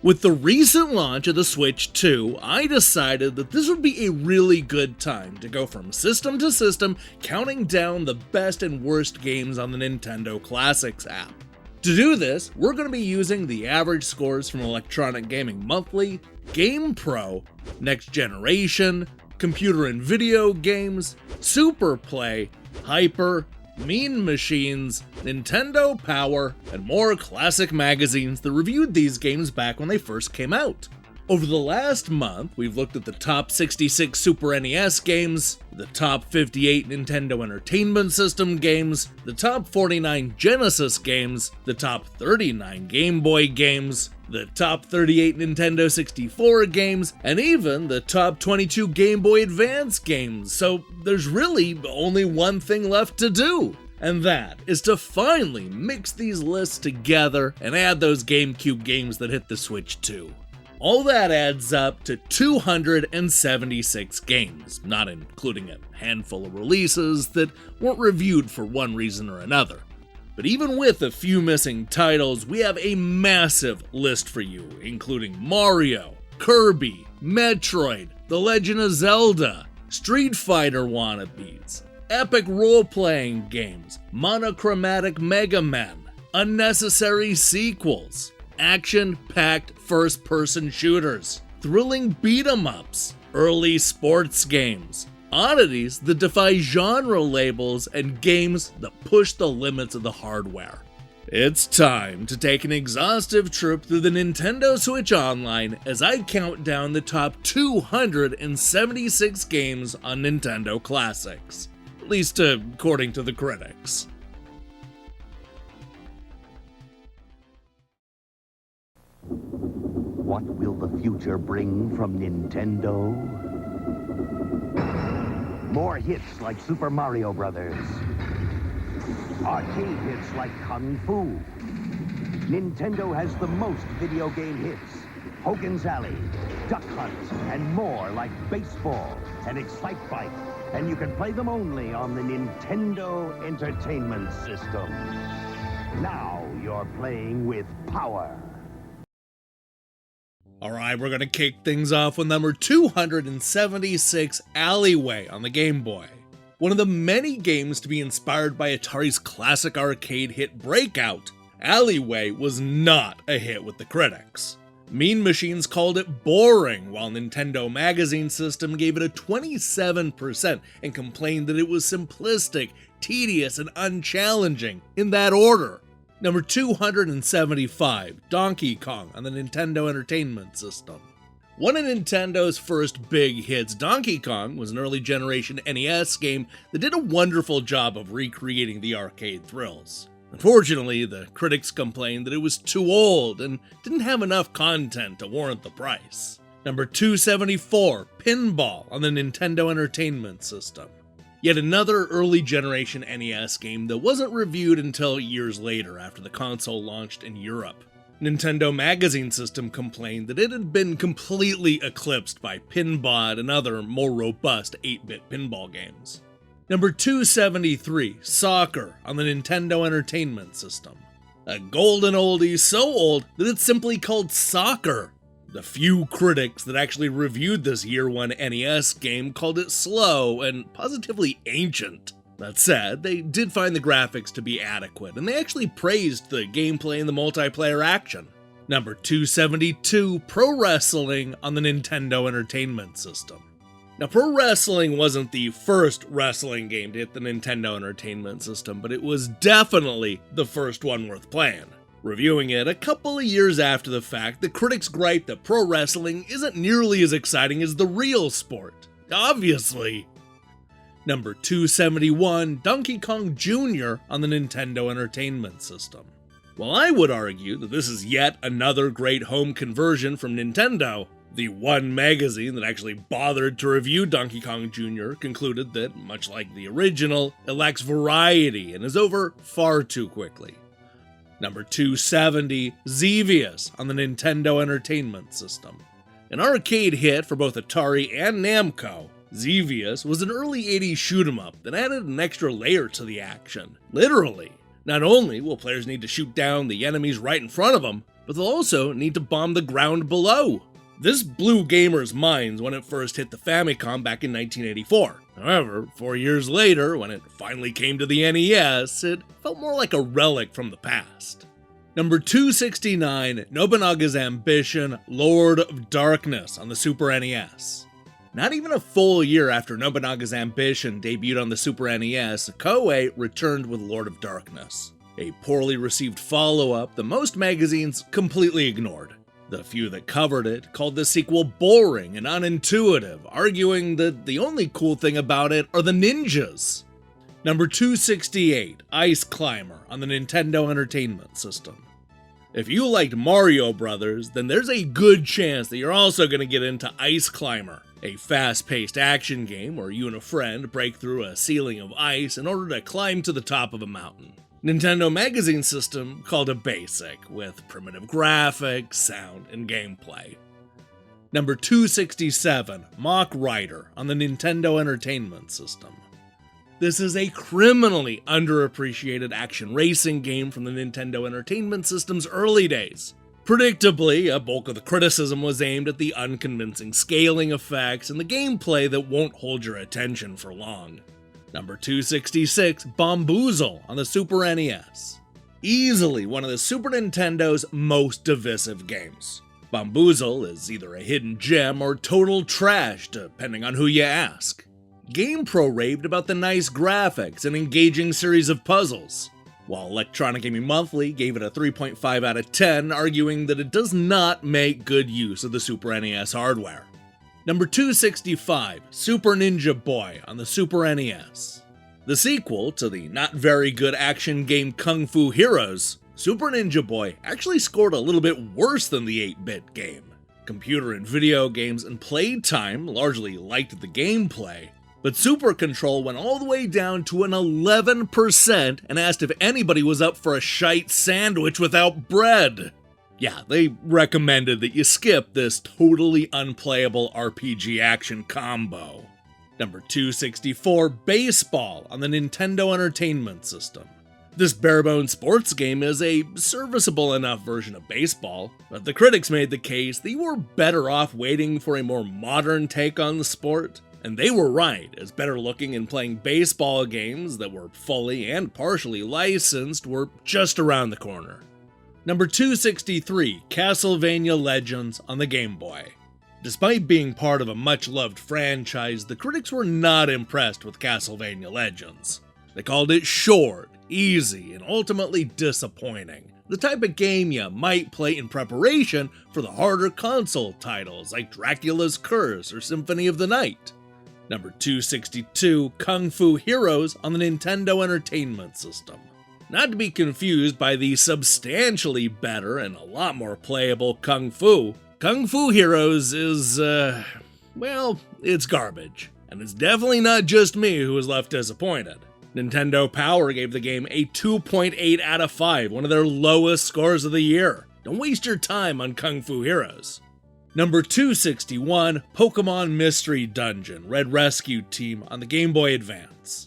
With the recent launch of the Switch 2, I decided that this would be a really good time to go from system to system, counting down the best and worst games on the Nintendo Classics app. To do this, we're going to be using the average scores from Electronic Gaming Monthly, GamePro, Next Generation, Computer and Video Games, Super Play, Hyper, Mean Machines, Nintendo Power, and more classic magazines that reviewed these games back when they first came out. Over the last month, we've looked at the top 66 Super NES games, the top 58 Nintendo Entertainment System games, the top 49 Genesis games, the top 39 Game Boy games, the top 38 Nintendo 64 games, and even the top 22 Game Boy Advance games, so there's really only one thing left to do. And that is to finally mix these lists together and add those GameCube games that hit the Switch 2. All that adds up to 276 games, not including a handful of releases that weren't reviewed for one reason or another. But even with a few missing titles, we have a massive list for you, including Mario, Kirby, Metroid, The Legend of Zelda, Street Fighter wannabes, epic role-playing games, monochromatic Mega Man, unnecessary sequels, action-packed first-person shooters, thrilling beat-em-ups, early sports games, oddities that defy genre labels, and games that push the limits of the hardware. It's time to take an exhaustive trip through the Nintendo Switch Online as I count down the top 276 games on Nintendo Classics, at least according to the critics. What will the future bring from Nintendo? More hits like Super Mario Brothers. Arcade hits like Kung Fu. Nintendo has the most video game hits. Hogan's Alley, Duck Hunt, and more like baseball and Excite Bike. And you can play them only on the Nintendo Entertainment System. Now you're playing with power. Alright, we're gonna kick things off with number 276, Alleyway on the Game Boy. One of the many games to be inspired by Atari's classic arcade hit Breakout, Alleyway was not a hit with the critics. Mean Machines called it boring, while Nintendo Magazine System gave it a 27% and complained that it was simplistic, tedious, and unchallenging, in that order. Number 275, Donkey Kong on the Nintendo Entertainment System. One of Nintendo's first big hits, Donkey Kong was an early generation NES game that did a wonderful job of recreating the arcade thrills. Unfortunately, the critics complained that it was too old and didn't have enough content to warrant the price. Number 274, Pinball on the Nintendo Entertainment System. Yet another early generation NES game that wasn't reviewed until years later after the console launched in Europe. Nintendo Magazine System complained that it had been completely eclipsed by Pinbot and other more robust 8-bit pinball games. Number 273, Soccer on the Nintendo Entertainment System. A golden oldie so old that it's simply called Soccer. The few critics that actually reviewed this Year 1 NES game called it slow and positively ancient. That said, they did find the graphics to be adequate, and they actually praised the gameplay and the multiplayer action. Number 272, Pro Wrestling on the Nintendo Entertainment System. Now, Pro Wrestling wasn't the first wrestling game to hit the Nintendo Entertainment System, but it was definitely the first one worth playing. Reviewing it a couple of years after the fact, the critics griped that pro wrestling isn't nearly as exciting as the real sport. Obviously. Number 271, Donkey Kong Jr. on the Nintendo Entertainment System. While I would argue that this is yet another great home conversion from Nintendo, the one magazine that actually bothered to review Donkey Kong Jr. concluded that, much like the original, it lacks variety and is over far too quickly. Number 270, Xevious on the Nintendo Entertainment System. An arcade hit for both Atari and Namco, Xevious was an early 80s shoot-'em-up that added an extra layer to the action. Literally. Not only will players need to shoot down the enemies right in front of them, but they'll also need to bomb the ground below. This blew gamers' minds when it first hit the Famicom back in 1984. However, 4 years later, when it finally came to the NES, it felt more like a relic from the past. Number 269, Nobunaga's Ambition, Lord of Darkness on the Super NES. Not even a full year after Nobunaga's Ambition debuted on the Super NES, Koei returned with Lord of Darkness. A poorly received follow-up that most magazines completely ignored. The few that covered it called the sequel boring and unintuitive, arguing that the only cool thing about it are the ninjas. Number 268, Ice Climber on the Nintendo Entertainment System. If you liked Mario Brothers, then there's a good chance that you're also going to get into Ice Climber, a fast-paced action game where you and a friend break through a ceiling of ice in order to climb to the top of a mountain. Nintendo Magazine System called it basic, with primitive graphics, sound, and gameplay. Number 267, Mach Rider on the Nintendo Entertainment System. This is a criminally underappreciated action racing game from the Nintendo Entertainment System's early days. Predictably, a bulk of the criticism was aimed at the unconvincing scaling effects and the gameplay that won't hold your attention for long. Number 266, Bomboozle on the Super NES. Easily one of the Super Nintendo's most divisive games. Bomboozle is either a hidden gem or total trash, depending on who you ask. GamePro raved about the nice graphics and engaging series of puzzles, while Electronic Gaming Monthly gave it a 3.5 out of 10, arguing that it does not make good use of the Super NES hardware. Number 265, Super Ninja Boy on the Super NES. The sequel to the not very good action game Kung Fu Heroes, Super Ninja Boy actually scored a little bit worse than the 8-bit game. Computer and video games and Playtime largely liked the gameplay, but Super Control went all the way down to an 11% and asked if anybody was up for a shite sandwich without bread. Yeah, they recommended that you skip this totally unplayable RPG action combo. Number 264, Baseball on the Nintendo Entertainment System. This barebones sports game is a serviceable enough version of baseball, but the critics made the case that you were better off waiting for a more modern take on the sport. And they were right, as better looking and playing baseball games that were fully and partially licensed were just around the corner. Number 263, Castlevania Legends on the Game Boy. Despite being part of a much-loved franchise, the critics were not impressed with Castlevania Legends. They called it short, easy, and ultimately disappointing. The type of game you might play in preparation for the harder console titles like Dracula's Curse or Symphony of the Night. Number 262, Kung Fu Heroes on the Nintendo Entertainment System. Not to be confused by the substantially better and a lot more playable Kung Fu. Kung Fu Heroes is, well, it's garbage. And it's definitely not just me who was left disappointed. Nintendo Power gave the game a 2.8 out of 5, one of their lowest scores of the year. Don't waste your time on Kung Fu Heroes. Number 261, Pokemon Mystery Dungeon Red Rescue Team on the Game Boy Advance.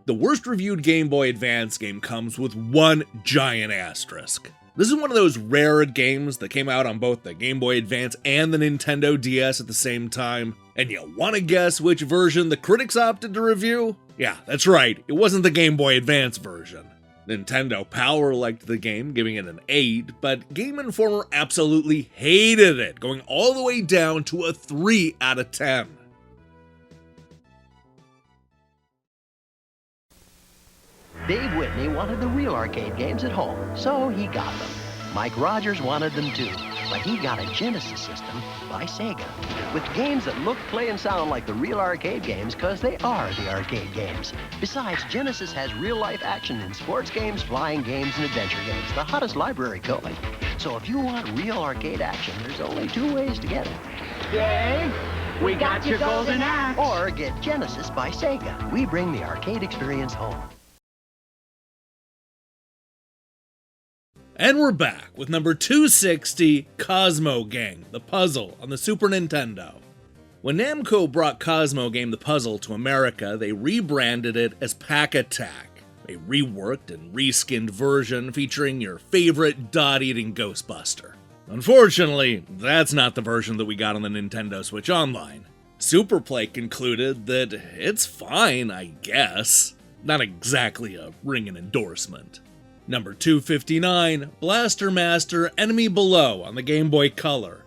The worst reviewed Game Boy Advance game comes with one giant asterisk. This is one of those rare games that came out on both the Game Boy Advance and the Nintendo DS at the same time. And you want to guess which version the critics opted to review? Yeah, that's right, it wasn't the Game Boy Advance version. Nintendo Power liked the game, giving it an 8, but Game Informer absolutely hated it, going all the way down to a 3 out of 10. Dave Whitney wanted the real arcade games at home, so he got them. Mike Rogers wanted them too, but he got a Genesis system by Sega, with games that look, play, and sound like the real arcade games because they are the arcade games. Besides, Genesis has real-life action in sports games, flying games, and adventure games, the hottest library going. So if you want real arcade action, there's only 2 ways to get it. Dave, we got your golden axe. Or get Genesis by Sega. We bring the arcade experience home. And we're back with number 260, Cosmo Game, The Puzzle on the Super Nintendo. When Namco brought Cosmo Game The Puzzle to America, they rebranded it as Pack Attack, a reworked and reskinned version featuring your favorite dot-eating Ghostbuster. Unfortunately, that's not the version that we got on the Nintendo Switch Online. Superplay concluded that it's fine, I guess. Not exactly a ringing endorsement. Number 259, Blaster Master Enemy Below on the Game Boy Color.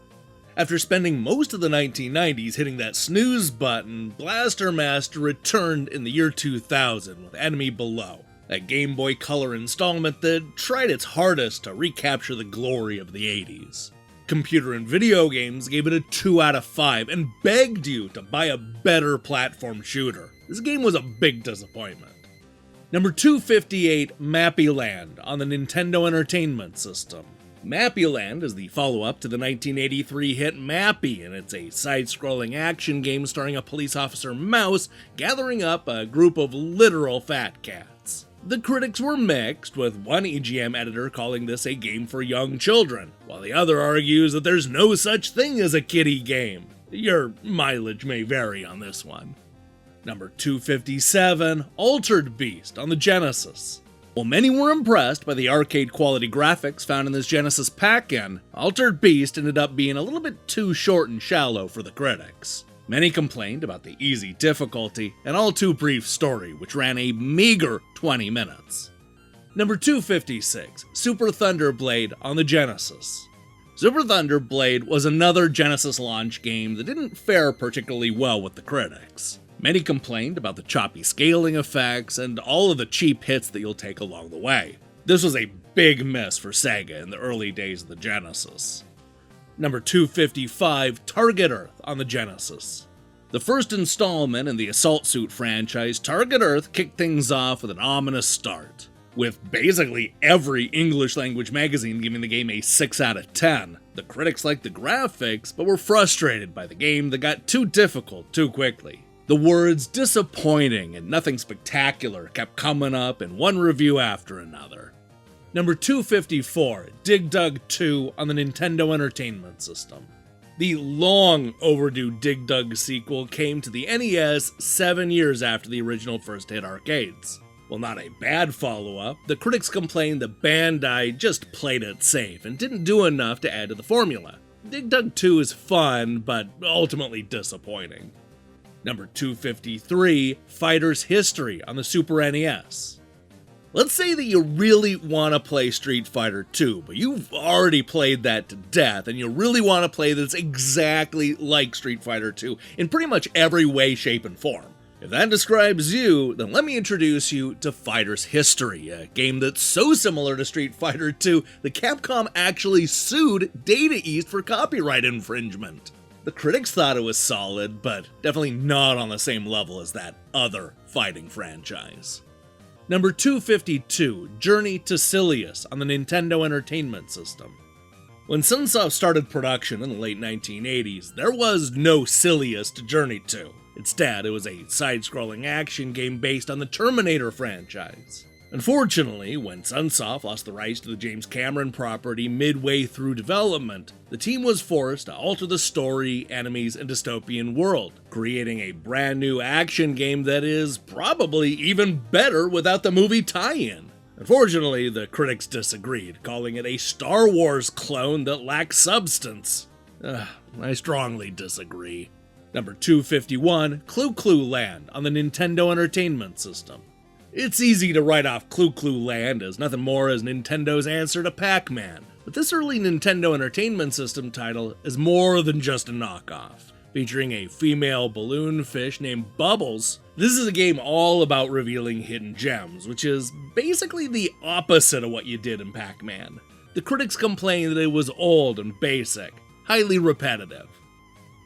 After spending most of the 1990s hitting that snooze button, Blaster Master returned in the year 2000 with Enemy Below, a Game Boy Color installment that tried its hardest to recapture the glory of the 80s. Computer and Video Games gave it a 2 out of 5 and begged you to buy a better platform shooter. This game was a big disappointment. Number 258, Mappy Land on the Nintendo Entertainment System. Mappy Land is the follow-up to the 1983 hit Mappy, and it's a side-scrolling action game starring a police officer Mouse gathering up a group of literal fat cats. The critics were mixed, with one EGM editor calling this a game for young children, while the other argues that there's no such thing as a kiddie game. Your mileage may vary on this one. Number 257, Altered Beast on the Genesis. While many were impressed by the arcade quality graphics found in this Genesis pack-in, Altered Beast ended up being a little bit too short and shallow for the critics. Many complained about the easy difficulty and all too brief story, which ran a meager 20 minutes. Number 256, Super Thunder Blade on the Genesis. Super Thunder Blade was another Genesis launch game that didn't fare particularly well with the critics. Many complained about the choppy scaling effects and all of the cheap hits that you'll take along the way. This was a big miss for Sega in the early days of the Genesis. Number 255, Target Earth on the Genesis. The first installment in the Assault Suit franchise, Target Earth kicked things off with an ominous start, with basically every English language magazine giving the game a 6 out of 10. The critics liked the graphics, but were frustrated by the game that got too difficult too quickly. The words disappointing and nothing spectacular kept coming up in one review after another. Number 254, Dig Dug 2 on the Nintendo Entertainment System. The long overdue Dig Dug sequel came to the NES 7 years after the original first hit arcades. While not a bad follow-up, the critics complained that Bandai just played it safe and didn't do enough to add to the formula. Dig Dug 2 is fun, but ultimately disappointing. Number 253, Fighter's History on the Super NES. Let's say that you really want to play Street Fighter 2, but you've already played that to death, and you really want to play that's exactly like Street Fighter 2 in pretty much every way, shape, and form. If that describes you, then let me introduce you to Fighter's History, a game that's so similar to Street Fighter 2 that Capcom actually sued Data East for copyright infringement. The critics thought it was solid, but definitely not on the same level as that other fighting franchise. Number 252, Journey to Silius on the Nintendo Entertainment System. When Sunsoft started production in the late 1980s, there was no Silius to journey to. Instead, it was a side-scrolling action game based on the Terminator franchise. Unfortunately, when Sunsoft lost the rights to the James Cameron property midway through development, the team was forced to alter the story, enemies, and dystopian world, creating a brand new action game that is probably even better without the movie tie-in. Unfortunately, the critics disagreed, calling it a Star Wars clone that lacks substance. I strongly disagree. Number 251, Clu Clu Land on the Nintendo Entertainment System. It's easy to write off Clu Clu Land as nothing more as Nintendo's answer to Pac-Man, but this early Nintendo Entertainment System title is more than just a knockoff. Featuring a female balloon fish named Bubbles, this is a game all about revealing hidden gems, which is basically the opposite of what you did in Pac-Man. The critics complained that it was old and basic, highly repetitive.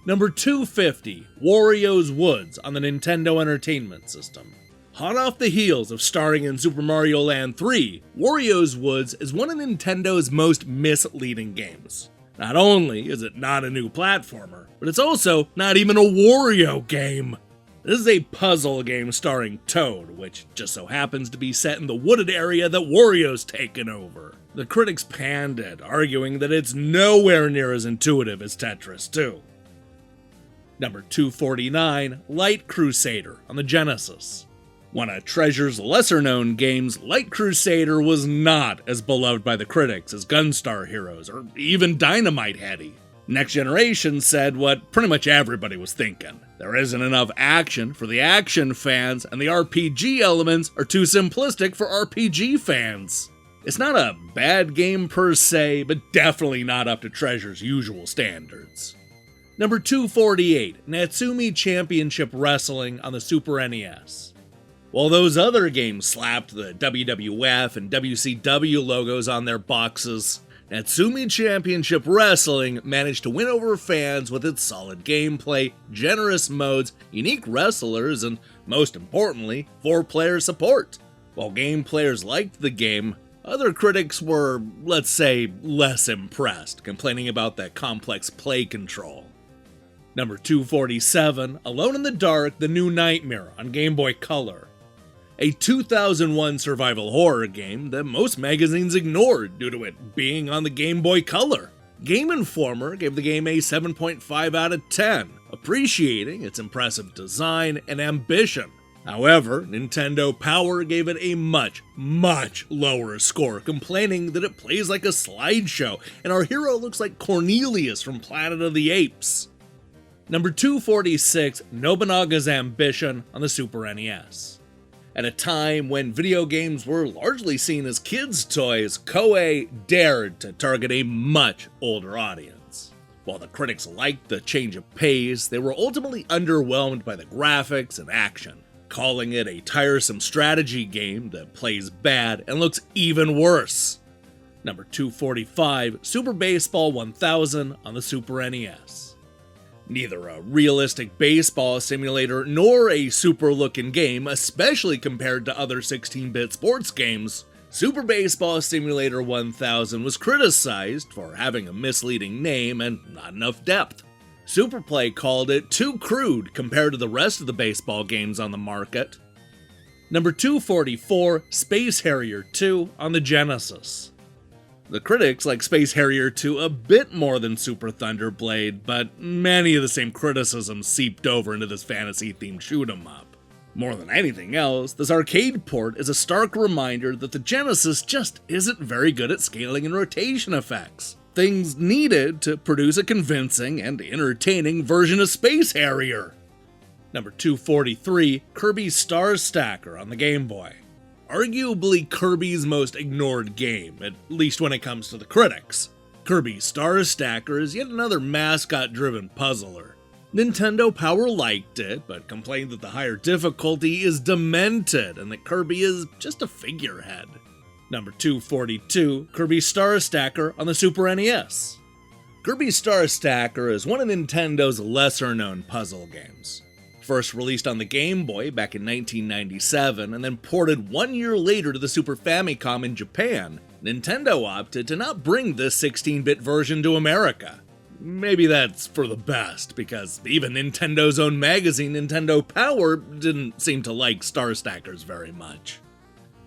Number 250, Wario's Woods on the Nintendo Entertainment System. Hot off the heels of starring in Super Mario Land 3, Wario's Woods is one of Nintendo's most misleading games. Not only is it not a new platformer, but it's also not even a Wario game. This is a puzzle game starring Toad, which just so happens to be set in the wooded area that Wario's taken over. The critics panned it, arguing that it's nowhere near as intuitive as Tetris 2. Number 249, Light Crusader on the Genesis. One of Treasure's lesser-known games, Light Crusader was not as beloved by the critics as Gunstar Heroes or even Dynamite Heady. Next Generation said what pretty much everybody was thinking. There isn't enough action for the action fans, and the RPG elements are too simplistic for RPG fans. It's not a bad game per se, but definitely not up to Treasure's usual standards. Number 248, Natsumi Championship Wrestling on the Super NES. While those other games slapped the WWF and WCW logos on their boxes, Natsumi Championship Wrestling managed to win over fans with its solid gameplay, generous modes, unique wrestlers, and most importantly, 4-player support. While game players liked the game, other critics were, let's say, less impressed, complaining about the complex play control. Number 247, Alone in the Dark: The New Nightmare on Game Boy Color. A 2001 survival horror game that most magazines ignored due to it being on the Game Boy Color. Game Informer gave the game a 7.5 out of 10, appreciating its impressive design and ambition. However, Nintendo Power gave it a much lower score, complaining that it plays like a slideshow and our hero looks like Cornelius from Planet of the Apes. Number 246, Nobunaga's Ambition on the Super NES. At a time when video games were largely seen as kids' toys, Koei dared to target a much older audience. While the critics liked the change of pace, they were ultimately underwhelmed by the graphics and action, calling it a tiresome strategy game that plays bad and looks even worse. Number 245, Super Baseball 1000 on the Super NES. Neither a realistic baseball simulator nor a super-looking game, especially compared to other 16-bit sports games, Super Baseball Simulator 1000 was criticized for having a misleading name and not enough depth. Superplay called it too crude compared to the rest of the baseball games on the market. Number 244, Space Harrier 2 on the Genesis. The critics like Space Harrier 2 a bit more than Super Thunderblade, but many of the same criticisms seeped over into this fantasy-themed shoot-'em-up. More than anything else, this arcade port is a stark reminder that the Genesis just isn't very good at scaling and rotation effects, things needed to produce a convincing and entertaining version of Space Harrier. Number 243, Kirby Star Stacker on the Game Boy. Arguably Kirby's most ignored game, at least when it comes to the critics. Kirby Star Stacker is yet another mascot-driven puzzler. Nintendo Power liked it, but complained that the higher difficulty is demented and that Kirby is just a figurehead. Number 242, Kirby Star Stacker on the Super NES. Kirby Star Stacker is one of Nintendo's lesser-known puzzle games. First released on the Game Boy back in 1997 and then ported 1 year later to the Super Famicom in Japan, Nintendo opted to not bring this 16-bit version to America. Maybe that's for the best, because even Nintendo's own magazine, Nintendo Power, didn't seem to like Star Stackers very much.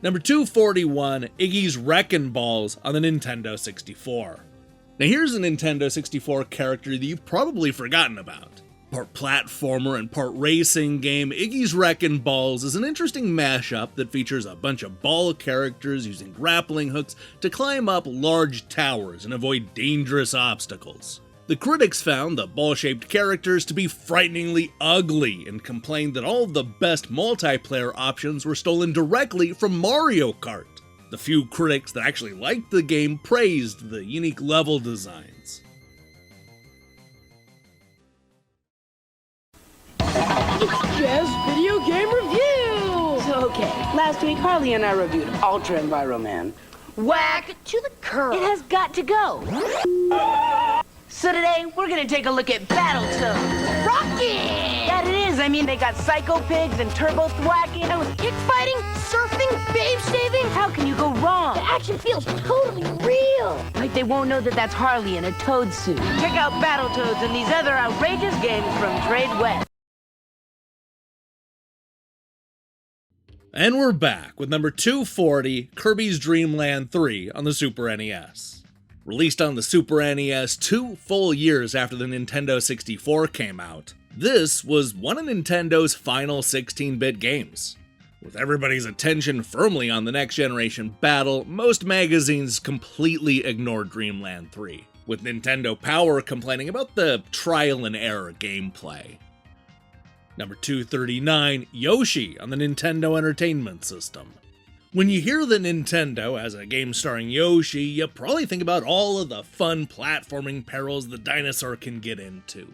Number 241, Iggy's Wreckin' Balls on the Nintendo 64. Now here's a Nintendo 64 character that you've probably forgotten about. Part platformer and part racing game, Iggy's Wreckin' Balls is an interesting mashup that features a bunch of ball characters using grappling hooks to climb up large towers and avoid dangerous obstacles. The critics found the ball-shaped characters to be frighteningly ugly and complained that all of the best multiplayer options were stolen directly from Mario Kart. The few critics that actually liked the game praised the unique level designs. Just video game reviews! Okay, last week Harley and I reviewed Ultra Enviroman. Whack to the curb. It has got to go. So today, we're gonna take a look at Battletoads. Rocket! That it is. I mean, they got Psycho Pigs and Turbo Thwacking. And with kick fighting, surfing, babe shaving, how can you go wrong? The action feels totally real. Like they won't know that that's Harley in a toad suit. Check out Battletoads and these other outrageous games from Trade West. And we're back with number 240, Kirby's Dream Land 3 on the Super NES. Released on the Super NES 2 full years after the Nintendo 64 came out, this was one of Nintendo's final 16-bit games. With everybody's attention firmly on the next generation battle, most magazines completely ignored Dreamland 3, with Nintendo Power complaining about the trial and error gameplay. Number 239, Yoshi on the Nintendo Entertainment System. When you hear that Nintendo has a game starring Yoshi, you probably think about all of the fun platforming perils the dinosaur can get into.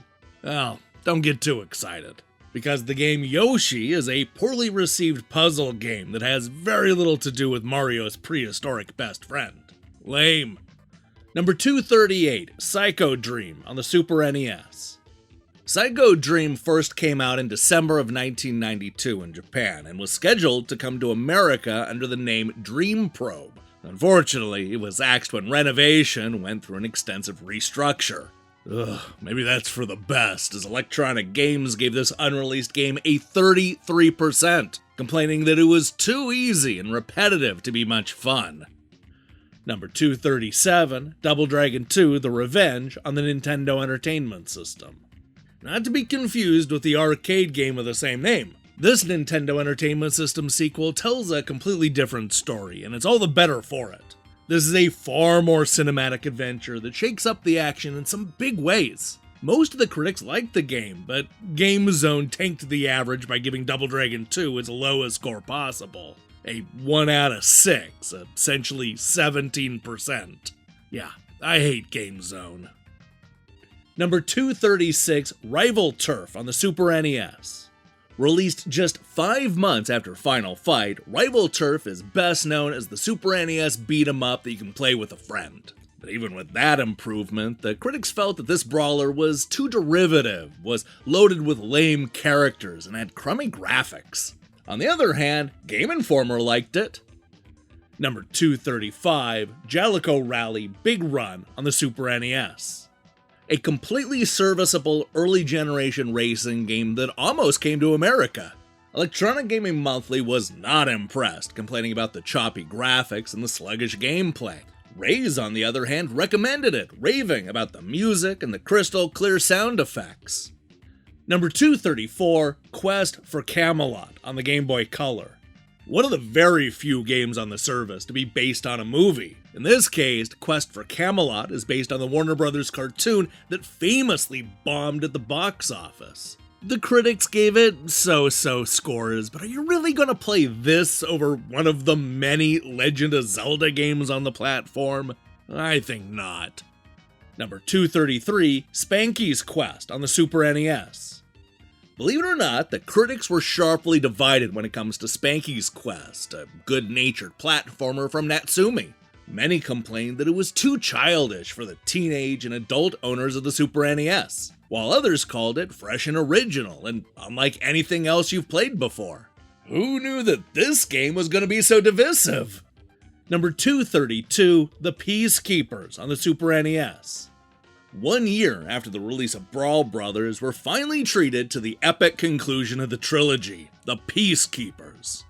Well, don't get too excited, because the game Yoshi is a poorly received puzzle game that has very little to do with Mario's prehistoric best friend. Lame. Number 238, Psycho Dream on the Super NES. Psycho Dream first came out in December of 1992 in Japan and was scheduled to come to America under the name Dream Probe. Unfortunately, it was axed when Renovation went through an extensive restructure. Maybe that's for the best, as Electronic Games gave this unreleased game a 33%, complaining that it was too easy and repetitive to be much fun. Number 237, Double Dragon 2: The Revenge on the Nintendo Entertainment System. Not to be confused with the arcade game of the same name. This Nintendo Entertainment System sequel tells a completely different story, and it's all the better for it. This is a far more cinematic adventure that shakes up the action in some big ways. Most of the critics liked the game, but GameZone tanked the average by giving Double Dragon 2 its lowest score possible. A 1 out of 6, essentially 17%. Yeah, I hate GameZone. Number 236, Rival Turf on the Super NES. Released just 5 months after Final Fight, Rival Turf is best known as the Super NES beat-em-up that you can play with a friend. But even with that improvement, the critics felt that this brawler was too derivative, was loaded with lame characters, and had crummy graphics. On the other hand, Game Informer liked it. Number 235, Jellico Rally Big Run on the Super NES. A completely serviceable early-generation racing game that almost came to America. Electronic Gaming Monthly was not impressed, complaining about the choppy graphics and the sluggish gameplay. Raze, on the other hand, recommended it, raving about the music and the crystal clear sound effects. Number 234, Quest for Camelot on the Game Boy Color. One of the very few games on the service to be based on a movie. In this case, Quest for Camelot is based on the Warner Brothers cartoon that famously bombed at the box office. The critics gave it so-so scores, but are you really gonna play this over one of the many Legend of Zelda games on the platform? I think not. Number 233, Spanky's Quest on the Super NES. Believe it or not, the critics were sharply divided when it comes to Spanky's Quest, a good-natured platformer from Natsumi. Many complained that it was too childish for the teenage and adult owners of the Super NES, while others called it fresh and original and unlike anything else you've played before. Who knew that this game was going to be so divisive? Number 232, The Peacekeepers on the Super NES. 1 year after the release of Brawl Brothers, we're finally treated to the epic conclusion of the trilogy, The Peacekeepers.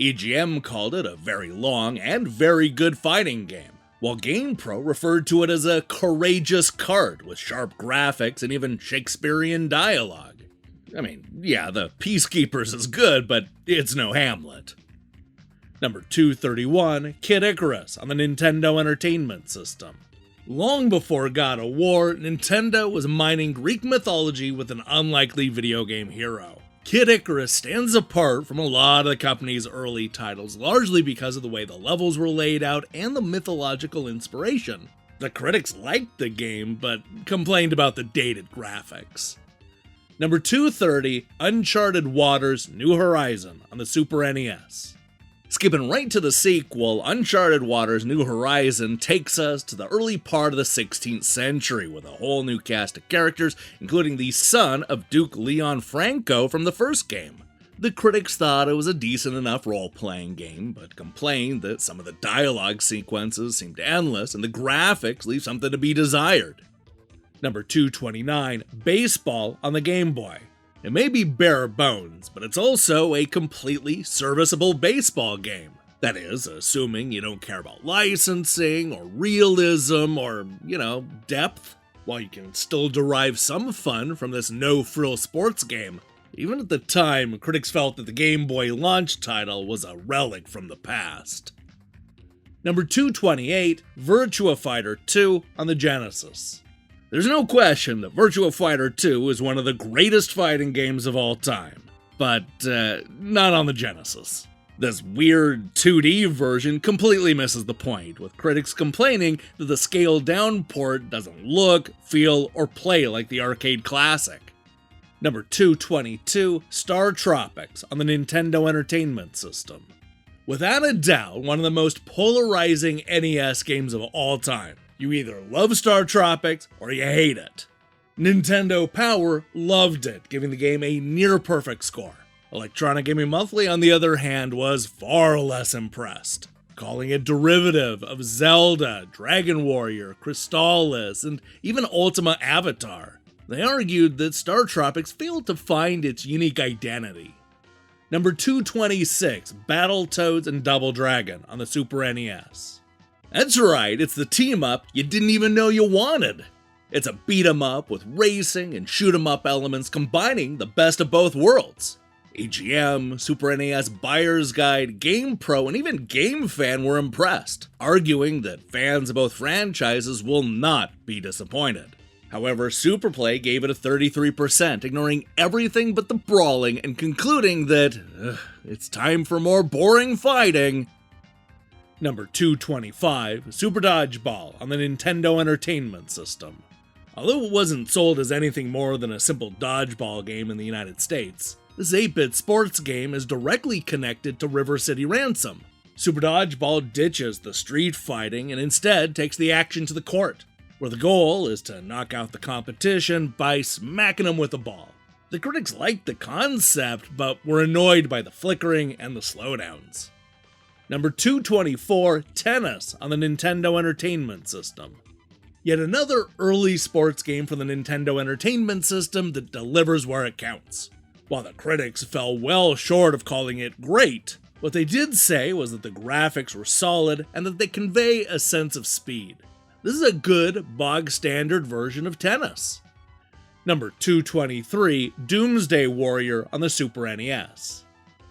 EGM called it a very long and very good fighting game, while GamePro referred to it as a courageous cart with sharp graphics and even Shakespearean dialogue. I mean, yeah, The Peacekeepers is good, but it's no Hamlet. Number 231, Kid Icarus on the Nintendo Entertainment System. Long before God of War, Nintendo was mining Greek mythology with an unlikely video game hero. Kid Icarus stands apart from a lot of the company's early titles, largely because of the way the levels were laid out and the mythological inspiration. The critics liked the game, but complained about the dated graphics. Number 230, Uncharted Waters: New Horizon on the Super NES. Skipping right to the sequel, Uncharted Waters: New Horizon takes us to the early part of the 16th century with a whole new cast of characters, including the son of Duke Leon Franco from the first game. The critics thought it was a decent enough role-playing game, but complained that some of the dialogue sequences seemed endless and the graphics leave something to be desired. Number 229, Baseball on the Game Boy. It may be bare bones, but it's also a completely serviceable baseball game. That is, assuming you don't care about licensing or realism or, depth. While you can still derive some fun from this no-frill sports game, Even at the time, critics felt that the Game Boy launch title was a relic from the past. Number 228, Virtua Fighter 2 on the Genesis. There's no question that Virtua Fighter 2 is one of the greatest fighting games of all time, but not on the Genesis. This weird 2D version completely misses the point, with critics complaining that the scaled-down port doesn't look, feel, or play like the arcade classic. Number 222, Star Tropics on the Nintendo Entertainment System. Without a doubt, one of the most polarizing NES games of all time. You either love Star Tropics or you hate it. Nintendo Power loved it, giving the game a near-perfect score. Electronic Gaming Monthly, on the other hand, was far less impressed, calling it derivative of Zelda, Dragon Warrior, Crystallis, and even Ultima Avatar. They argued that Star Tropics failed to find its unique identity. Number 226, Battletoads and Double Dragon on the Super NES. That's right, it's the team-up you didn't even know you wanted. It's a beat-em-up with racing and shoot-em-up elements combining the best of both worlds. AGM, Super NES Buyer's Guide, GamePro, and even GameFan were impressed, arguing that fans of both franchises will not be disappointed. However, Superplay gave it a 33%, ignoring everything but the brawling and concluding that it's time for more boring fighting. Number 225, Super Dodgeball on the Nintendo Entertainment System. Although it wasn't sold as anything more than a simple dodgeball game in the United States, this 8-bit sports game is directly connected to River City Ransom. Super Dodgeball ditches the street fighting and instead takes the action to the court, where the goal is to knock out the competition by smacking them with a ball. The critics liked the concept, but were annoyed by the flickering and the slowdowns. Number 224, Tennis on the Nintendo Entertainment System. Yet another early sports game for the Nintendo Entertainment System that delivers where it counts. While the critics fell well short of calling it great, what they did say was that the graphics were solid and that they convey a sense of speed. This is a good, bog-standard version of tennis. Number 223, Doomsday Warrior on the Super NES.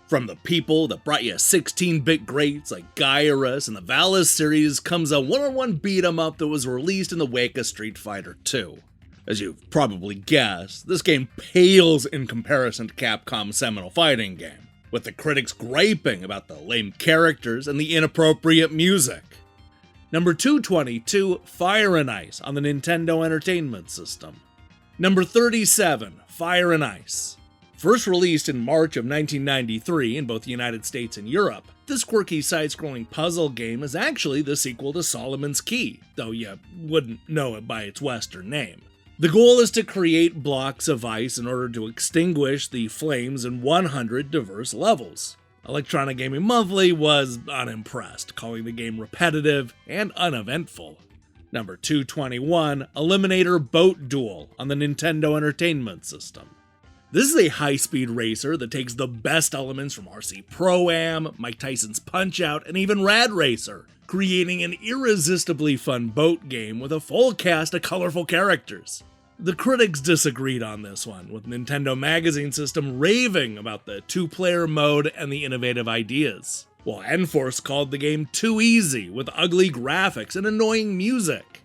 From the people that brought you 16-bit greats like Gyarus and the Valis series comes a one-on-one beat-em-up that was released in the wake of Street Fighter II. As you've probably guessed, this game pales in comparison to Capcom's seminal fighting game, with the critics griping about the lame characters and the inappropriate music. Number 222, Fire and Ice on the Nintendo Entertainment System. Number 37, Fire and Ice. First released in March of 1993 in both the United States and Europe, this quirky side-scrolling puzzle game is actually the sequel to Solomon's Key, though you wouldn't know it by its Western name. The goal is to create blocks of ice in order to extinguish the flames in 100 diverse levels. Electronic Gaming Monthly was unimpressed, calling the game repetitive and uneventful. Number 221, Eliminator Boat Duel on the Nintendo Entertainment System. This is a high-speed racer that takes the best elements from RC Pro-Am, Mike Tyson's Punch-Out, and even Rad Racer, creating an irresistibly fun boat game with a full cast of colorful characters. The critics disagreed on this one, with Nintendo Magazine System raving about the two-player mode and the innovative ideas, while Enforce called the game too easy with ugly graphics and annoying music.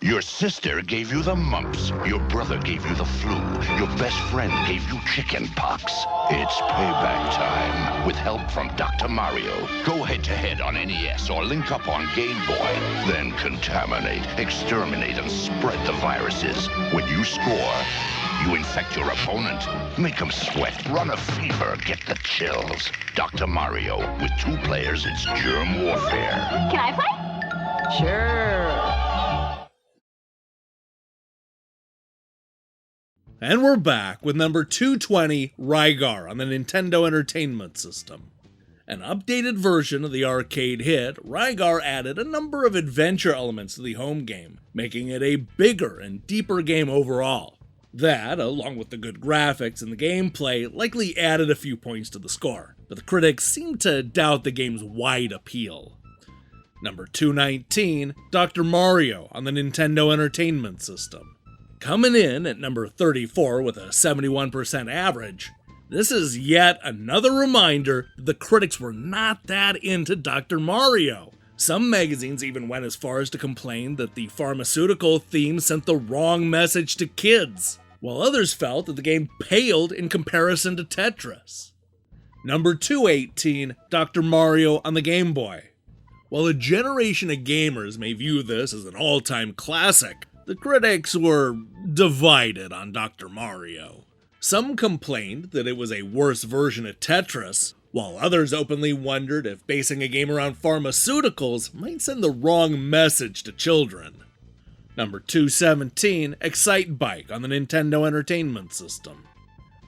Your sister gave you the mumps. Your brother gave you the flu. Your best friend gave you chicken pox. It's payback time with help from Dr. Mario. Go head-to-head on NES or link up on Game Boy. Then contaminate, exterminate, and spread the viruses. When you score, you infect your opponent. Make them sweat, run a fever, get the chills. Dr. Mario. With 2 players, it's germ warfare. Can I play? Sure. And we're back with number 220, Rygar on the Nintendo Entertainment System. An updated version of the arcade hit, Rygar added a number of adventure elements to the home game, making it a bigger and deeper game overall. That, along with the good graphics and the gameplay, likely added a few points to the score, but the critics seem to doubt the game's wide appeal. Number 219, Dr. Mario on the Nintendo Entertainment System. Coming in at number 34 with a 71% average, this is yet another reminder that the critics were not that into Dr. Mario. Some magazines even went as far as to complain that the pharmaceutical theme sent the wrong message to kids, while others felt that the game paled in comparison to Tetris. Number 218, Dr. Mario on the Game Boy. While a generation of gamers may view this as an all-time classic, the critics were divided on Dr. Mario. Some complained that it was a worse version of Tetris, while others openly wondered if basing a game around pharmaceuticals might send the wrong message to children. Number 217, Excite Bike on the Nintendo Entertainment System.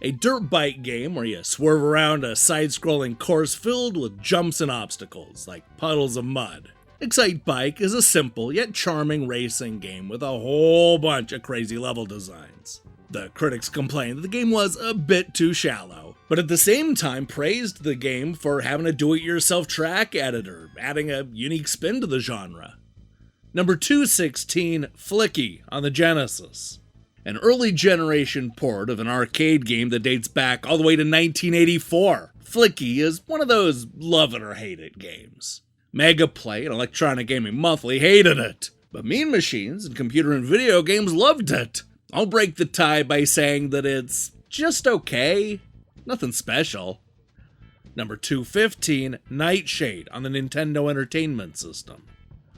A dirt bike game where you swerve around a side-scrolling course filled with jumps and obstacles, like puddles of mud. Excite Bike is a simple yet charming racing game with a whole bunch of crazy level designs. The critics complained that the game was a bit too shallow, but at the same time praised the game for having a do-it-yourself track editor, adding a unique spin to the genre. Number 216, Flicky on the Genesis. An early generation port of an arcade game that dates back all the way to 1984. Flicky is one of those love it or hate it games. Megaplay and Electronic Gaming Monthly hated it, but Mean Machines and Computer and Video Games loved it. I'll break the tie by saying that it's just okay, nothing special. Number 215, Nightshade on the Nintendo Entertainment System.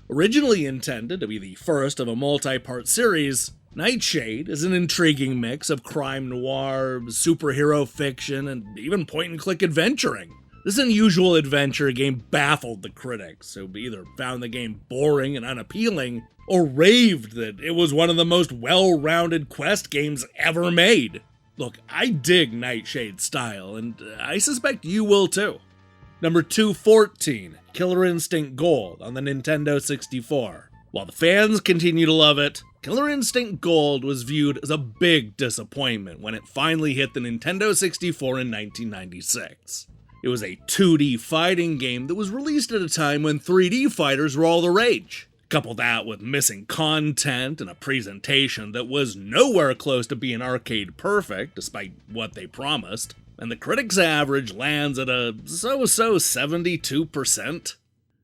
Originally intended to be the first of a multi-part series, Nightshade is an intriguing mix of crime noir, superhero fiction, and even point-and-click adventuring. This unusual adventure game baffled the critics, who either found the game boring and unappealing, or raved that it was one of the most well-rounded quest games ever made. Look, I dig Nightshade's style, and I suspect you will too. Number 214, Killer Instinct Gold on the Nintendo 64. While the fans continue to love it, Killer Instinct Gold was viewed as a big disappointment when it finally hit the Nintendo 64 in 1996. It was a 2D fighting game that was released at a time when 3D fighters were all the rage. Couple that with missing content and a presentation that was nowhere close to being arcade perfect, despite what they promised, and the critics' average lands at a so-so 72%.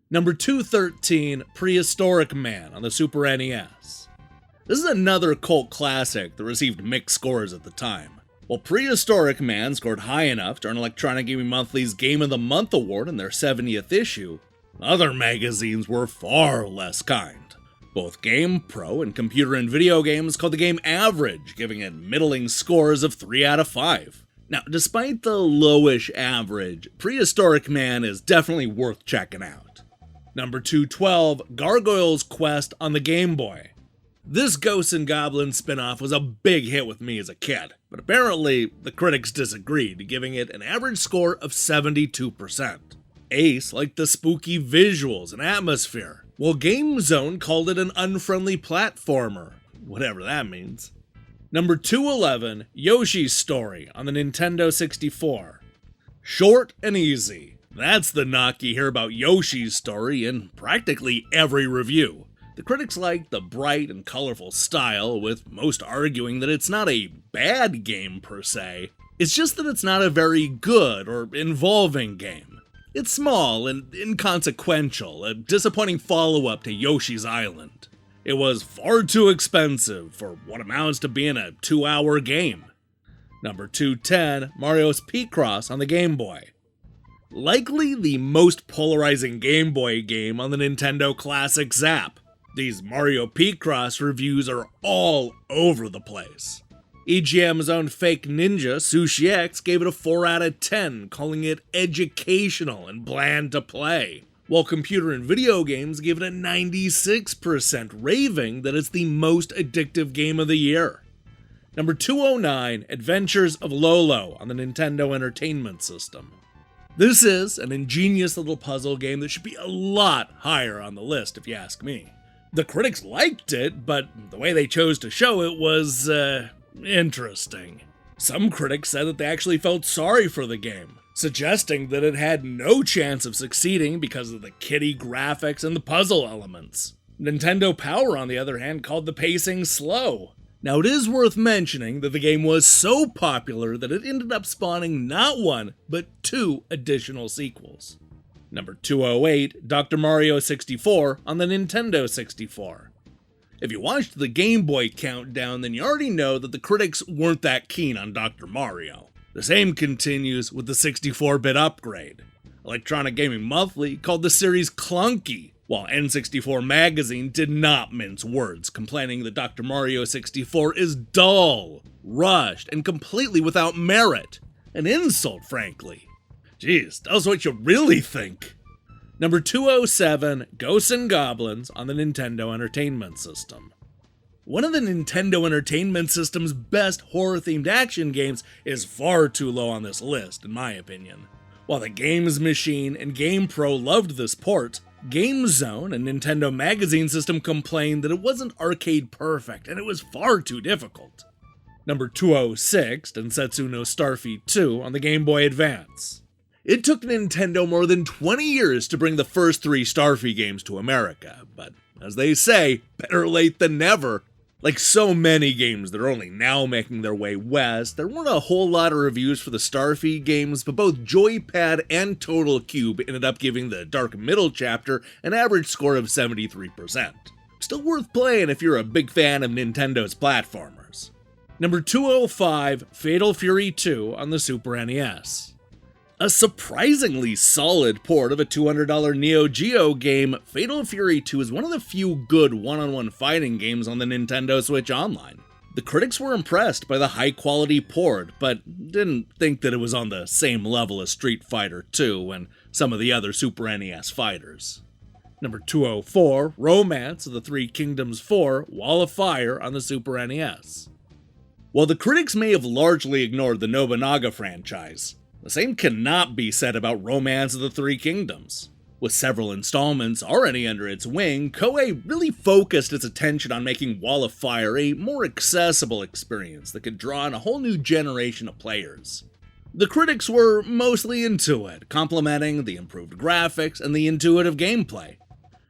Number 213, Prehistoric Man on the Super NES. This is another cult classic that received mixed scores at the time. While Prehistoric Man scored high enough to earn Electronic Gaming Monthly's Game of the Month award in their 70th issue, other magazines were far less kind. Both GamePro and Computer and Video Games called the game average, giving it middling scores of 3 out of 5. Now, despite the lowish average, Prehistoric Man is definitely worth checking out. Number 212, Gargoyle's Quest on the Game Boy. This Ghosts and Goblins spin-off was a big hit with me as a kid, but apparently the critics disagreed, giving it an average score of 72%. Ace liked the spooky visuals and atmosphere, while GameZone called it an unfriendly platformer, whatever that means. Number 211, Yoshi's Story on the Nintendo 64. Short and easy. That's the knock you hear about Yoshi's Story in practically every review. The critics liked the bright and colorful style, with most arguing that it's not a bad game per se, it's just that it's not a very good or involving game. It's small and inconsequential, a disappointing follow-up to Yoshi's Island. It was far too expensive for what amounts to being a 2-hour game. Number 210, Mario's Picross on the Game Boy. Likely the most polarizing Game Boy game on the Nintendo Classic Zap. These Mario Picross reviews are all over the place. EGM's own fake ninja, Sushi X, gave it a 4 out of 10, calling it educational and bland to play, while Computer and Video Games gave it a 96%, raving that it's the most addictive game of the year. Number 209, Adventures of Lolo on the Nintendo Entertainment System. This is an ingenious little puzzle game that should be a lot higher on the list if you ask me. The critics liked it, but the way they chose to show it was, interesting. Some critics said that they actually felt sorry for the game, suggesting that it had no chance of succeeding because of the kiddie graphics and the puzzle elements. Nintendo Power, on the other hand, called the pacing slow. Now, it is worth mentioning that the game was so popular that it ended up spawning not one, but 2 additional sequels. Number 208, Dr. Mario 64 on the Nintendo 64. If you watched the Game Boy countdown, then you already know that the critics weren't that keen on Dr. Mario. The same continues with the 64-bit upgrade. Electronic Gaming Monthly called the series clunky, while N64 Magazine did not mince words, complaining that Dr. Mario 64 is dull, rushed, and completely without merit. An insult, frankly. Jeez, tell us what you really think. Number 207, Ghosts and Goblins on the Nintendo Entertainment System. One of the Nintendo Entertainment System's best horror-themed action games is far too low on this list, in my opinion. While the Games Machine and GamePro loved this port, GameZone and Nintendo Magazine System complained that it wasn't arcade perfect and it was far too difficult. Number 206, Densetsu no Starfy 2 on the Game Boy Advance. It took Nintendo more than 20 years to bring the first 3 Starfy games to America, but as they say, better late than never. Like so many games that are only now making their way west, there weren't a whole lot of reviews for the Starfy games, but both Joypad and Total Cube ended up giving the Dark Middle chapter an average score of 73%. Still worth playing if you're a big fan of Nintendo's platformers. Number 205, Fatal Fury 2 on the Super NES. A surprisingly solid port of a $200 Neo Geo game, Fatal Fury 2 is one of the few good one-on-one fighting games on the Nintendo Switch Online. The critics were impressed by the high-quality port, but didn't think that it was on the same level as Street Fighter 2 and some of the other Super NES fighters. Number 204, Romance of the Three Kingdoms 4, Wall of Fire on the Super NES. While the critics may have largely ignored the Nobunaga franchise, the same cannot be said about Romance of the Three Kingdoms. With several installments already under its wing, Koei really focused its attention on making Wall of Fire a more accessible experience that could draw in a whole new generation of players. The critics were mostly into it, complimenting the improved graphics and the intuitive gameplay.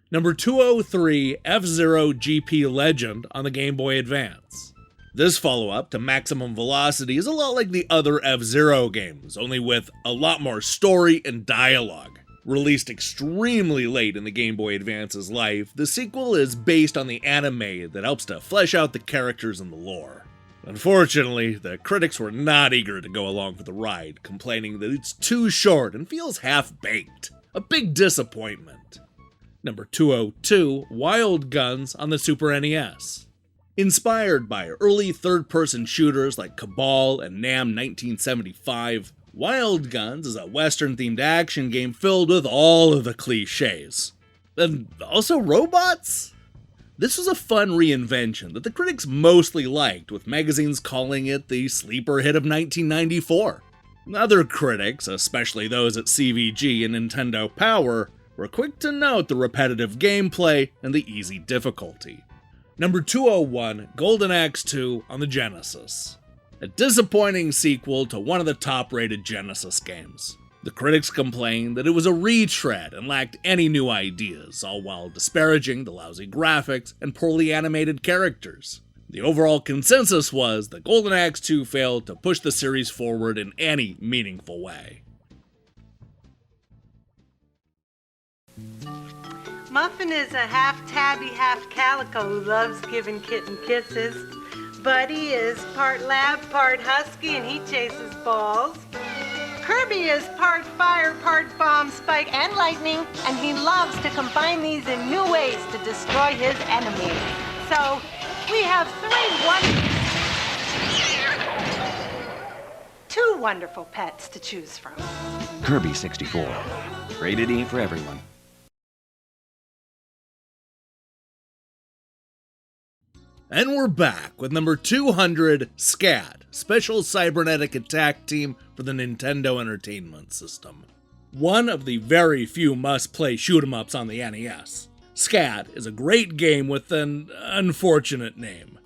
Number 203, F-Zero GP Legend on the Game Boy Advance. This follow-up to Maximum Velocity is a lot like the other F-Zero games, only with a lot more story and dialogue. Released extremely late in the Game Boy Advance's life, the sequel is based on the anime that helps to flesh out the characters and the lore. Unfortunately, the critics were not eager to go along for the ride, complaining that it's too short and feels half-baked. A big disappointment. Number 202, Wild Guns on the Super NES. Inspired by early third-person shooters like Cabal and Nam 1975, Wild Guns is a Western-themed action game filled with all of the cliches. And also robots? This was a fun reinvention that the critics mostly liked, with magazines calling it the sleeper hit of 1994. Other critics, especially those at CVG and Nintendo Power, were quick to note the repetitive gameplay and the easy difficulty. Number 201, Golden Axe 2 on the Genesis. A disappointing sequel to one of the top-rated Genesis games. The critics complained that it was a retread and lacked any new ideas, all while disparaging the lousy graphics and poorly animated characters. The overall consensus was that Golden Axe 2 failed to push the series forward in any meaningful way. Muffin is a half tabby, half calico who loves giving kitten kisses. Buddy is part lab, part husky, and he chases balls. Kirby is part fire, part bomb, spike, and lightning, and he loves to combine these in new ways to destroy his enemies. So, we have two wonderful pets to choose from. Kirby 64. Rated E for everyone. And we're back with number 200, SCAD, Special Cybernetic Attack Team for the Nintendo Entertainment System. One of the very few must-play shoot-'em-ups on the NES. SCAD is a great game with an unfortunate name.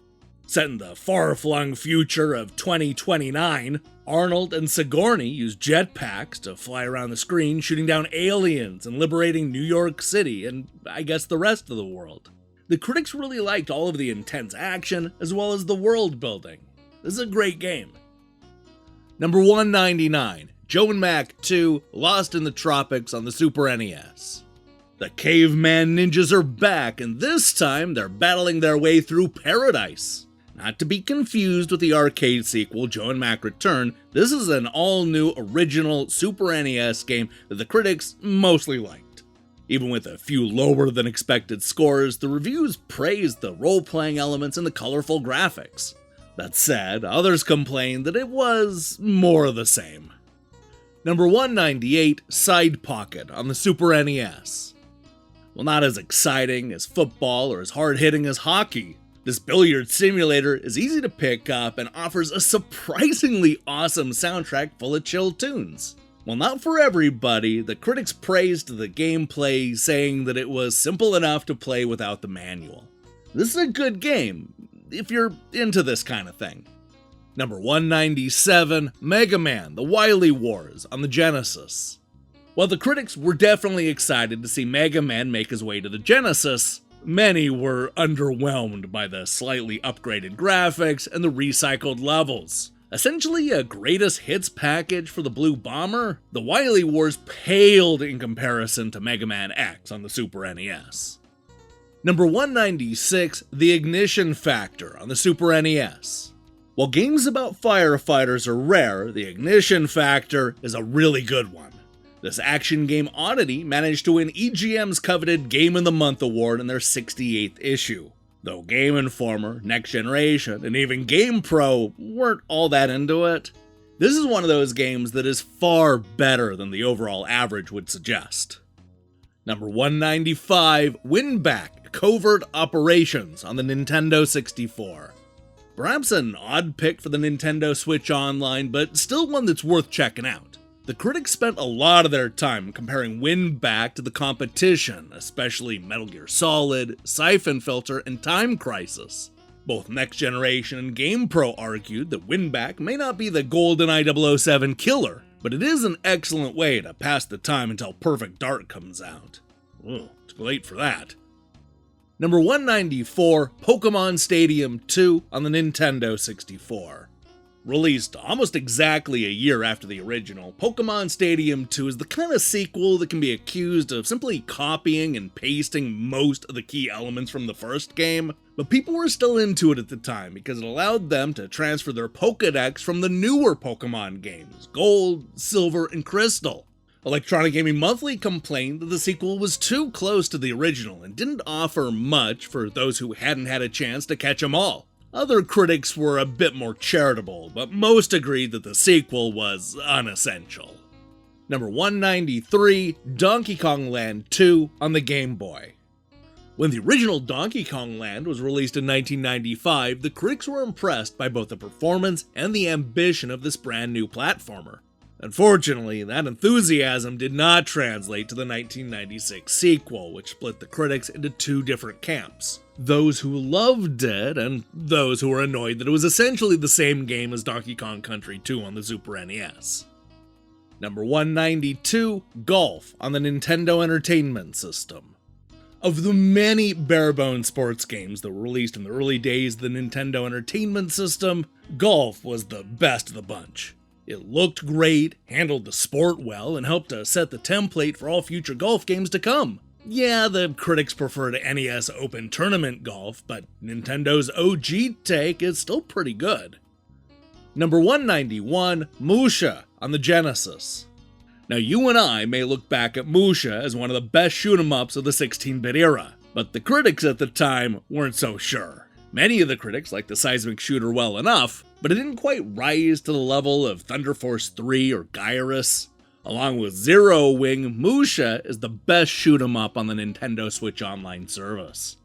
Set in the far-flung future of 2029, Arnold and Sigourney use jetpacks to fly around the screen, shooting down aliens and liberating New York City and, I guess, the rest of the world. The critics really liked all of the intense action, as well as the world building. This is a great game. Number 199, Joe and Mac 2, Lost in the Tropics on the Super NES. The caveman ninjas are back, and this time they're battling their way through paradise. Not to be confused with the arcade sequel, Joe and Mac Return, this is an all-new original Super NES game that the critics mostly liked. Even with a few lower than expected scores, the reviews praised the role-playing elements and the colorful graphics. That said, others complained that it was more of the same. Number 198, Side Pocket on the Super NES. Well, not as exciting as football or as hard-hitting as hockey, this billiard simulator is easy to pick up and offers a surprisingly awesome soundtrack full of chill tunes. While not for everybody, the critics praised the gameplay, saying that it was simple enough to play without the manual. This is a good game, if you're into this kind of thing. Number 197, Mega Man: The Wily Wars on the Genesis. While the critics were definitely excited to see Mega Man make his way to the Genesis, many were underwhelmed by the slightly upgraded graphics and the recycled levels. Essentially a greatest hits package for the Blue Bomber, the Wily Wars paled in comparison to Mega Man X on the Super NES. Number 196, The Ignition Factor on the Super NES. While games about firefighters are rare, The Ignition Factor is a really good one. This action game oddity managed to win EGM's coveted Game of the Month award in their 68th issue, though Game Informer, Next Generation, and even GamePro weren't all that into it. This is one of those games that is far better than the overall average would suggest. Number 195, Winback: Covert Operations on the Nintendo 64. Perhaps an odd pick for the Nintendo Switch Online, but still one that's worth checking out. The critics spent a lot of their time comparing Winback to the competition, especially Metal Gear Solid, Siphon Filter, and Time Crisis. Both Next Generation and GamePro argued that Winback may not be the GoldenEye 007 killer, but it is an excellent way to pass the time until Perfect Dark comes out. Ooh, too late for that. Number 194, Pokemon Stadium 2 on the Nintendo 64. Released almost exactly a year after the original, Pokemon Stadium 2 is the kind of sequel that can be accused of simply copying and pasting most of the key elements from the first game, but people were still into it at the time because it allowed them to transfer their Pokédex from the newer Pokemon games, Gold, Silver, and Crystal. Electronic Gaming Monthly complained that the sequel was too close to the original and didn't offer much for those who hadn't had a chance to catch them all. Other critics were a bit more charitable, but most agreed that the sequel was unessential. Number 193, Donkey Kong Land 2 on the Game Boy. When the original Donkey Kong Land was released in 1995, the critics were impressed by both the performance and the ambition of this brand new platformer. Unfortunately, that enthusiasm did not translate to the 1996 sequel, which split the critics into two different camps. Those who loved it, and those who were annoyed that it was essentially the same game as Donkey Kong Country 2 on the Super NES. Number 192, Golf on the Nintendo Entertainment System. Of the many bare-bones sports games that were released in the early days of the Nintendo Entertainment System, Golf was the best of the bunch. It looked great, handled the sport well, and helped to set the template for all future golf games to come. Yeah, the critics preferred NES Open Tournament Golf, but Nintendo's OG take is still pretty good. Number 191, Musha on the Genesis. Now you and I may look back at Musha as one of the best shoot-'em-ups of the 16-bit era, but the critics at the time weren't so sure. Many of the critics liked the seismic shooter well enough, but it didn't quite rise to the level of Thunder Force 3 or Gyruss. Along with Zero Wing, Musha is the best shoot-'em-up on the Nintendo Switch Online service.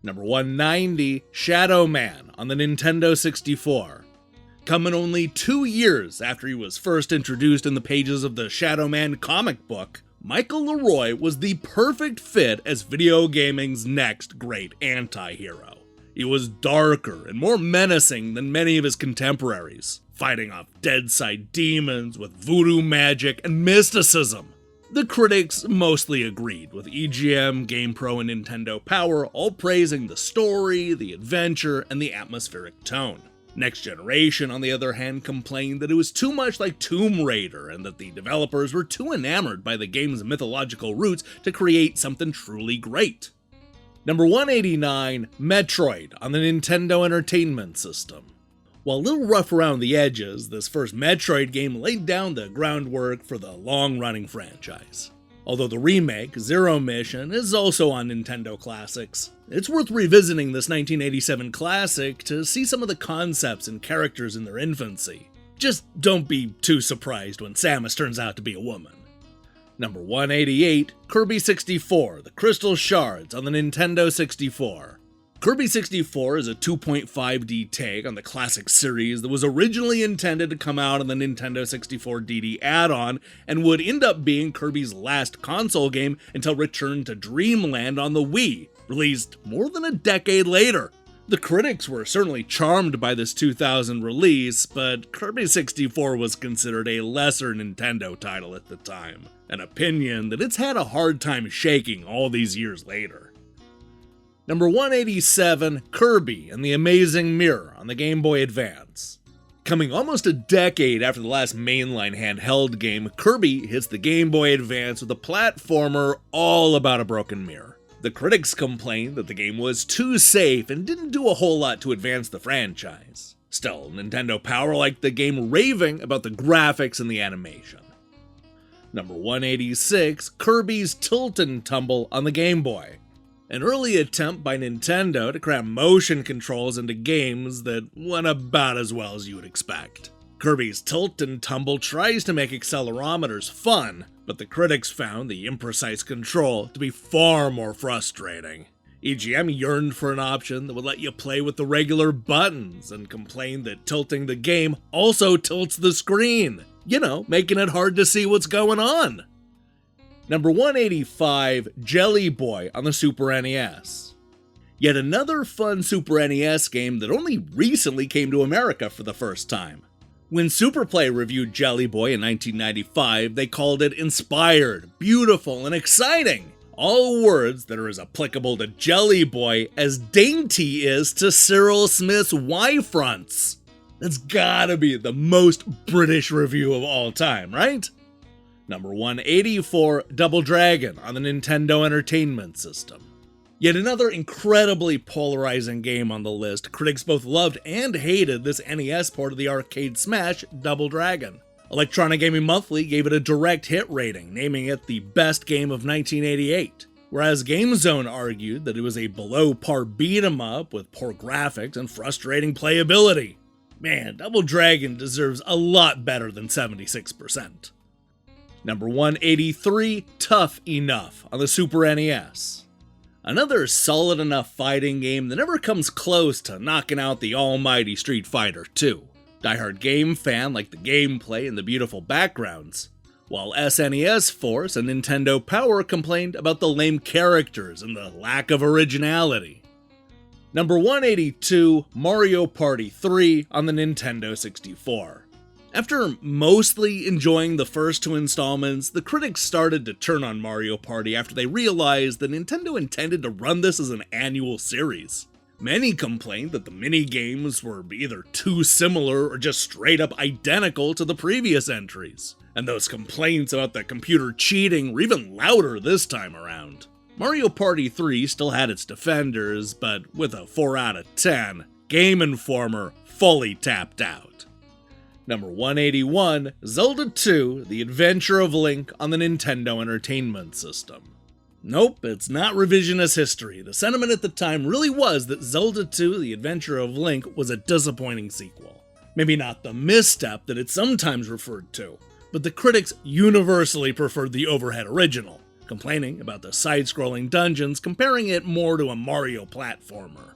Number 190, Shadow Man on the Nintendo 64. Coming only 2 years after he was first introduced in the pages of the Shadow Man comic book, Michael Leroy was the perfect fit as video gaming's next great anti-hero. He was darker and more menacing than many of his contemporaries, fighting off dead-side demons with voodoo magic and mysticism. The critics mostly agreed, with EGM, GamePro, and Nintendo Power all praising the story, the adventure, and the atmospheric tone. Next Generation, on the other hand, complained that it was too much like Tomb Raider and that the developers were too enamored by the game's mythological roots to create something truly great. Number 189, Metroid on the Nintendo Entertainment System. While a little rough around the edges, this first Metroid game laid down the groundwork for the long-running franchise. Although the remake, Zero Mission, is also on Nintendo Classics, it's worth revisiting this 1987 classic to see some of the concepts and characters in their infancy. Just don't be too surprised when Samus turns out to be a woman. Number 188, Kirby 64, The Crystal Shards on the Nintendo 64. Kirby 64 is a 2.5D take on the classic series that was originally intended to come out on the Nintendo 64 DD add-on and would end up being Kirby's last console game until Return to Dreamland on the Wii, released more than a decade later. The critics were certainly charmed by this 2000 release, but Kirby 64 was considered a lesser Nintendo title at the time, an opinion that it's had a hard time shaking all these years later. Number 187, Kirby and the Amazing Mirror on the Game Boy Advance. Coming almost a decade after the last mainline handheld game, Kirby hits the Game Boy Advance with a platformer all about a broken mirror. The critics complained that the game was too safe and didn't do a whole lot to advance the franchise. Still, Nintendo Power liked the game, raving about the graphics and the animation. Number 186, Kirby's Tilt and Tumble on the Game Boy. An early attempt by Nintendo to cram motion controls into games that went about as well as you would expect. Kirby's Tilt and Tumble tries to make accelerometers fun, but the critics found the imprecise control to be far more frustrating. EGM yearned for an option that would let you play with the regular buttons and complained that tilting the game also tilts the screen, making it hard to see what's going on. Number 185, Jelly Boy on the Super NES. Yet another fun Super NES game that only recently came to America for the first time. When Superplay reviewed Jelly Boy in 1995, they called it inspired, beautiful, and exciting. All words that are as applicable to Jelly Boy as dainty is to Cyril Smith's Y-fronts. That's gotta be the most British review of all time, right? Number 184, Double Dragon on the Nintendo Entertainment System. Yet another incredibly polarizing game on the list. Critics both loved and hated this NES port of the arcade smash, Double Dragon. Electronic Gaming Monthly gave it a direct hit rating, naming it the best game of 1988. Whereas GameZone argued that it was a below-par beat-em-up with poor graphics and frustrating playability. Man, Double Dragon deserves a lot better than 76%. Number 183, Tough Enough on the Super NES. Another solid enough fighting game that never comes close to knocking out the almighty Street Fighter II. Die-hard game fan liked the gameplay and the beautiful backgrounds, while SNES Force and Nintendo Power complained about the lame characters and the lack of originality. Number 182, Mario Party 3 on the Nintendo 64. After mostly enjoying the first two installments, the critics started to turn on Mario Party after they realized that Nintendo intended to run this as an annual series. Many complained that the mini-games were either too similar or just straight up identical to the previous entries, and those complaints about the computer cheating were even louder this time around. Mario Party 3 still had its defenders, but with a 4 out of 10, Game Informer fully tapped out. Number 181, Zelda 2, The Adventure of Link on the Nintendo Entertainment System. Nope, it's not revisionist history. The sentiment at the time really was that Zelda 2, The Adventure of Link was a disappointing sequel. Maybe not the misstep that it's sometimes referred to, but the critics universally preferred the overhead original, complaining about the side-scrolling dungeons, comparing it more to a Mario platformer.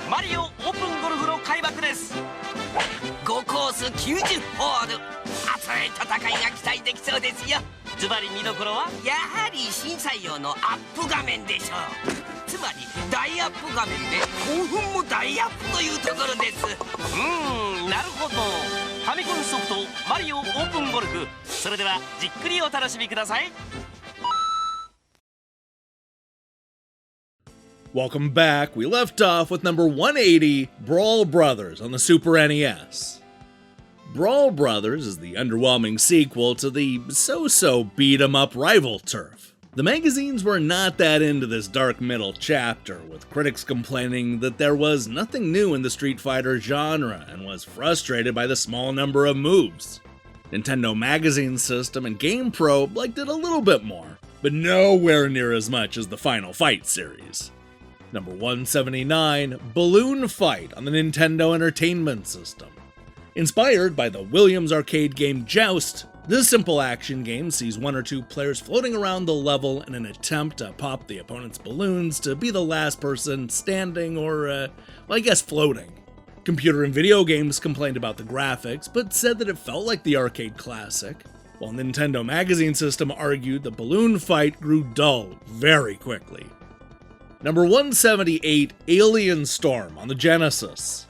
Mario Open Golf の開幕です。5コース90ホール、熱い戦いが期待できそうですよ。ズバリ見どころはやはり審査用のアップ画面でしょう。つまり大アップ画面で興奮も大アップというところです。なるほど。ファミコンソフトマリオオープンゴルフ、それではじっくりお楽しみください。Welcome back. We left off with number 180, Brawl Brothers on the Super NES. Brawl Brothers is the underwhelming sequel to the so-so beat-em-up rival turf. The magazines were not that into this dark middle chapter, with critics complaining that there was nothing new in the Street Fighter genre and was frustrated by the small number of moves. Nintendo Magazine System and GamePro liked it a little bit more, but nowhere near as much as the Final Fight series. Number 179, Balloon Fight on the Nintendo Entertainment System. Inspired by the Williams arcade game Joust, this simple action game sees one or two players floating around the level in an attempt to pop the opponent's balloons to be the last person standing or, floating. Computer and video games complained about the graphics, but said that it felt like the arcade classic, while Nintendo Magazine System argued that Balloon Fight grew dull very quickly. Number 178, Alien Storm on the Genesis.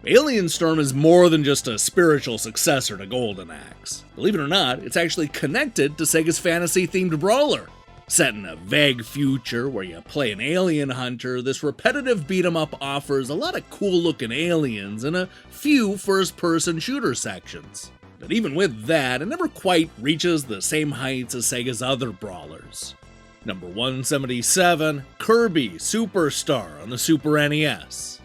Alien Storm is more than just a spiritual successor to Golden Axe. Believe it or not, it's actually connected to Sega's fantasy-themed brawler. Set in a vague future where you play an alien hunter, this repetitive beat-em-up offers a lot of cool-looking aliens and a few first-person shooter sections. But even with that, it never quite reaches the same heights as Sega's other brawlers. Number 177, Kirby Superstar on the Super NES.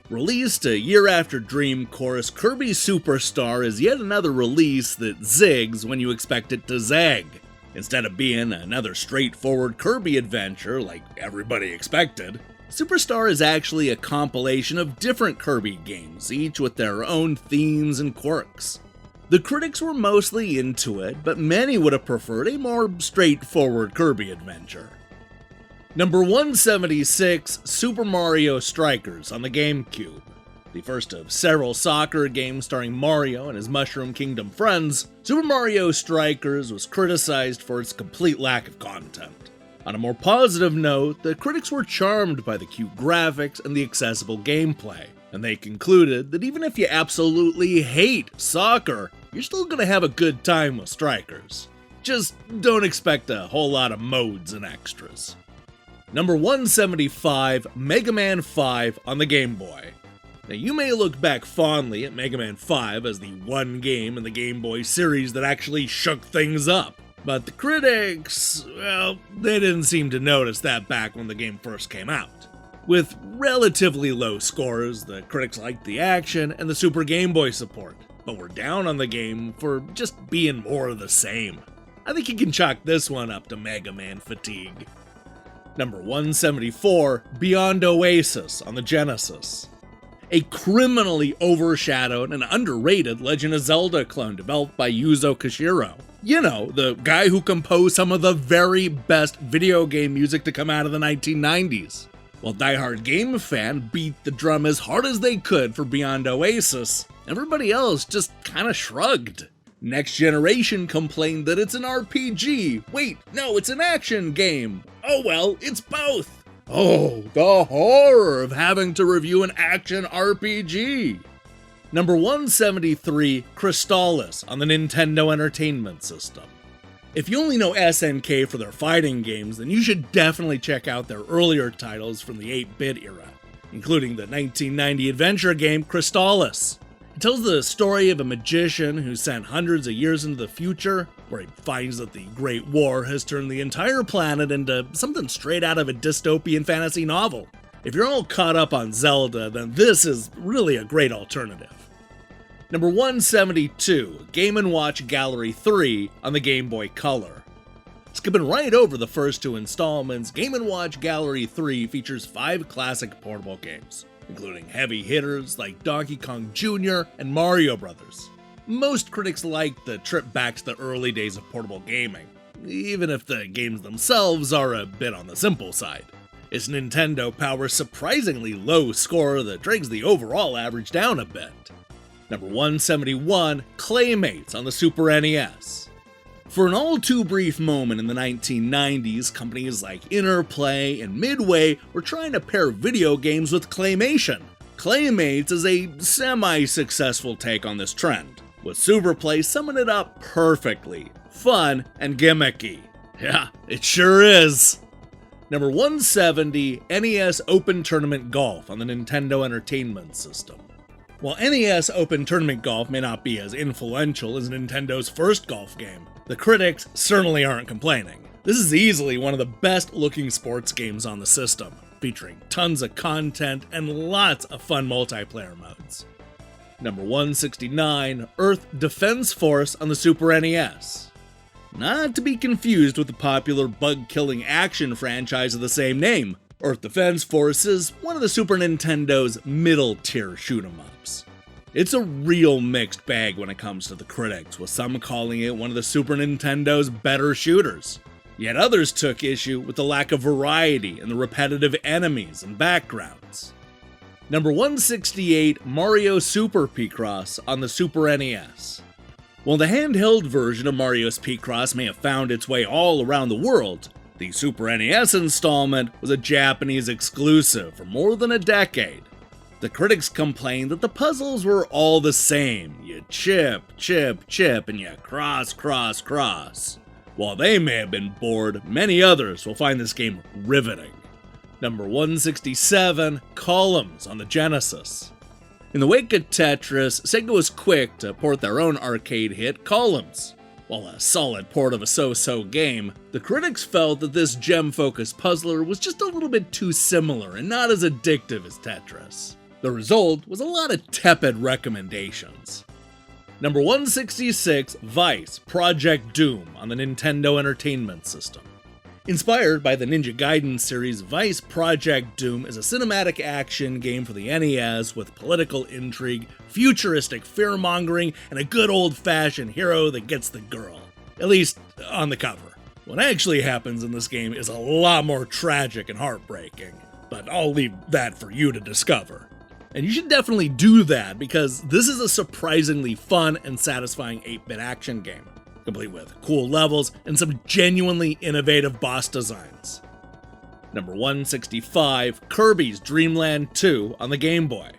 Released a year after Dream Course, Kirby Superstar is yet another release that zigs when you expect it to zag. Instead of being another straightforward Kirby adventure like everybody expected, Superstar is actually a compilation of different Kirby games, each with their own themes and quirks. The critics were mostly into it, but many would have preferred a more straightforward Kirby adventure. Number 176, Super Mario Strikers on the GameCube. The first of several soccer games starring Mario and his Mushroom Kingdom friends, Super Mario Strikers was criticized for its complete lack of content. On a more positive note, the critics were charmed by the cute graphics and the accessible gameplay, and they concluded that even if you absolutely hate soccer, you're still gonna have a good time with Strikers. Just don't expect a whole lot of modes and extras. Number 175, Mega Man 5 on the Game Boy. Now you may look back fondly at Mega Man 5 as the one game in the Game Boy series that actually shook things up, but the critics, well, they didn't seem to notice that back when the game first came out. With relatively low scores, the critics liked the action and the Super Game Boy support, but were down on the game for just being more of the same. I think you can chalk this one up to Mega Man fatigue. Number 174, Beyond Oasis on the Genesis. A criminally overshadowed and underrated Legend of Zelda clone developed by Yuzo Koshiro. You know, the guy who composed some of the very best video game music to come out of the 1990s. While Die Hard Game Fan beat the drum as hard as they could for Beyond Oasis, everybody else just kinda shrugged. Next Generation complained that it's an RPG. Wait, no, it's an action game. Oh well, it's both. Oh, the horror of having to review an action RPG. Number 173, Crystallis on the Nintendo Entertainment System. If you only know SNK for their fighting games, then you should definitely check out their earlier titles from the 8-bit era, including the 1990 adventure game Crystallis. It tells the story of a magician who's sent hundreds of years into the future, where he finds that the Great War has turned the entire planet into something straight out of a dystopian fantasy novel. If you're all caught up on Zelda, then this is really a great alternative. Number 172, Game & Watch Gallery 3 on the Game Boy Color. Skipping right over the first two installments, Game & Watch Gallery 3 features 5 classic portable games, including heavy hitters like Donkey Kong Jr. and Mario Brothers. Most critics like the trip back to the early days of portable gaming, even if the games themselves are a bit on the simple side. It's Nintendo Power's surprisingly low score that drags the overall average down a bit. Number 171, Claymates on the Super NES. For an all too brief moment in the 1990s, companies like Interplay and Midway were trying to pair video games with claymation. Claymates is a semi-successful take on this trend, with Superplay summing it up perfectly. Fun and gimmicky. Yeah, it sure is. Number 170, NES Open Tournament Golf on the Nintendo Entertainment System. While NES Open Tournament Golf may not be as influential as Nintendo's first golf game, the critics certainly aren't complaining. This is easily one of the best looking sports games on the system, featuring tons of content and lots of fun multiplayer modes. Number 169, Earth Defense Force on the Super NES. Not to be confused with the popular bug-killing action franchise of the same name. Earth Defense Force is one of the Super Nintendo's middle-tier shoot-'em-ups. It's a real mixed bag when it comes to the critics, with some calling it one of the Super Nintendo's better shooters. Yet others took issue with the lack of variety and the repetitive enemies and backgrounds. Number 168, Mario Super Picross on the Super NES. While the handheld version of Mario's Picross may have found its way all around the world, the Super NES installment was a Japanese exclusive for more than a decade. The critics complained that the puzzles were all the same. You chip, chip, chip, and you cross, cross, cross. While they may have been bored, many others will find this game riveting. Number 167, Columns on the Genesis. In the wake of Tetris, Sega was quick to port their own arcade hit, Columns. While a solid port of a so-so game, the critics felt that this gem-focused puzzler was just a little bit too similar and not as addictive as Tetris. The result was a lot of tepid recommendations. Number 166, Vice Project Doom on the Nintendo Entertainment System. Inspired by the Ninja Gaiden series, Vice Project Doom is a cinematic action game for the NES with political intrigue, futuristic fear-mongering, and a good old-fashioned hero that gets the girl. At least, on the cover. What actually happens in this game is a lot more tragic and heartbreaking, but I'll leave that for you to discover. And you should definitely do that, because this is a surprisingly fun and satisfying 8-bit action game, complete with cool levels and some genuinely innovative boss designs. Number 165, Kirby's Dream Land 2 on the Game Boy.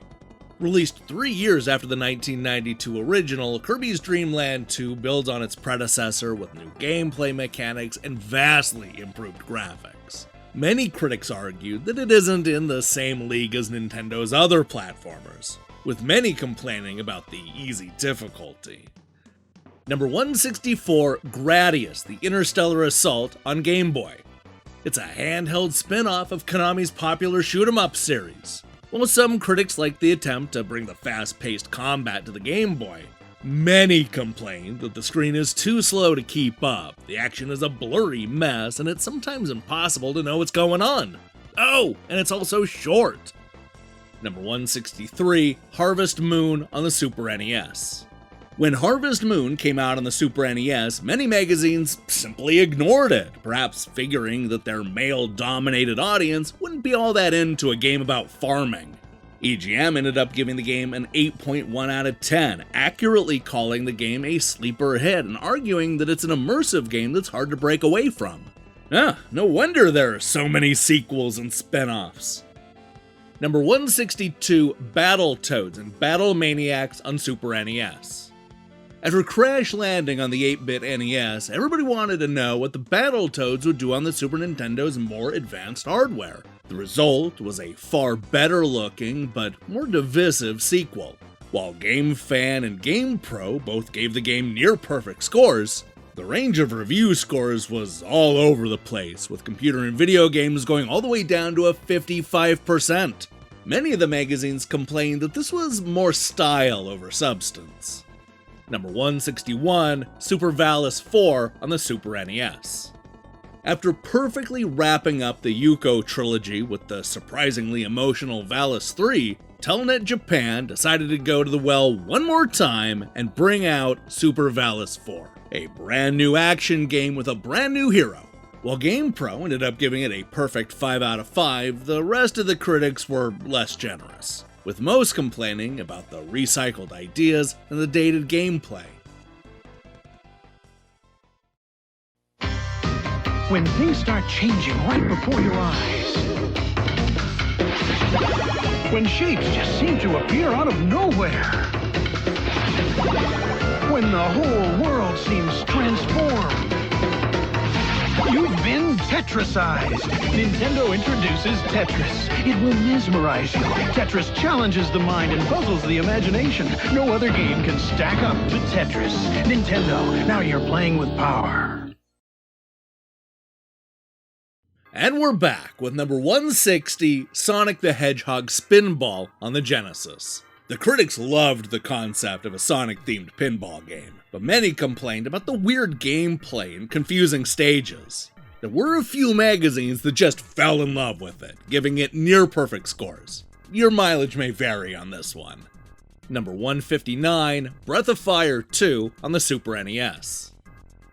Released 3 years after the 1992 original, Kirby's Dream Land 2 builds on its predecessor with new gameplay mechanics and vastly improved graphics. Many critics argued that it isn't in the same league as Nintendo's other platformers, with many complaining about the easy difficulty. Number 164, Gradius, the Interstellar Assault on Game Boy. It's a handheld spin-off of Konami's popular shoot-'em-up series. While some critics liked the attempt to bring the fast-paced combat to the Game Boy, many complained that the screen is too slow to keep up, the action is a blurry mess, and it's sometimes impossible to know what's going on. Oh, and it's also short. Number 163, Harvest Moon on the Super NES. When Harvest Moon came out on the Super NES, many magazines simply ignored it, perhaps figuring that their male-dominated audience wouldn't be all that into a game about farming. EGM ended up giving the game an 8.1 out of 10, accurately calling the game a sleeper hit and arguing that it's an immersive game that's hard to break away from. No wonder there are so many sequels and spin-offs. Number 162, Battletoads and Battle Maniacs on Super NES. After crash landing on the 8-bit NES, everybody wanted to know what the Battletoads would do on the Super Nintendo's more advanced hardware. The result was a far better looking, but more divisive sequel. While GameFan and GamePro both gave the game near perfect scores, the range of review scores was all over the place, with computer and video games going all the way down to a 55%. Many of the magazines complained that this was more style over substance. Number 161, Super Valis 4 on the Super NES. After perfectly wrapping up the Yuko trilogy with the surprisingly emotional Valis 3, Telenet Japan decided to go to the well one more time and bring out Super Valis 4, a brand new action game with a brand new hero. While GamePro ended up giving it a perfect 5 out of 5, the rest of the critics were less generous, with most complaining about the recycled ideas and the dated gameplay. when things start changing right before your eyes. When shapes just seem to appear out of nowhere. When the whole world seems transformed. You've been Tetrisized. Nintendo introduces Tetris. It will mesmerize you. Tetris challenges the mind and puzzles the imagination. No other game can stack up to Tetris. Nintendo, now you're playing with power. And we're back with number 160, Sonic the Hedgehog Spinball on the Genesis. The critics loved the concept of a Sonic-themed pinball game, but many complained about the weird gameplay and confusing stages. There were a few magazines that just fell in love with it, giving it near-perfect scores. Your mileage may vary on this one. Number 159, Breath of Fire 2 on the Super NES.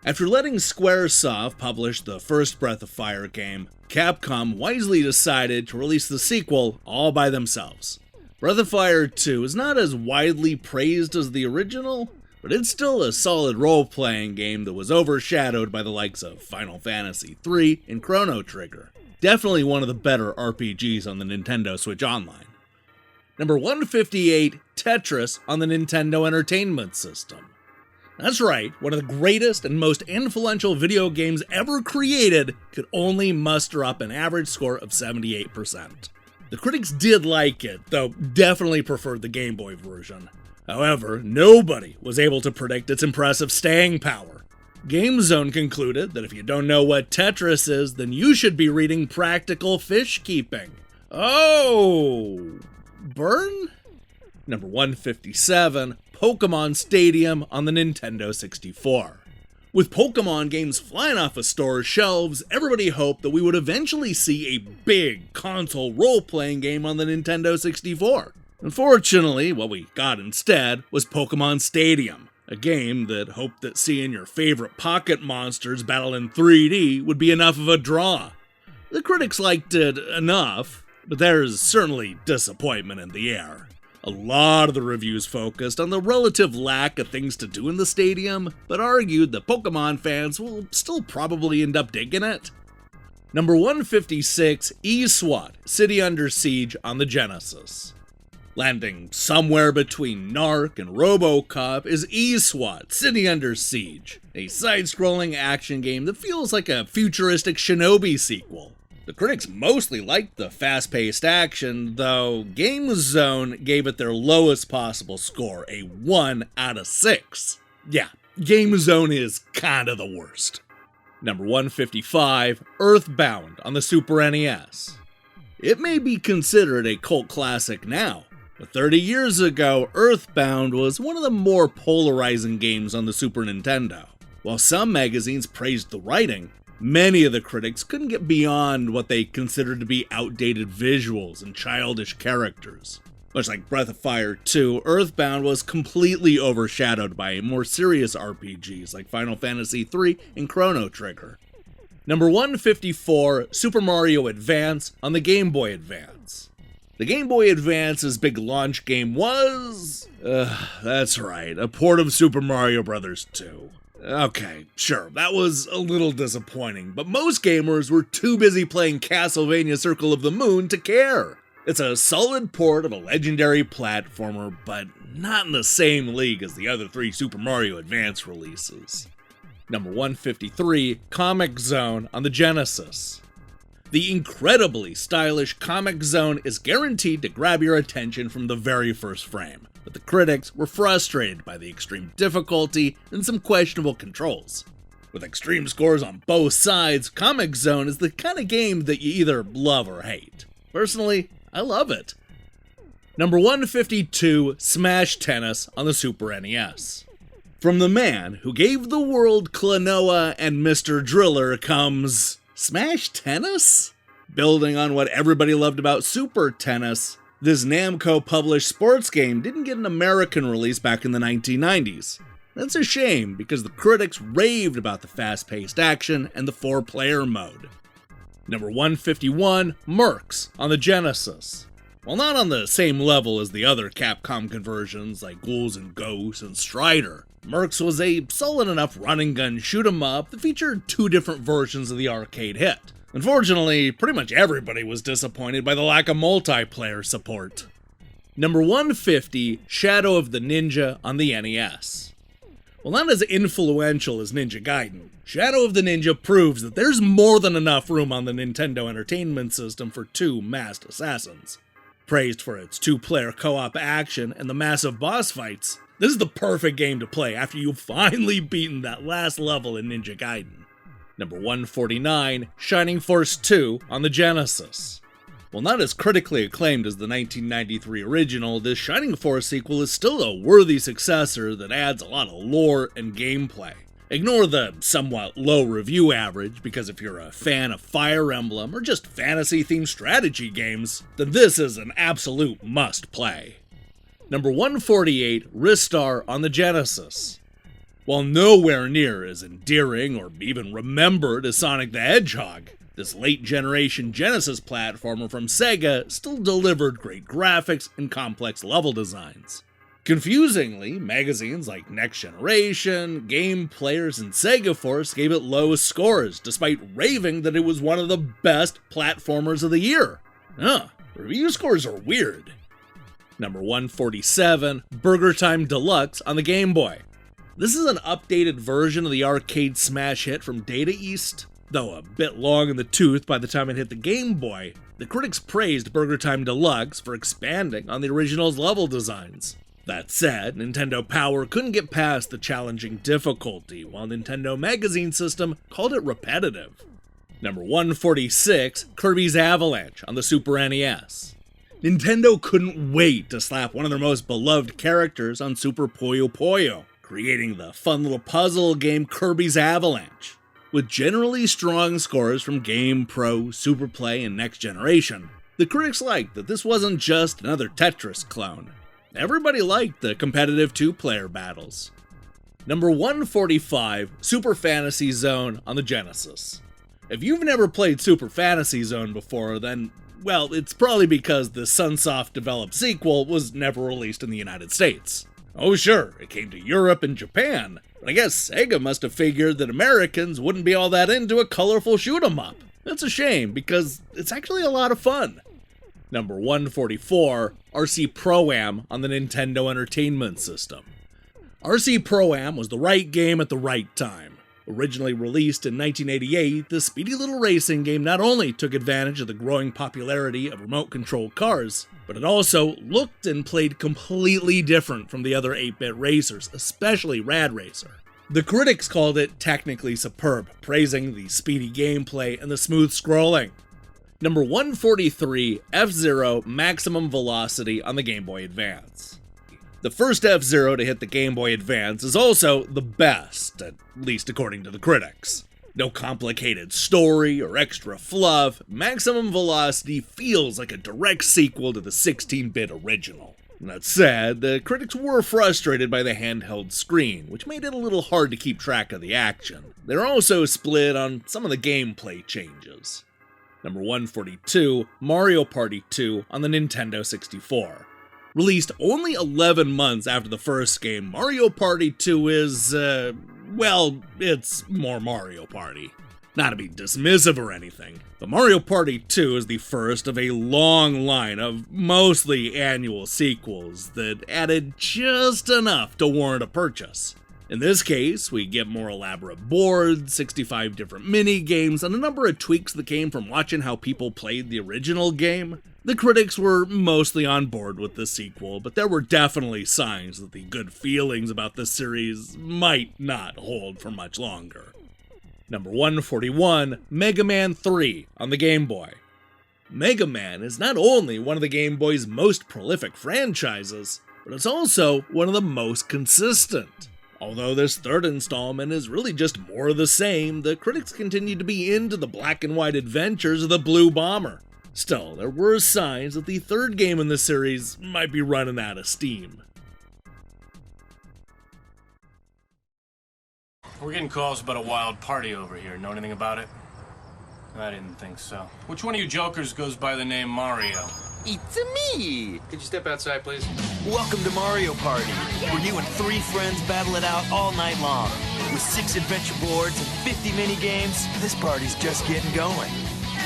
After letting Squaresoft publish the first Breath of Fire game, Capcom wisely decided to release the sequel all by themselves. Breath of Fire 2 is not as widely praised as the original, but it's still a solid role-playing game that was overshadowed by the likes of Final Fantasy III and Chrono Trigger. Definitely one of the better RPGs on the Nintendo Switch Online. Number 158, Tetris on the Nintendo Entertainment System. That's right, one of the greatest and most influential video games ever created could only muster up an average score of 78%. The critics did like it, though definitely preferred the Game Boy version. However, nobody was able to predict its impressive staying power. GameZone concluded that if you don't know what Tetris is, then you should be reading Practical Fish Keeping. Oh, burn? Number 157, Pokemon Stadium on the Nintendo 64. With Pokemon games flying off of store shelves, everybody hoped that we would eventually see a big console role-playing game on the Nintendo 64. Unfortunately, what we got instead was Pokemon Stadium, a game that hoped that seeing your favorite pocket monsters battle in 3D would be enough of a draw. The critics liked it enough, but there's certainly disappointment in the air. A lot of the reviews focused on the relative lack of things to do in the stadium, but argued that Pokemon fans will still probably end up digging it. Number 156, E-SWAT, City Under Siege on the Genesis. Landing somewhere between Narc and RoboCop is E-SWAT, City Under Siege, a side-scrolling action game that feels like a futuristic Shinobi sequel. The critics mostly liked the fast-paced action, though GameZone gave it their lowest possible score, a 1 out of 6. Yeah, GameZone is kinda the worst. Number 155, Earthbound on the Super NES. It may be considered a cult classic now, but 30 years ago, Earthbound was one of the more polarizing games on the Super Nintendo. While some magazines praised the writing, many of the critics couldn't get beyond what they considered to be outdated visuals and childish characters. Much like Breath of Fire 2, Earthbound was completely overshadowed by more serious RPGs like Final Fantasy III and Chrono Trigger. Number 154, Super Mario Advance on the Game Boy Advance. The Game Boy Advance's big launch game was... that's right, a port of Super Mario Bros. 2. Okay, sure, that was a little disappointing, but most gamers were too busy playing Castlevania Circle of the Moon to care. It's a solid port of a legendary platformer, but not in the same league as the other three Super Mario Advance releases. Number 153, Comic Zone on the Genesis. The incredibly stylish Comic Zone is guaranteed to grab your attention from the very first frame, but the critics were frustrated by the extreme difficulty and some questionable controls. With extreme scores on both sides, Comic Zone is the kind of game that you either love or hate. Personally, I love it. Number 152, Smash Tennis on the Super NES. From the man who gave the world Klonoa and Mr. Driller comes Smash Tennis? Building on what everybody loved about Super Tennis, this Namco-published sports game didn't get an American release back in the 1990s. That's a shame, because the critics raved about the fast-paced action and the 4-player mode. Number 151, Mercs on the Genesis. While not on the same level as the other Capcom conversions like Ghouls and Ghosts and Strider, Mercs was a solid enough run-and-gun shoot-'em-up that featured two different versions of the arcade hit. Unfortunately, pretty much everybody was disappointed by the lack of multiplayer support. Number 150, Shadow of the Ninja on the NES. While not as influential as Ninja Gaiden, Shadow of the Ninja proves that there's more than enough room on the Nintendo Entertainment System for two masked assassins. Praised for its two-player co-op action and the massive boss fights, this is the perfect game to play after you've finally beaten that last level in Ninja Gaiden. Number 149, Shining Force 2 on the Genesis. While not as critically acclaimed as the 1993 original, this Shining Force sequel is still a worthy successor that adds a lot of lore and gameplay. Ignore the somewhat low review average, because if you're a fan of Fire Emblem or just fantasy-themed strategy games, then this is an absolute must-play. Number 148, Ristar on the Genesis. While nowhere near as endearing or even remembered as Sonic the Hedgehog, this late-generation Genesis platformer from Sega still delivered great graphics and complex level designs. Confusingly, magazines like Next Generation, Game Players, and Sega Force gave it low scores, despite raving that it was one of the best platformers of the year. Review scores are weird. Number 147, Burger Time Deluxe on the Game Boy. This is an updated version of the arcade smash hit from Data East. Though a bit long in the tooth by the time it hit the Game Boy, the critics praised Burger Time Deluxe for expanding on the original's level designs. That said, Nintendo Power couldn't get past the challenging difficulty, while Nintendo Magazine System called it repetitive. Number 146, Kirby's Avalanche on the Super NES. Nintendo couldn't wait to slap one of their most beloved characters on Super Puyo Puyo, creating the fun little puzzle game Kirby's Avalanche. With generally strong scores from GamePro, Superplay, and Next Generation, the critics liked that this wasn't just another Tetris clone. Everybody liked the competitive two-player battles. Number 145, Super Fantasy Zone on the Genesis. If you've never played Super Fantasy Zone before, then, well, it's probably because the Sunsoft-developed sequel was never released in the United States. Oh sure, it came to Europe and Japan, but I guess Sega must have figured that Americans wouldn't be all that into a colorful shoot-'em-up. That's a shame, because it's actually a lot of fun. Number 144, RC Pro-Am on the Nintendo Entertainment System. RC Pro-Am was the right game at the right time. Originally released in 1988, the speedy little racing game not only took advantage of the growing popularity of remote-controlled cars, but it also looked and played completely different from the other 8-bit racers, especially Rad Racer. The critics called it technically superb, praising the speedy gameplay and the smooth scrolling. Number 143, F-Zero Maximum Velocity on the Game Boy Advance. The first F-Zero to hit the Game Boy Advance is also the best, at least according to the critics. No complicated story or extra fluff, Maximum Velocity feels like a direct sequel to the 16-bit original. That said, the critics were frustrated by the handheld screen, which made it a little hard to keep track of the action. They're also split on some of the gameplay changes. Number 142, Mario Party 2 on the Nintendo 64. Released only 11 months after the first game, Mario Party 2 is, well, it's more Mario Party. Not to be dismissive or anything, but Mario Party 2 is the first of a long line of mostly annual sequels that added just enough to warrant a purchase. In this case, we get more elaborate boards, 65 different mini-games, and a number of tweaks that came from watching how people played the original game. The critics were mostly on board with the sequel, but there were definitely signs that the good feelings about this series might not hold for much longer. Number 141, Mega Man 3 on the Game Boy. Mega Man is not only one of the Game Boy's most prolific franchises, but it's also one of the most consistent. Although this third installment is really just more of the same, the critics continue to be into the black and white adventures of the Blue Bomber. Still, there were signs that the third game in the series might be running out of steam. We're getting calls about a wild party over here. Know anything about it? I didn't think so. Which one of you jokers goes by the name Mario? it's me! Could you step outside, please? Welcome to Mario Party, where you and 3 friends battle it out all night long. With 6 adventure boards and 50 mini-games, this party's just getting going.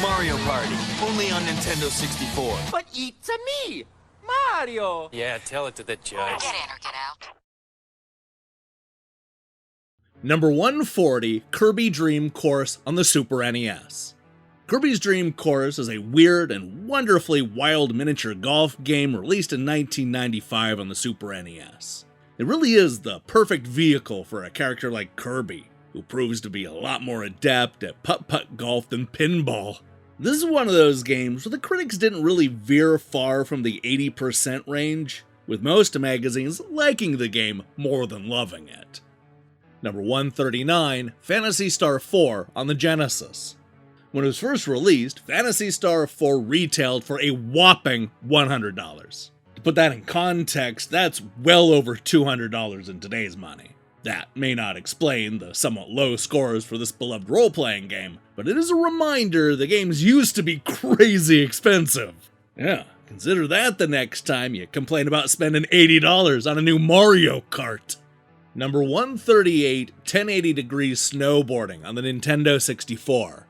Mario Party, only on Nintendo 64. But it's me, Mario! Yeah, tell it to the judge. Get in or get out. Number 140, Kirby Dream Course on the Super NES. Kirby's Dream Course is a weird and wonderfully wild miniature golf game released in 1995 on the Super NES. It really is the perfect vehicle for a character like Kirby, who proves to be a lot more adept at putt-putt golf than pinball. This is one of those games where the critics didn't really veer far from the 80% range, with most magazines liking the game more than loving it. Number 139, Phantasy Star 4 on the Genesis. When it was first released, Phantasy Star 4 retailed for a whopping $100. To put that in context, that's well over $200 in today's money. That may not explain the somewhat low scores for this beloved role-playing game, but it is a reminder the games used to be crazy expensive. Yeah, consider that the next time you complain about spending $80 on a new Mario Kart. Number 138, 1080 Degrees Snowboarding on the Nintendo 64.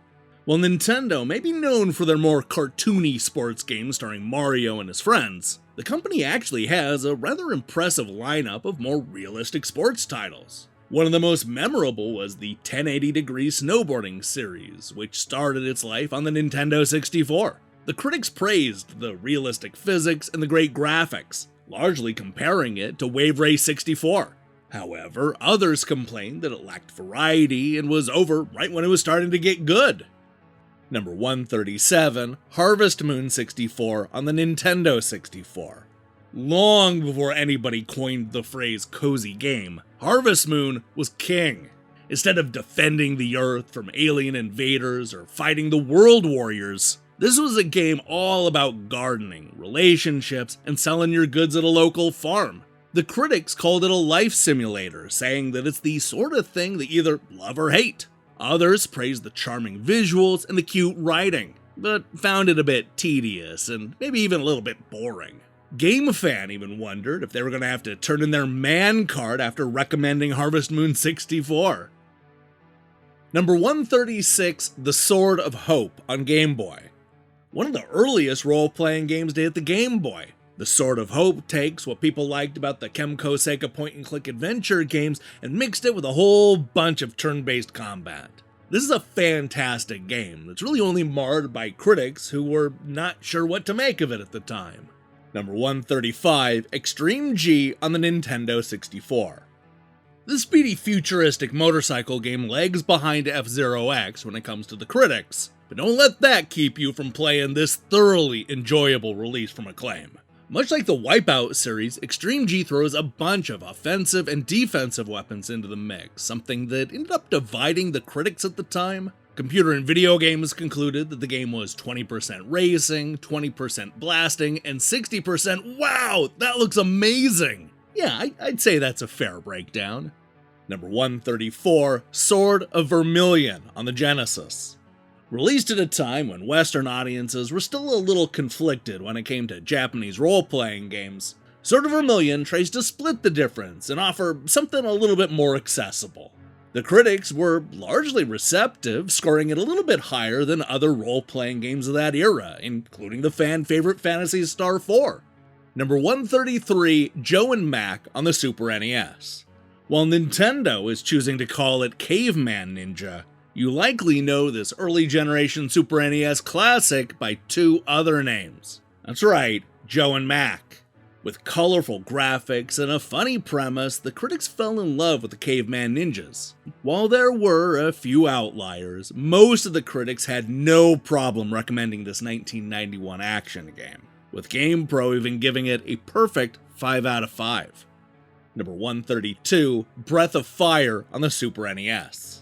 While Nintendo may be known for their more cartoony sports games starring Mario and his friends, the company actually has a rather impressive lineup of more realistic sports titles. One of the most memorable was the 1080 Degrees Snowboarding series, which started its life on the Nintendo 64. The critics praised the realistic physics and the great graphics, largely comparing it to Wave Race 64. However, others complained that it lacked variety and was over right when it was starting to get good. Number 137, Harvest Moon 64 on the Nintendo 64. Long before anybody coined the phrase cozy game, Harvest Moon was king. Instead of defending the Earth from alien invaders or fighting the World Warriors, this was a game all about gardening, relationships, and selling your goods at a local farm. The critics called it a life simulator, saying that it's the sort of thing that you either love or hate. Others praised the charming visuals and the cute writing, but found it a bit tedious and maybe even a little bit boring. GameFan even wondered if they were going to have to turn in their man card after recommending Harvest Moon 64. Number 136, The Sword of Hope on Game Boy. One of the earliest role-playing games to hit the Game Boy. The Sword of Hope takes what people liked about the Kemco Sega point-and-click adventure games and mixed it with a whole bunch of turn-based combat. This is a fantastic game that's really only marred by critics who were not sure what to make of it at the time. Number 135, Extreme G on the Nintendo 64. This speedy futuristic motorcycle game lags behind F-Zero X when it comes to the critics, but don't let that keep you from playing this thoroughly enjoyable release from Acclaim. Much like the Wipeout series, Extreme G throws a bunch of offensive and defensive weapons into the mix, something that ended up dividing the critics at the time. Computer and Video Games concluded that the game was 20% racing, 20% blasting, and 60% wow, that looks amazing! Yeah, I'd say that's a fair breakdown. Number 134, Sword of Vermilion on the Genesis. Released at a time when Western audiences were still a little conflicted when it came to Japanese role-playing games, Sword of Vermilion tries to split the difference and offer something a little bit more accessible. The critics were largely receptive, scoring it a little bit higher than other role-playing games of that era, including the fan-favorite Phantasy Star 4. Number 133, Joe and Mac on the Super NES. While Nintendo is choosing to call it Caveman Ninja, you likely know this early generation Super NES classic by 2 other names. That's right, Joe and Mac. With colorful graphics and a funny premise, the critics fell in love with the Caveman Ninjas. While there were a few outliers, most of the critics had no problem recommending this 1991 action game, with GamePro even giving it a perfect 5 out of 5. Number 132, Breath of Fire on the Super NES.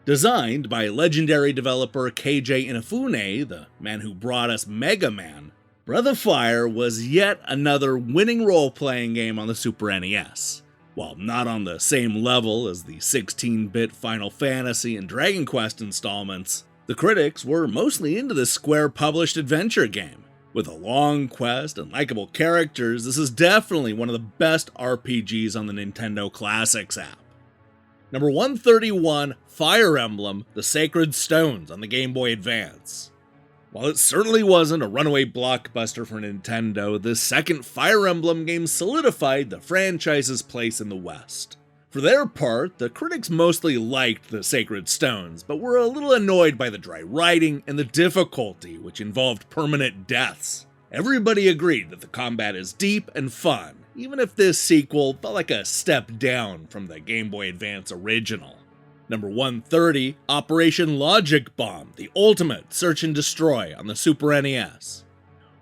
Designed by legendary developer KJ Inafune, the man who brought us Mega Man, Breath of Fire was yet another winning role-playing game on the Super NES. While not on the same level as the 16-bit Final Fantasy and Dragon Quest installments, the critics were mostly into this Square-published adventure game, With a long quest and likable characters, this is definitely one of the best RPGs on the Nintendo Classics app. Number 131, Fire Emblem: The Sacred Stones on the Game Boy Advance. While it certainly wasn't a runaway blockbuster for Nintendo, this second Fire Emblem game solidified the franchise's place in the West. For their part, the critics mostly liked the Sacred Stones, but were a little annoyed by the dry writing and the difficulty, which involved permanent deaths. Everybody agreed that the combat is deep and fun, even if this sequel felt like a step down from the Game Boy Advance original. Number 130, Operation Logic Bomb: The Ultimate Search and Destroy on the Super NES.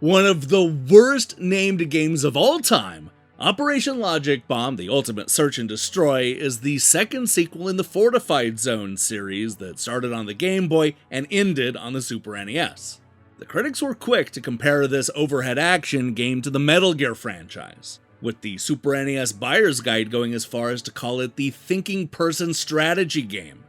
One of the worst named games of all time, Operation Logic Bomb: The Ultimate Search and Destroy is the second sequel in the Fortified Zone series that started on the Game Boy and ended on the Super NES. The critics were quick to compare this overhead action game to the Metal Gear franchise, with the Super NES Buyer's Guide going as far as to call it the thinking person strategy game.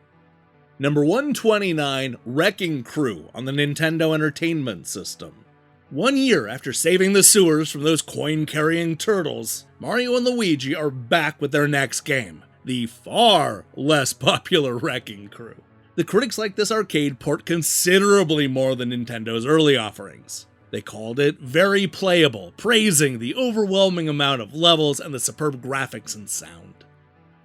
Number 129, Wrecking Crew on the Nintendo Entertainment System. 1 year after saving the sewers from those coin-carrying turtles, Mario and Luigi are back with their next game, the far less popular Wrecking Crew. The critics liked this arcade port considerably more than Nintendo's early offerings. They called it very playable, praising the overwhelming amount of levels and the superb graphics and sound.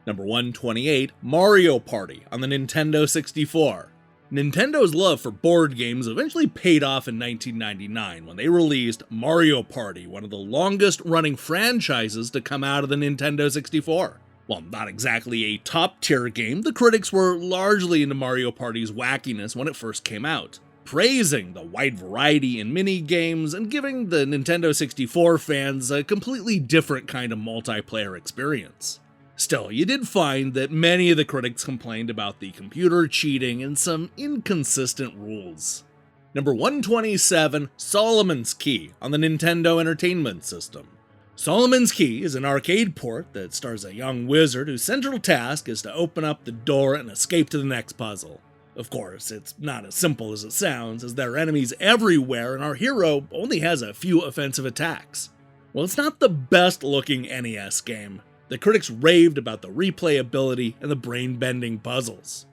Number 128, Mario Party on the Nintendo 64. Nintendo's love for board games eventually paid off in 1999 when they released Mario Party, one of the longest-running franchises to come out of the Nintendo 64. While not exactly a top-tier game, the critics were largely into Mario Party's wackiness when it first came out, praising the wide variety in mini-games and giving the Nintendo 64 fans a completely different kind of multiplayer experience. Still, you did find that many of the critics complained about the computer cheating and some inconsistent rules. Number 127, Solomon's Key on the Nintendo Entertainment System. Solomon's Key is an arcade port that stars a young wizard whose central task is to open up the door and escape to the next puzzle. Of course, it's not as simple as it sounds, as there are enemies everywhere and our hero only has a few offensive attacks. While it's not the best looking NES game, the critics raved about the replayability and the brain-bending puzzles.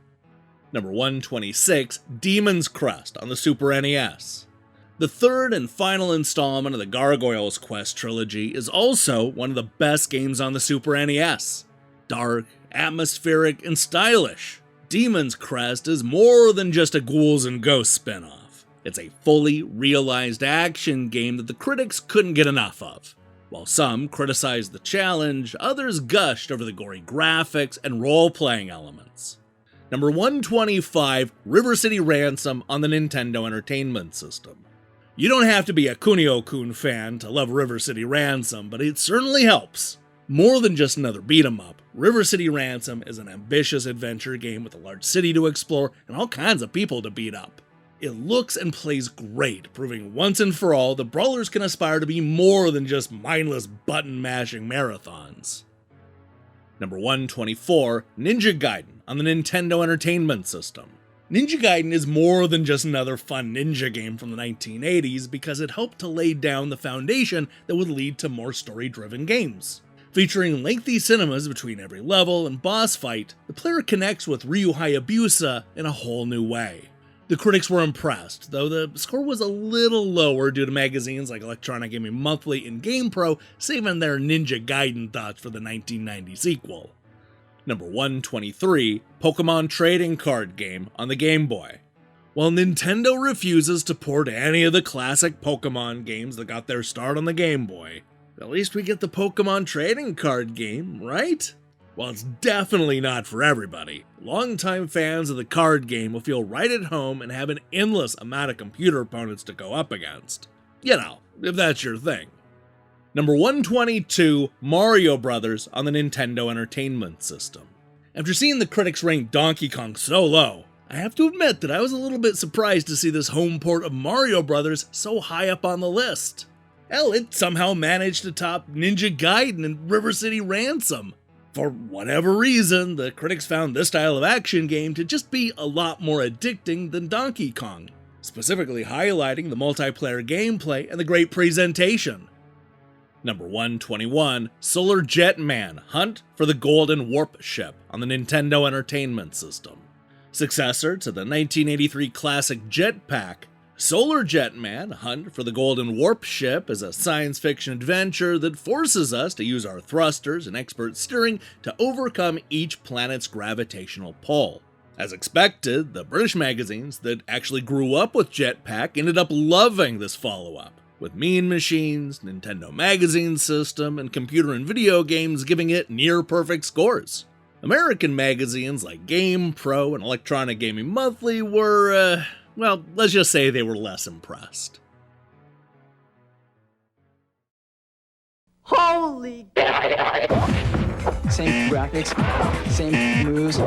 Number 126, Demon's Crest on the Super NES. The third and final installment of the Gargoyles Quest trilogy is also one of the best games on the Super NES. Dark, atmospheric, and stylish, Demon's Crest is more than just a Ghouls and Ghosts spin-off. It's a fully realized action game that the critics couldn't get enough of. While some criticized the challenge, others gushed over the gory graphics and role-playing elements. Number 125, River City Ransom on the Nintendo Entertainment System. You don't have to be a Kunio-kun fan to love River City Ransom, but it certainly helps. More than just another beat-em-up, River City Ransom is an ambitious adventure game with a large city to explore and all kinds of people to beat up. It looks and plays great, proving once and for all that brawlers can aspire to be more than just mindless button-mashing marathons. Number 124, Ninja Gaiden on the Nintendo Entertainment System. Ninja Gaiden is more than just another fun ninja game from the 1980s because it helped to lay down the foundation that would lead to more story-driven games. Featuring lengthy cinemas between every level and boss fight, the player connects with Ryu Hayabusa in a whole new way. The critics were impressed, though the score was a little lower due to magazines like Electronic Gaming Monthly and GamePro saving their Ninja Gaiden thoughts for the 1990 sequel. Number 123, Pokemon Trading Card Game on the Game Boy. While Nintendo refuses to port any of the classic Pokemon games that got their start on the Game Boy, at least we get the Pokemon Trading Card Game, right? While it's definitely not for everybody, longtime fans of the card game will feel right at home and have an endless amount of computer opponents to go up against. You know, if that's your thing. Number 122, Mario Bros. On the Nintendo Entertainment System. After seeing the critics rank Donkey Kong so low, I have to admit that I was a little bit surprised to see this home port of Mario Bros. So high up on the list. Hell, it somehow managed to top Ninja Gaiden and River City Ransom. For whatever reason, the critics found this style of action game to just be a lot more addicting than Donkey Kong. specifically highlighting the multiplayer gameplay and the great presentation. Number 121, Solar Jetman Hunt for the Golden Warp Ship on the Nintendo Entertainment System. Successor to the 1983 classic Jetpack, Solar Jetman Hunt for the Golden Warp Ship is a science fiction adventure that forces us to use our thrusters and expert steering to overcome each planet's gravitational pull. As expected, the British magazines that actually grew up with Jetpack ended up loving this follow-up, with Mean Machines, Nintendo Magazine System, and Computer and Video Games giving it near-perfect scores. American magazines like GamePro and Electronic Gaming Monthly were, well, let's just say they were less impressed. Holy... Same graphics, same moves.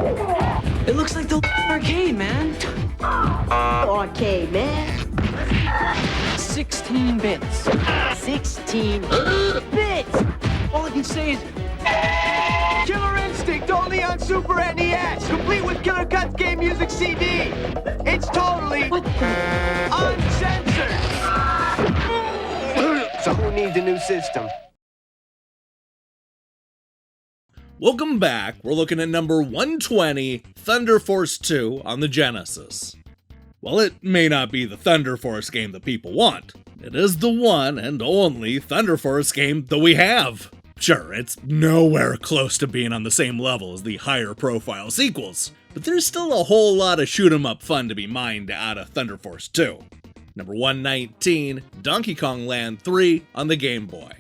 It looks like the arcade, man. Arcade, man. 16 bits. 16 bits! All I can say is... Killer Instinct only on Super NES, complete with Killer Cuts game music CD. It's totally uncensored. So who needs a new system? Welcome back. We're looking at number 120, Thunder Force 2 on the Genesis. While it may not be the Thunder Force game that people want, it is the one and only Thunder Force game that we have. Sure, it's nowhere close to being on the same level as the higher profile sequels, but there's still a whole lot of shoot 'em up fun to be mined out of Thunder Force 2. Number 119, Donkey Kong Land 3 on the Game Boy.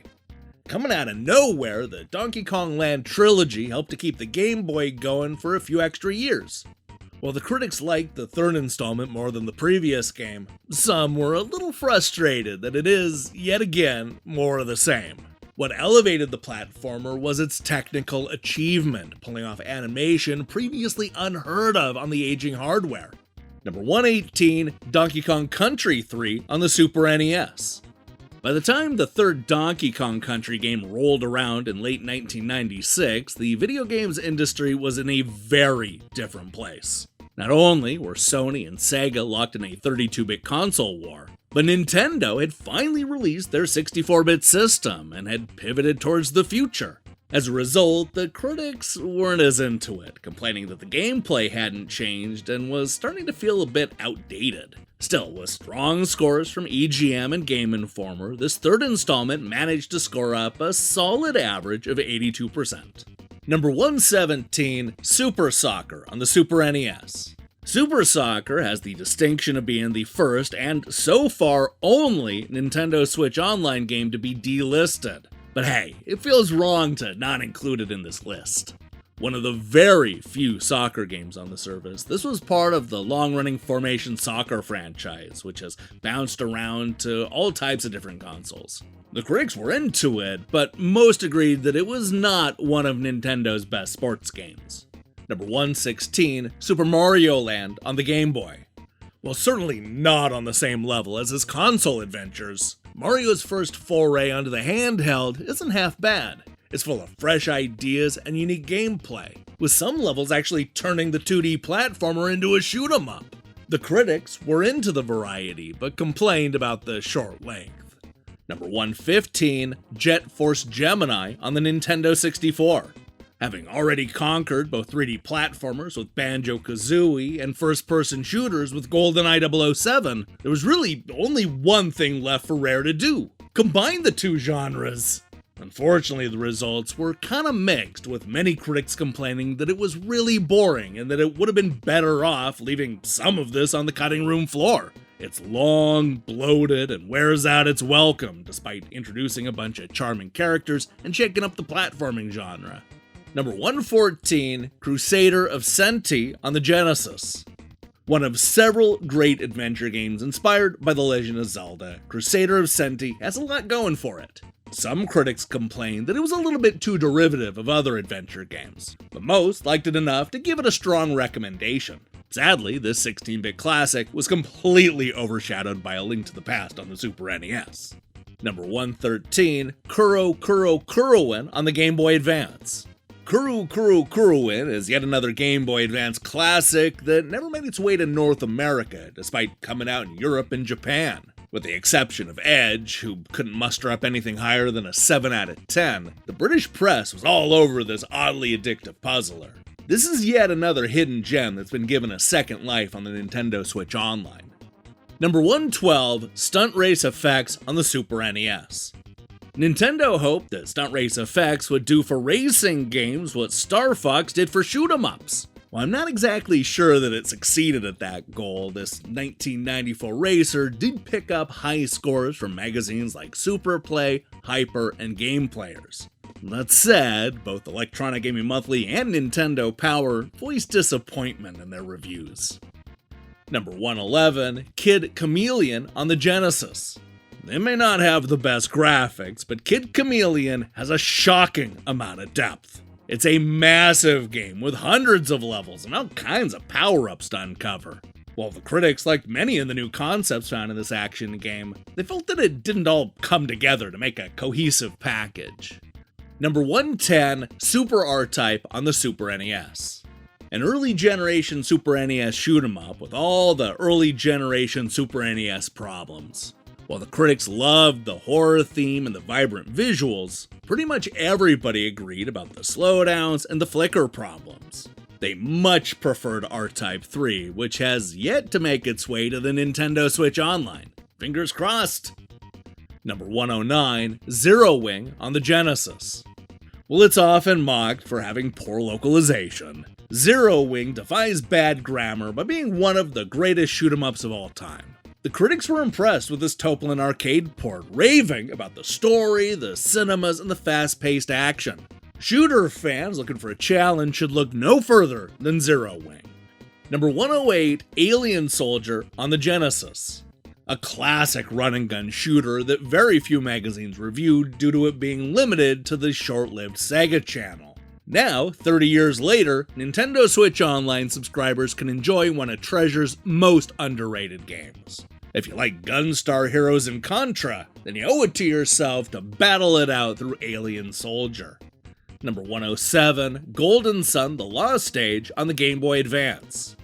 Coming out of nowhere, the Donkey Kong Land trilogy helped to keep the Game Boy going for a few extra years. While the critics liked the third installment more than the previous game, some were a little frustrated that it is, yet again, more of the same. What elevated the platformer was its technical achievement, pulling off animation previously unheard of on the aging hardware. Number 118, Donkey Kong Country 3 on the Super NES. By the time the third Donkey Kong Country game rolled around in late 1996, the video games industry was in a very different place. Not only were Sony and Sega locked in a 32-bit console war, but Nintendo had finally released their 64-bit system and had pivoted towards the future. As a result, the critics weren't as into it, complaining that the gameplay hadn't changed and was starting to feel a bit outdated. Still, with strong scores from EGM and Game Informer, this third installment managed to score up a solid average of 82%. Number 117, Super Soccer on the Super NES. Super Soccer has the distinction of being the first and, so far, only Nintendo Switch Online game to be delisted. But hey, it feels wrong to not include it in this list. One of the very few soccer games on the service, this was part of the long-running Formation Soccer franchise, which has bounced around to all types of different consoles. The critics were into it, but most agreed that it was not one of Nintendo's best sports games. Number 116, Super Mario Land on the Game Boy. While certainly not on the same level as his console adventures, Mario's first foray onto the handheld isn't half bad. It's full of fresh ideas and unique gameplay, with some levels actually turning the 2D platformer into a shoot 'em up. The critics were into the variety, but complained about the short length. Number 115, Jet Force Gemini on the Nintendo 64. Having already conquered both 3D platformers with Banjo-Kazooie and first-person shooters with GoldenEye 007, there was really only one thing left for Rare to do: combine the two genres. Unfortunately, the results were kinda mixed, with many critics complaining that it was really boring and that it would have been better off leaving some of this on the cutting room floor. It's long, bloated, and wears out its welcome, despite introducing a bunch of charming characters and shaking up the platforming genre. Number 114, Crusader of Senti on the Genesis. One of several great adventure games inspired by The Legend of Zelda, Crusader of Senti has a lot going for it. Some critics complained that it was a little bit too derivative of other adventure games, but most liked it enough to give it a strong recommendation. Sadly, this 16-bit classic was completely overshadowed by A Link to the Past on the Super NES. Number 113, Kuro Kuro Kuroin on the Game Boy Advance. Kuruin is yet another Game Boy Advance classic that never made its way to North America, despite coming out in Europe and Japan. With the exception of Edge, who couldn't muster up anything higher than a 7 out of 10, the British press was all over this oddly addictive puzzler. This is yet another hidden gem that's been given a second life on the Nintendo Switch Online. Number 112, Stunt Race Effects on the Super NES. Nintendo hoped that Stunt Race Effects would do for racing games what Star Fox did for shoot-'em-ups. While I'm not exactly sure that it succeeded at that goal, this 1994 racer did pick up high scores from magazines like Super Play, Hyper, and Game Players. That said, both Electronic Gaming Monthly and Nintendo Power voiced disappointment in their reviews. Number 111, Kid Chameleon on the Genesis. They may not have the best graphics, but Kid Chameleon has a shocking amount of depth. It's a massive game with hundreds of levels and all kinds of power-ups to uncover. While the critics liked many of the new concepts found in this action game, they felt that it didn't all come together to make a cohesive package. Number 110, Super R-Type on the Super NES. An early generation Super NES shoot-'em-up with all the early generation Super NES problems. While the critics loved the horror theme and the vibrant visuals, pretty much everybody agreed about the slowdowns and the flicker problems. They much preferred R-Type 3, which has yet to make its way to the Nintendo Switch Online. Fingers crossed! Number 109, Zero Wing on the Genesis. While it's often mocked for having poor localization, Zero Wing defies bad grammar by being one of the greatest shoot-'em-ups of all time. The critics were impressed with this Toplin arcade port, raving about the story, the cinemas, and the fast-paced action. Shooter fans looking for a challenge should look no further than Zero Wing. Number 108, Alien Soldier on the Genesis. A classic run-and-gun shooter that very few magazines reviewed due to it being limited to the short-lived Sega channel. Now, 30 years later, Nintendo Switch Online subscribers can enjoy one of Treasure's most underrated games. If you like Gunstar Heroes and Contra, then you owe it to yourself to battle it out through Alien Soldier. Number 107, Golden Sun: The Lost Stage on the Game Boy Advance.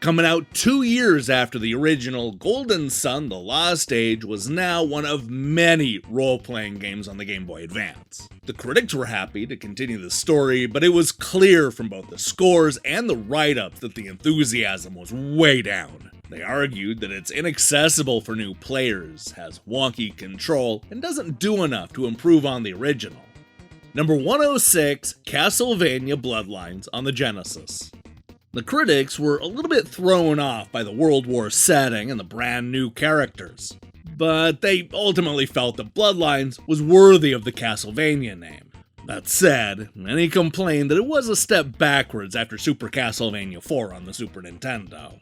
Coming out 2 years after the original, Golden Sun: The Lost Stage was now one of many role-playing games on the Game Boy Advance. The critics were happy to continue the story, but it was clear from both the scores and the write-ups that the enthusiasm was way down. They argued that it's inaccessible for new players, has wonky control, and doesn't do enough to improve on the original. Number 106, Castlevania Bloodlines on the Genesis. The critics were a little bit thrown off by the World War setting and the brand new characters, but they ultimately felt that Bloodlines was worthy of the Castlevania name. That said, many complained that it was a step backwards after Super Castlevania 4 on the Super Nintendo.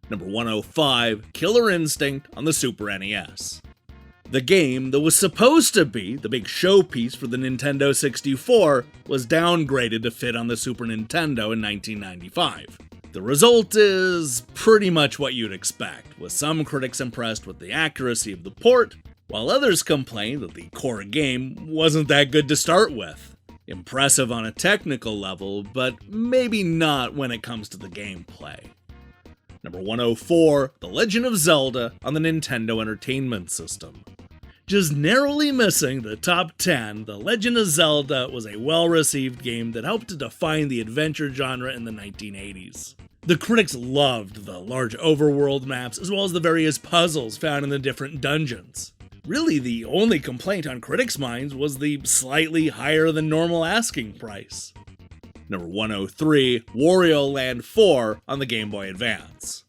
Number 105, Killer Instinct on the Super NES. The game that was supposed to be the big showpiece for the Nintendo 64 was downgraded to fit on the Super Nintendo in 1995. The result is pretty much what you'd expect, with some critics impressed with the accuracy of the port, while others complained that the core game wasn't that good to start with. Impressive on a technical level, but maybe not when it comes to the gameplay. Number 104, The Legend of Zelda on the Nintendo Entertainment System. Just narrowly missing the top 10, The Legend of Zelda was a well-received game that helped to define the adventure genre in the 1980s. The critics loved the large overworld maps as well as the various puzzles found in the different dungeons. Really, the only complaint on critics' minds was the slightly higher than normal asking price. Number 103, Wario Land 4 on the Game Boy Advance.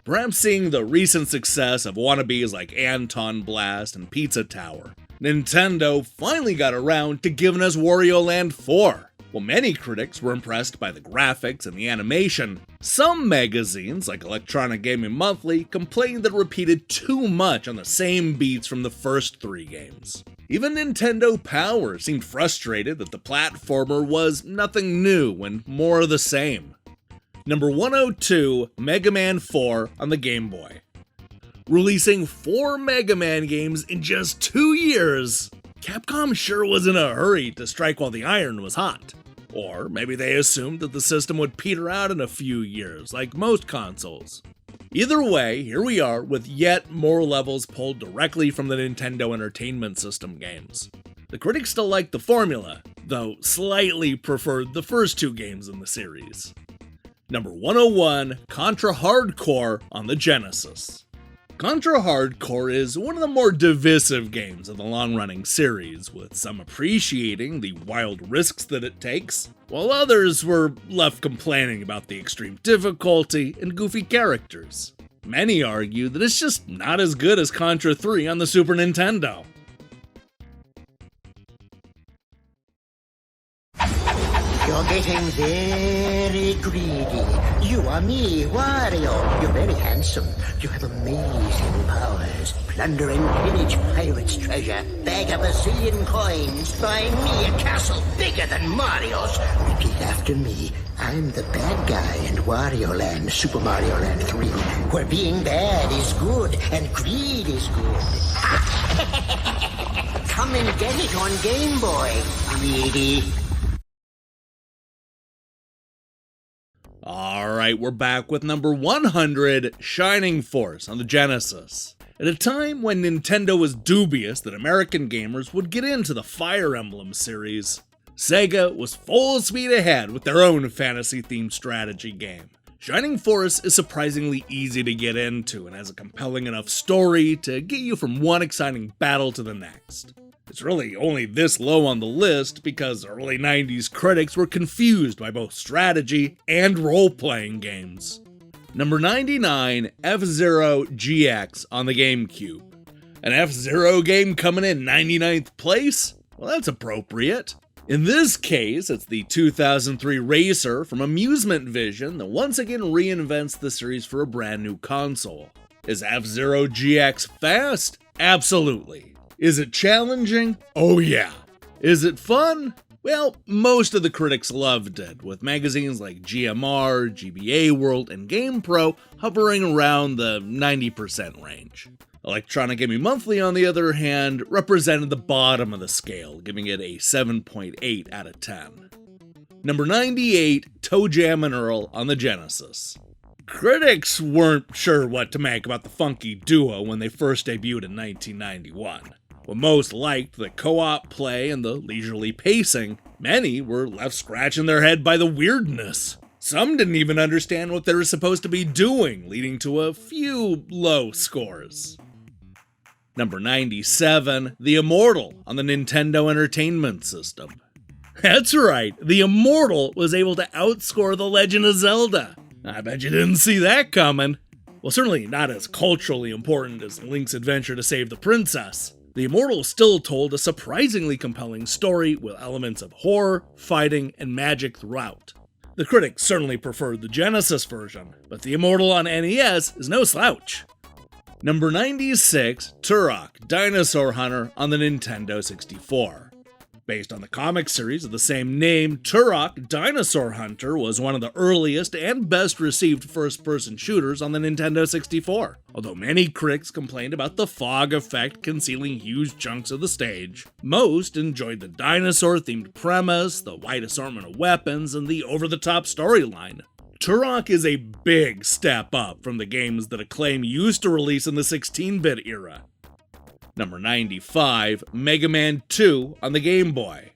Perhaps seeing the recent success of wannabes like Anton Blast and Pizza Tower, Nintendo finally got around to giving us Wario Land 4. While many critics were impressed by the graphics and the animation, some magazines like Electronic Gaming Monthly complained that it repeated too much on the same beats from the first 3 games. Even Nintendo Power seemed frustrated that the platformer was nothing new and more of the same. Number 102, Mega Man 4 on the Game Boy. Releasing 4 Mega Man games in just 2 years, Capcom sure was in a hurry to strike while the iron was hot. Or maybe they assumed that the system would peter out in a few years, like most consoles. Either way, here we are with yet more levels pulled directly from the Nintendo Entertainment System games. The critics still liked the formula, though slightly preferred the first two games in the series. Number 101, Contra Hard Corps on the Genesis. Contra Hard Corps is one of the more divisive games of the long-running series, with some appreciating the wild risks that it takes, while others were left complaining about the extreme difficulty and goofy characters. Many argue that it's just not as good as Contra 3 on the Super Nintendo. You're getting very greedy. You are me, Wario. You're very handsome. You have amazing powers. Plunder and pillage pirates' treasure. Bag a bazillion coins. Buy me a castle bigger than Mario's. Repeat after me. I'm the bad guy in Wario Land, Super Mario Land 3, where being bad is good and greed is good. Come and get it on Game Boy, greedy. Alright, we're back with number 100, Shining Force on the Genesis. At a time when Nintendo was dubious that American gamers would get into the Fire Emblem series, Sega was full speed ahead with their own fantasy-themed strategy game. Shining Force is surprisingly easy to get into and has a compelling enough story to get you from one exciting battle to the next. It's really only this low on the list because early 90s critics were confused by both strategy and role-playing games. Number 99, F-Zero GX on the GameCube. An F-Zero game coming in 99th place? Well, that's appropriate. In this case, it's the 2003 racer from Amusement Vision that once again reinvents the series for a brand new console. Is F-Zero GX fast? Absolutely. Is it challenging? Oh yeah. Is it fun? Well, most of the critics loved it, with magazines like GMR, GBA World, and GamePro hovering around the 90% range. Electronic Gaming Monthly, on the other hand, represented the bottom of the scale, giving it a 7.8 out of 10. Number 98, Toe Jam and Earl on the Genesis. Critics weren't sure what to make about the funky duo when they first debuted in 1991. While most liked the co-op play and the leisurely pacing, many were left scratching their head by the weirdness. Some didn't even understand what they were supposed to be doing, leading to a few low scores. Number 97, The Immortal on the Nintendo Entertainment System. That's right, The Immortal was able to outscore The Legend of Zelda. I bet you didn't see that coming. Well, certainly not as culturally important as Link's adventure to save the princess. The Immortal still told a surprisingly compelling story with elements of horror, fighting, and magic throughout. The critics certainly preferred the Genesis version, but The Immortal on NES is no slouch. Number 96, Turok: Dinosaur Hunter on the Nintendo 64. Based on the comic series of the same name, Turok: Dinosaur Hunter was one of the earliest and best received first-person shooters on the Nintendo 64. Although many critics complained about the fog effect concealing huge chunks of the stage, most enjoyed the dinosaur-themed premise, the wide assortment of weapons, and the over-the-top storyline. Turok is a big step up from the games that Acclaim used to release in the 16-bit era. Number 95, Mega Man 2 on the Game Boy.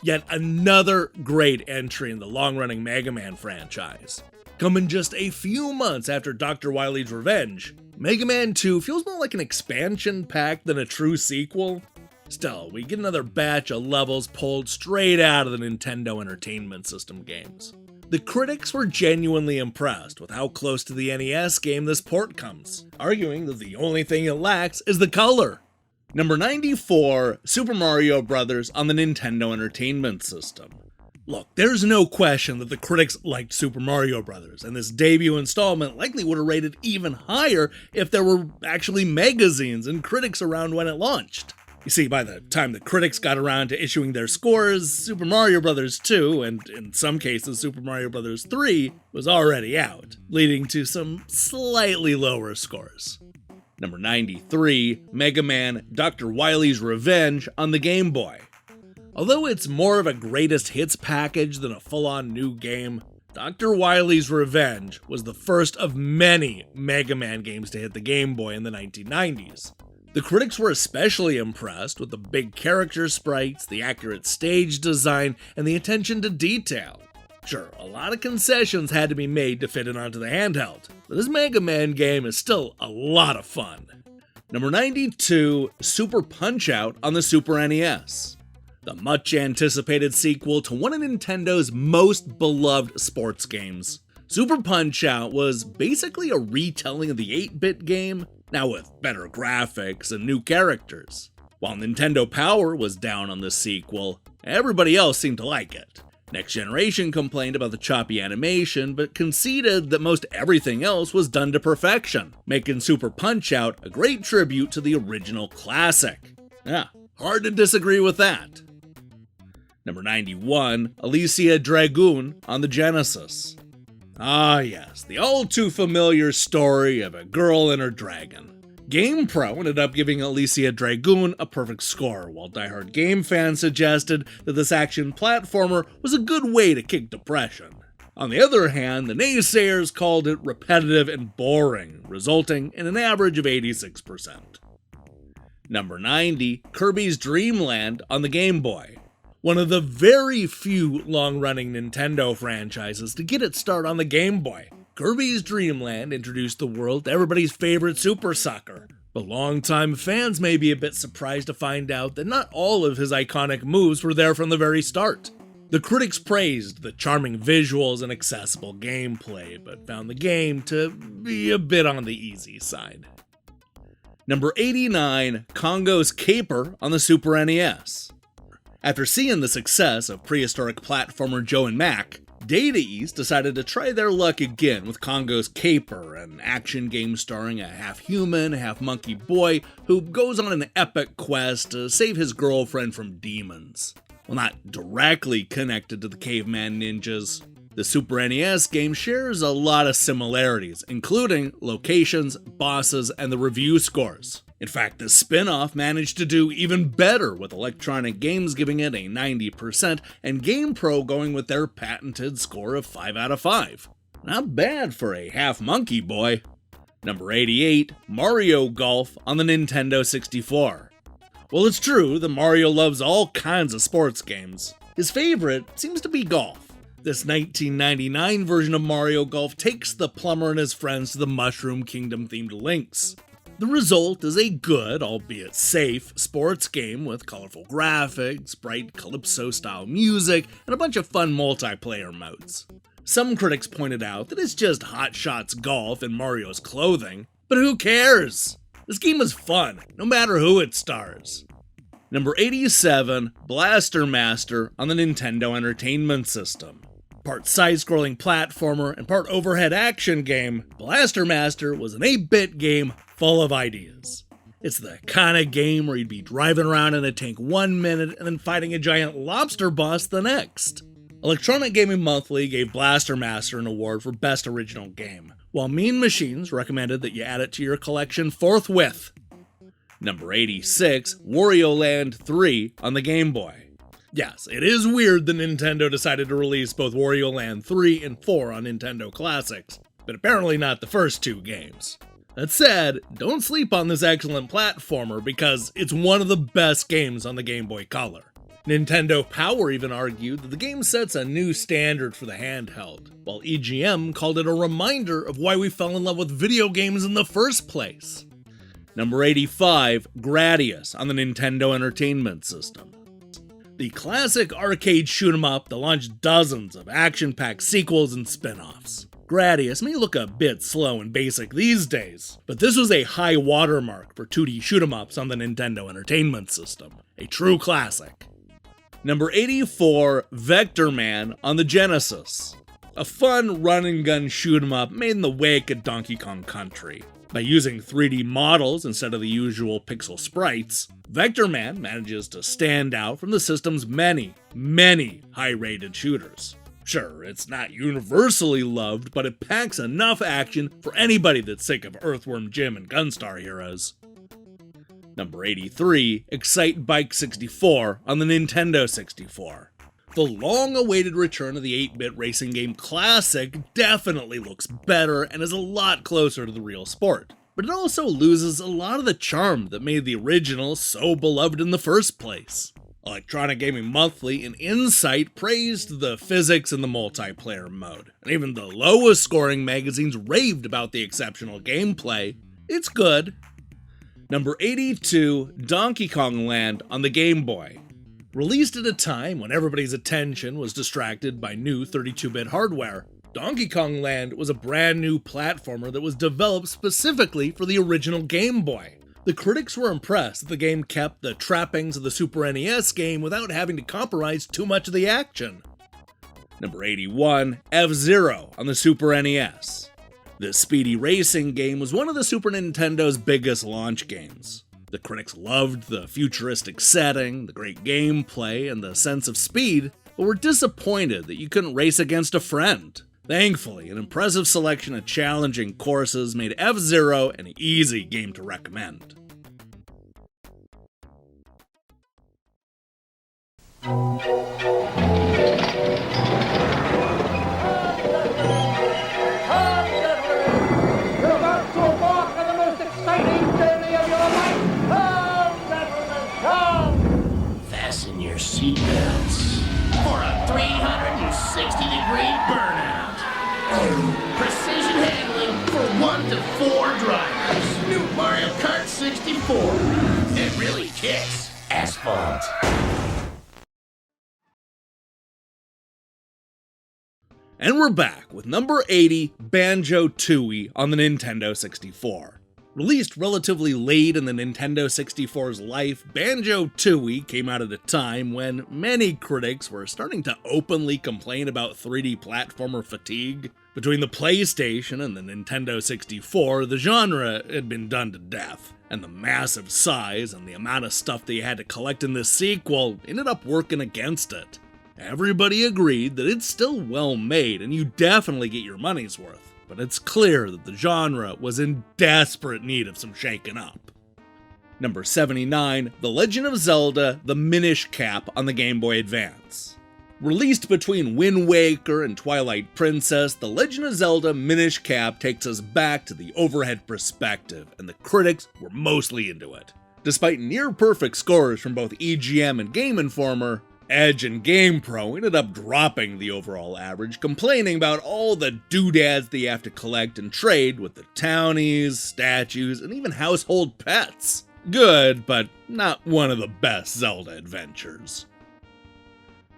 Yet another great entry in the long-running Mega Man franchise. Coming just a few months after Dr. Wily's Revenge, Mega Man 2 feels more like an expansion pack than a true sequel. Still, we get another batch of levels pulled straight out of the Nintendo Entertainment System games. The critics were genuinely impressed with how close to the NES game this port comes, arguing that the only thing it lacks is the color. Number 94, Super Mario Bros. On the Nintendo Entertainment System. Look, there's no question that the critics liked Super Mario Bros., and this debut installment likely would have rated even higher if there were actually magazines and critics around when it launched. You see, by the time the critics got around to issuing their scores, Super Mario Bros. 2, and in some cases Super Mario Bros. 3, was already out, leading to some slightly lower scores. Number 93, Mega Man Dr. Wily's Revenge on the Game Boy. Although it's more of a greatest hits package than a full-on new game, Dr. Wily's Revenge was the first of many Mega Man games to hit the Game Boy in the 1990s. The critics were especially impressed with the big character sprites, the accurate stage design, and the attention to detail. Sure, a lot of concessions had to be made to fit it onto the handheld, but this Mega Man game is still a lot of fun. Number 92, Super Punch-Out on the Super NES. The much-anticipated sequel to one of Nintendo's most beloved sports games. Super Punch-Out was basically a retelling of the 8-bit game, now with better graphics and new characters. While Nintendo Power was down on the sequel, everybody else seemed to like it. Next Generation complained about the choppy animation, but conceded that most everything else was done to perfection, making Super Punch-Out a great tribute to the original classic. Yeah, hard to disagree with that. Number 91, Alicia Dragoon on the Genesis. Ah yes, the all-too-familiar story of a girl and her dragon. GamePro ended up giving Alicia Dragoon a perfect score, while diehard game fans suggested that this action platformer was a good way to kick depression. On the other hand, the naysayers called it repetitive and boring, resulting in an average of 86%. Number 90, Kirby's Dream Land on the Game Boy. One of the very few long-running Nintendo franchises to get its start on the Game Boy, Kirby's Dream Land introduced the world to everybody's favorite Super Sucker. But longtime fans may be a bit surprised to find out that not all of his iconic moves were there from the very start. The critics praised the charming visuals and accessible gameplay, but found the game to be a bit on the easy side. Number 89, Congo's Caper on the Super NES. After seeing the success of prehistoric platformer Joe and Mac, Data East decided to try their luck again with Congo's Caper, an action game starring a half-human, half-monkey boy who goes on an epic quest to save his girlfriend from demons. While not directly connected to the caveman ninjas, the Super NES game shares a lot of similarities, including locations, bosses, and the review scores. In fact, this spin-off managed to do even better, with Electronic Games giving it a 90% and GamePro going with their patented score of 5 out of 5. Not bad for a half-monkey boy. Number 88, Mario Golf on the Nintendo 64. Well, it's true that Mario loves all kinds of sports games. His favorite seems to be golf. This 1999 version of Mario Golf takes the plumber and his friends to the Mushroom Kingdom-themed links. The result is a good, albeit safe, sports game with colorful graphics, bright Calypso-style music, and a bunch of fun multiplayer modes. Some critics pointed out that it's just Hot Shots Golf in Mario's clothing, but who cares? This game is fun, no matter who it stars. Number 87, Blaster Master on the Nintendo Entertainment System. Part side-scrolling platformer and part overhead action game, Blaster Master was an 8-bit game full of ideas. It's the kind of game where you'd be driving around in a tank 1 minute and then fighting a giant lobster boss the next. Electronic Gaming Monthly gave Blaster Master an award for Best Original Game, while Mean Machines recommended that you add it to your collection forthwith. Number 86, Wario Land 3 on the Game Boy. Yes, it is weird that Nintendo decided to release both Wario Land 3 and 4 on Nintendo Classics, but apparently not the first two games. That said, don't sleep on this excellent platformer because it's one of the best games on the Game Boy Color. Nintendo Power even argued that the game sets a new standard for the handheld, while EGM called it a reminder of why we fell in love with video games in the first place. Number 85, Gradius on the Nintendo Entertainment System. The classic arcade shoot-'em-up that launched dozens of action-packed sequels and spin-offs. Gradius may look a bit slow and basic these days, but this was a high watermark for 2D shoot-'em-ups on the Nintendo Entertainment System. A true classic. Number 84, Vector Man on the Genesis. A fun run-and-gun shoot-'em-up made in the wake of Donkey Kong Country. By using 3D models instead of the usual pixel sprites, Vector Man manages to stand out from the system's many, many high-rated shooters. Sure, it's not universally loved, but it packs enough action for anybody that's sick of Earthworm Jim and Gunstar heroes. Number 83, Excite Bike 64 on the Nintendo 64. The long-awaited return of the 8-bit racing game classic definitely looks better and is a lot closer to the real sport, but it also loses a lot of the charm that made the original so beloved in the first place. Electronic Gaming Monthly and Insight praised the physics in the multiplayer mode, and even the lowest scoring magazines raved about the exceptional gameplay. It's good. Number 82, Donkey Kong Land on the Game Boy. Released at a time when everybody's attention was distracted by new 32-bit hardware, Donkey Kong Land was a brand new platformer that was developed specifically for the original Game Boy. The critics were impressed that the game kept the trappings of the Super NES game without having to compromise too much of the action. Number 81, F-Zero on the Super NES. This speedy racing game was one of the Super Nintendo's biggest launch games. The critics loved the futuristic setting, the great gameplay, and the sense of speed, but were disappointed that you couldn't race against a friend. Thankfully, an impressive selection of challenging courses made F-Zero an easy game to recommend. Fasten your seatbelts for a 360-degree burnout. Precision handling for 1 to 4 drivers. New Mario Kart 64. It really kicks asphalt. And we're back with number 80, Banjo-Tooie on the Nintendo 64. Released relatively late in the Nintendo 64's life, Banjo-Tooie came out at a time when many critics were starting to openly complain about 3D platformer fatigue. Between the PlayStation and the Nintendo 64, the genre had been done to death, and the massive size and the amount of stuff that you had to collect in this sequel ended up working against it. Everybody agreed that it's still well made and you definitely get your money's worth, but it's clear that the genre was in desperate need of some shaking up. Number 79, The Legend of Zelda, The Minish Cap on the Game Boy Advance. Released between Wind Waker and Twilight Princess, The Legend of Zelda Minish Cap takes us back to the overhead perspective, and the critics were mostly into it. Despite near-perfect scores from both EGM and Game Informer, Edge and GamePro ended up dropping the overall average, complaining about all the doodads that you have to collect and trade with the townies, statues, and even household pets. Good, but not one of the best Zelda adventures.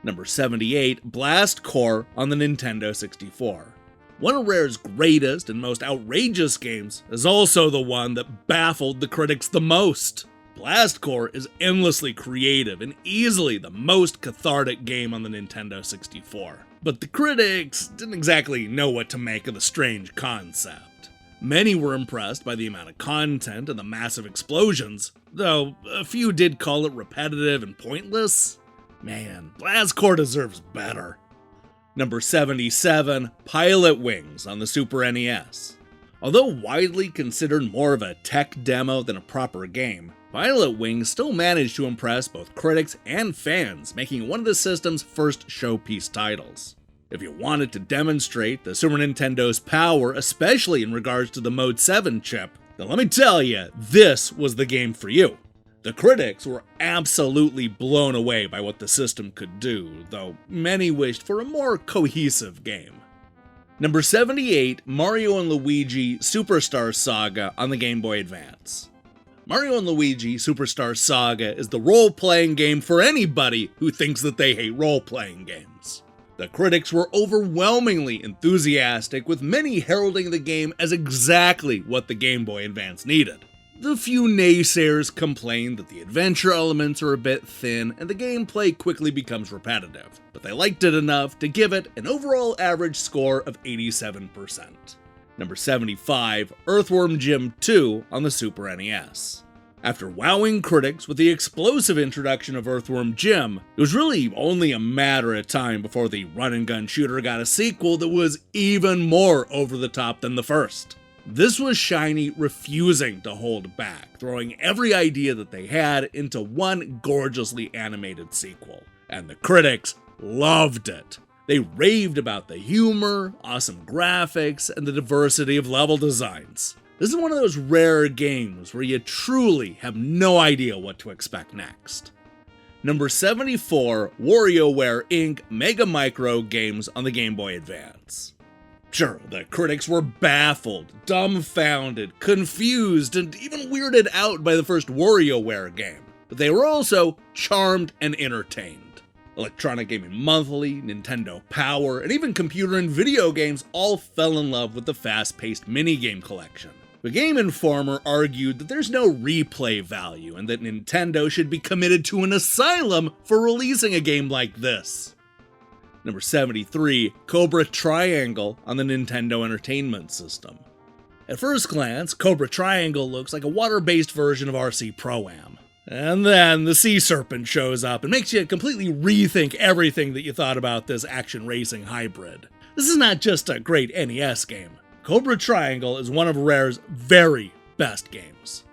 Number 78, Blast Corps on the Nintendo 64. One of Rare's greatest and most outrageous games is also the one that baffled the critics the most. Blast Corps is endlessly creative and easily the most cathartic game on the Nintendo 64. But the critics didn't exactly know what to make of the strange concept. Many were impressed by the amount of content and the massive explosions, though a few did call it repetitive and pointless. Man, Blast Corps deserves better. Number 77, Pilot Wings on the Super NES. Although widely considered more of a tech demo than a proper game, Pilot Wings still managed to impress both critics and fans, making it one of the system's first showpiece titles. If you wanted to demonstrate the Super Nintendo's power, especially in regards to the Mode 7 chip, then let me tell you, this was the game for you. The critics were absolutely blown away by what the system could do, though many wished for a more cohesive game. Number 78, Mario & Luigi Superstar Saga on the Game Boy Advance. Mario & Luigi Superstar Saga is the role-playing game for anybody who thinks that they hate role-playing games. The critics were overwhelmingly enthusiastic, with many heralding the game as exactly what the Game Boy Advance needed. The few naysayers complained that the adventure elements are a bit thin and the gameplay quickly becomes repetitive, but they liked it enough to give it an overall average score of 87%. Number 75, Earthworm Jim 2 on the Super NES. After wowing critics with the explosive introduction of Earthworm Jim, it was really only a matter of time before the run-and-gun shooter got a sequel that was even more over the top than the first. This was Shiny refusing to hold back, throwing every idea that they had into one gorgeously animated sequel. And the critics loved it. They raved about the humor, awesome graphics, and the diversity of level designs. This is one of those rare games where you truly have no idea what to expect next. Number 74, WarioWare Inc. Mega Micro games on the Game Boy Advance. Sure, the critics were baffled, dumbfounded, confused, and even weirded out by the first WarioWare game, but they were also charmed and entertained. Electronic Gaming Monthly, Nintendo Power, and even Computer and Video Games all fell in love with the fast-paced minigame collection. The Game Informer argued that there's no replay value and that Nintendo should be committed to an asylum for releasing a game like this. Number 73, Cobra Triangle on the Nintendo Entertainment System. At first glance, Cobra Triangle looks like a water-based version of RC Pro-Am. And then the Sea Serpent shows up and makes you completely rethink everything that you thought about this action racing hybrid. This is not just a great NES game. Cobra Triangle is one of Rare's very best games.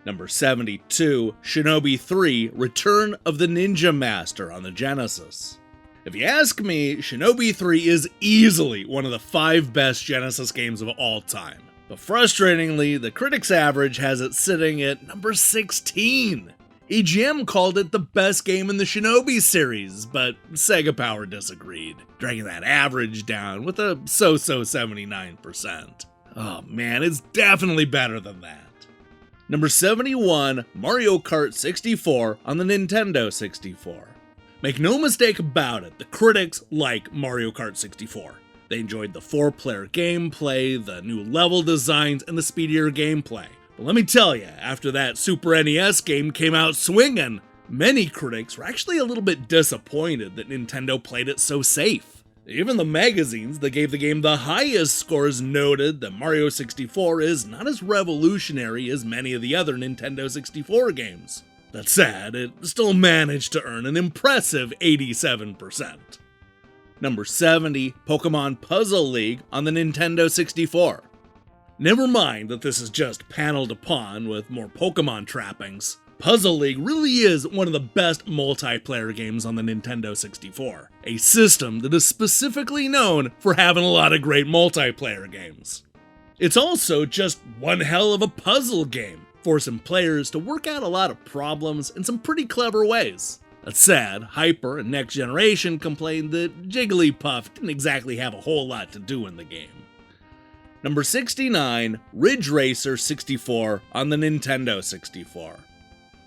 Number 72, Shinobi 3 Return of the Ninja Master on the Genesis. If you ask me, Shinobi 3 is easily one of the 5 best Genesis games of all time. But frustratingly, the critics' average has it sitting at number 16. EGM called it the best game in the Shinobi series, but Sega Power disagreed, dragging that average down with a so-so 79%. Oh man, it's definitely better than that. Number 71, Mario Kart 64 on the Nintendo 64. Make no mistake about it, the critics like Mario Kart 64. They enjoyed the 4-player gameplay, the new level designs, and the speedier gameplay. But let me tell you, after that Super NES game came out swinging, many critics were actually a little bit disappointed that Nintendo played it so safe. Even the magazines that gave the game the highest scores noted that Mario 64 is not as revolutionary as many of the other Nintendo 64 games. That said, it still managed to earn an impressive 87%. Number 70, Pokemon Puzzle League on the Nintendo 64. Never mind that this is just paneled upon with more Pokemon trappings. Puzzle League really is one of the best multiplayer games on the Nintendo 64, a system that is specifically known for having a lot of great multiplayer games. It's also just one hell of a puzzle game, forcing players to work out a lot of problems in some pretty clever ways. That said, Hyper and Next Generation complained that Jigglypuff didn't exactly have a whole lot to do in the game. Number 69, Ridge Racer 64 on the Nintendo 64.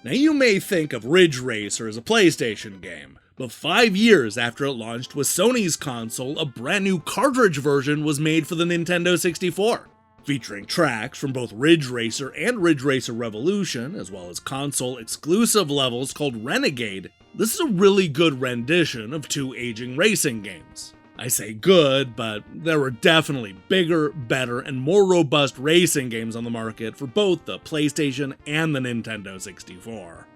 Now you may think of Ridge Racer as a PlayStation game, but 5 years after it launched with Sony's console, a brand new cartridge version was made for the Nintendo 64. Featuring tracks from both Ridge Racer and Ridge Racer Revolution, as well as console-exclusive levels called Renegade, this is a really good rendition of two aging racing games. I say good, but there were definitely bigger, better, and more robust racing games on the market for both the PlayStation and the Nintendo 64.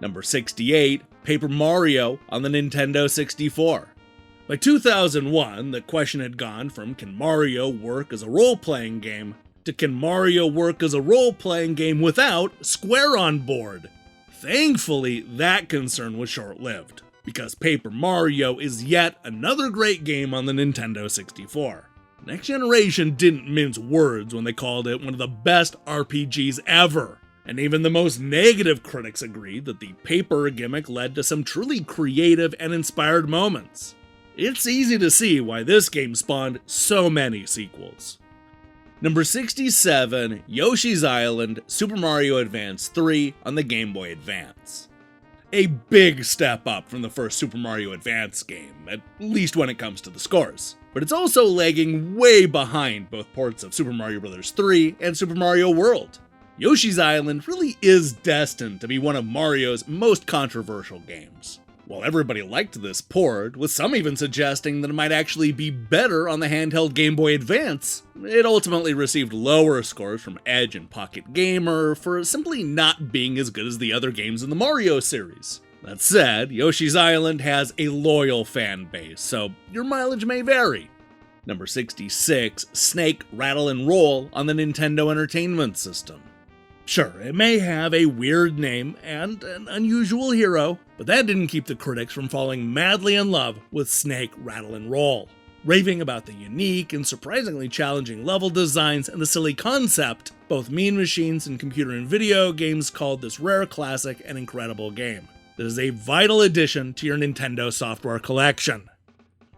Number 68, Paper Mario on the Nintendo 64. By 2001, the question had gone from can Mario work as a role-playing game to can Mario work as a role-playing game without Square on board? Thankfully, that concern was short-lived, because Paper Mario is yet another great game on the Nintendo 64. Next Generation didn't mince words when they called it one of the best RPGs ever, and even the most negative critics agreed that the paper gimmick led to some truly creative and inspired moments. It's easy to see why this game spawned so many sequels. Number 67, Yoshi's Island Super Mario Advance 3 on the Game Boy Advance. A big step up from the first Super Mario Advance game, at least when it comes to the scores. But it's also lagging way behind both ports of Super Mario Bros. 3 and Super Mario World. Yoshi's Island really is destined to be one of Mario's most controversial games. While everybody liked this port, with some even suggesting that it might actually be better on the handheld Game Boy Advance, it ultimately received lower scores from Edge and Pocket Gamer for simply not being as good as the other games in the Mario series. That said, Yoshi's Island has a loyal fan base, so your mileage may vary. Number 66, Snake, Rattle, and Roll on the Nintendo Entertainment System. Sure, it may have a weird name and an unusual hero, but that didn't keep the critics from falling madly in love with Snake, Rattle, and Roll, raving about the unique and surprisingly challenging level designs and the silly concept. Both Mean Machines and Computer and Video Games called this rare classic an incredible game that is a vital addition to your Nintendo software collection.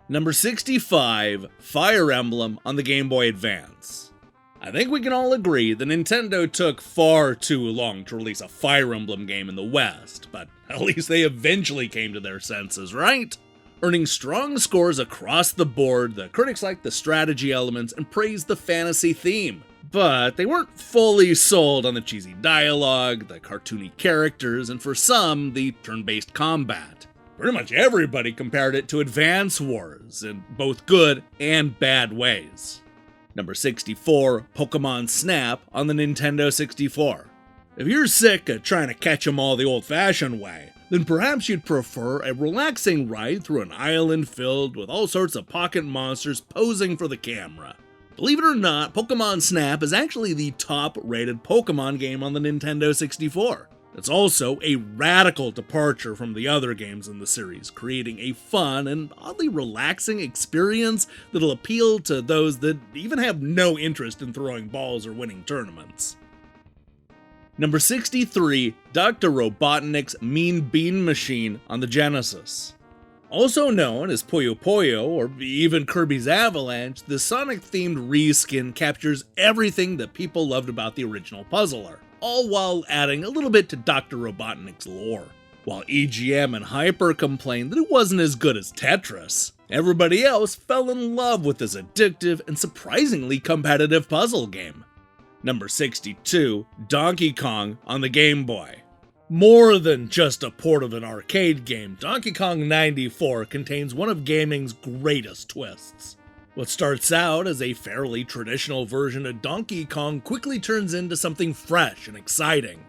Number 65, Fire Emblem on the Game Boy Advance. I think we can all agree that Nintendo took far too long to release a Fire Emblem game in the West, but at least they eventually came to their senses, right? Earning strong scores across the board, the critics liked the strategy elements and praised the fantasy theme. But they weren't fully sold on the cheesy dialogue, the cartoony characters, and for some, the turn-based combat. Pretty much everybody compared it to Advance Wars in both good and bad ways. Number 64, Pokemon Snap on the Nintendo 64. If you're sick of trying to catch 'em all the old-fashioned way, then perhaps you'd prefer a relaxing ride through an island filled with all sorts of pocket monsters posing for the camera. Believe it or not, Pokemon Snap is actually the top-rated Pokemon game on the Nintendo 64. It's also a radical departure from the other games in the series, creating a fun and oddly relaxing experience that'll appeal to those that even have no interest in throwing balls or winning tournaments. Number 63, Dr. Robotnik's Mean Bean Machine on the Genesis. Also known as Puyo Puyo or even Kirby's Avalanche, the Sonic-themed reskin captures everything that people loved about the original puzzler, all while adding a little bit to Dr. Robotnik's lore. While EGM and Hyper complained that it wasn't as good as Tetris, everybody else fell in love with this addictive and surprisingly competitive puzzle game. Number 62, Donkey Kong on the Game Boy. More than just a port of an arcade game, Donkey Kong 94 contains one of gaming's greatest twists. What starts out as a fairly traditional version of Donkey Kong quickly turns into something fresh and exciting.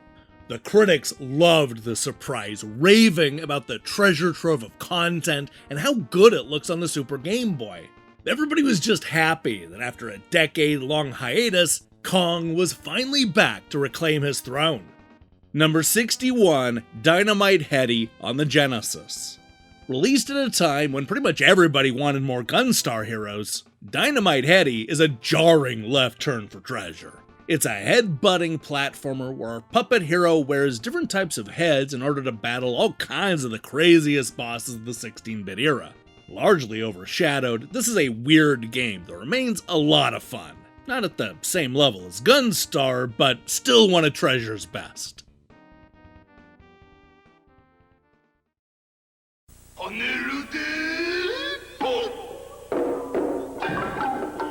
The critics loved the surprise, raving about the treasure trove of content and how good it looks on the Super Game Boy. Everybody was just happy that after a decade-long hiatus, Kong was finally back to reclaim his throne. Number 61, Dynamite Headdy on the Genesis. Released at a time when pretty much everybody wanted more Gunstar heroes, Dynamite Headdy is a jarring left turn for treasure. It's a head-butting platformer where our puppet hero wears different types of heads in order to battle all kinds of the craziest bosses of the 16-bit era. Largely overshadowed, this is a weird game that remains a lot of fun. Not at the same level as Gunstar, but still one of Treasure's best.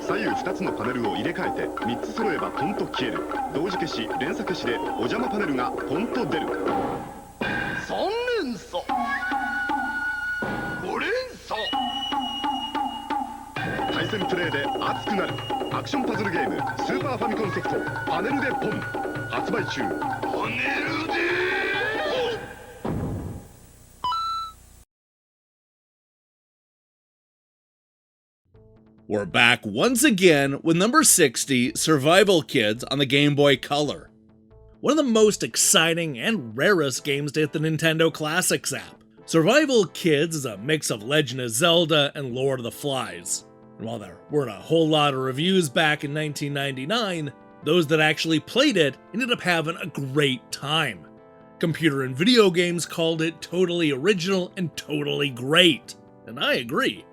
左右2つのパネルを入れ替えて3つ揃えばポンと消える同時消し連鎖消しでお邪魔パネルがポンと出る3連鎖5連鎖対戦プレイで熱くなるアクションパズルゲームスーパーファミコンソフトパネルでポン発売中パネルで We're back once again with number 60, Survival Kids on the Game Boy Color. One of the most exciting and rarest games to hit the Nintendo Classics app. Survival Kids is a mix of Legend of Zelda and Lord of the Flies. And while there weren't a whole lot of reviews back in 1999, those that actually played it ended up having a great time. Computer and Video Games called it totally original and totally great, and I agree.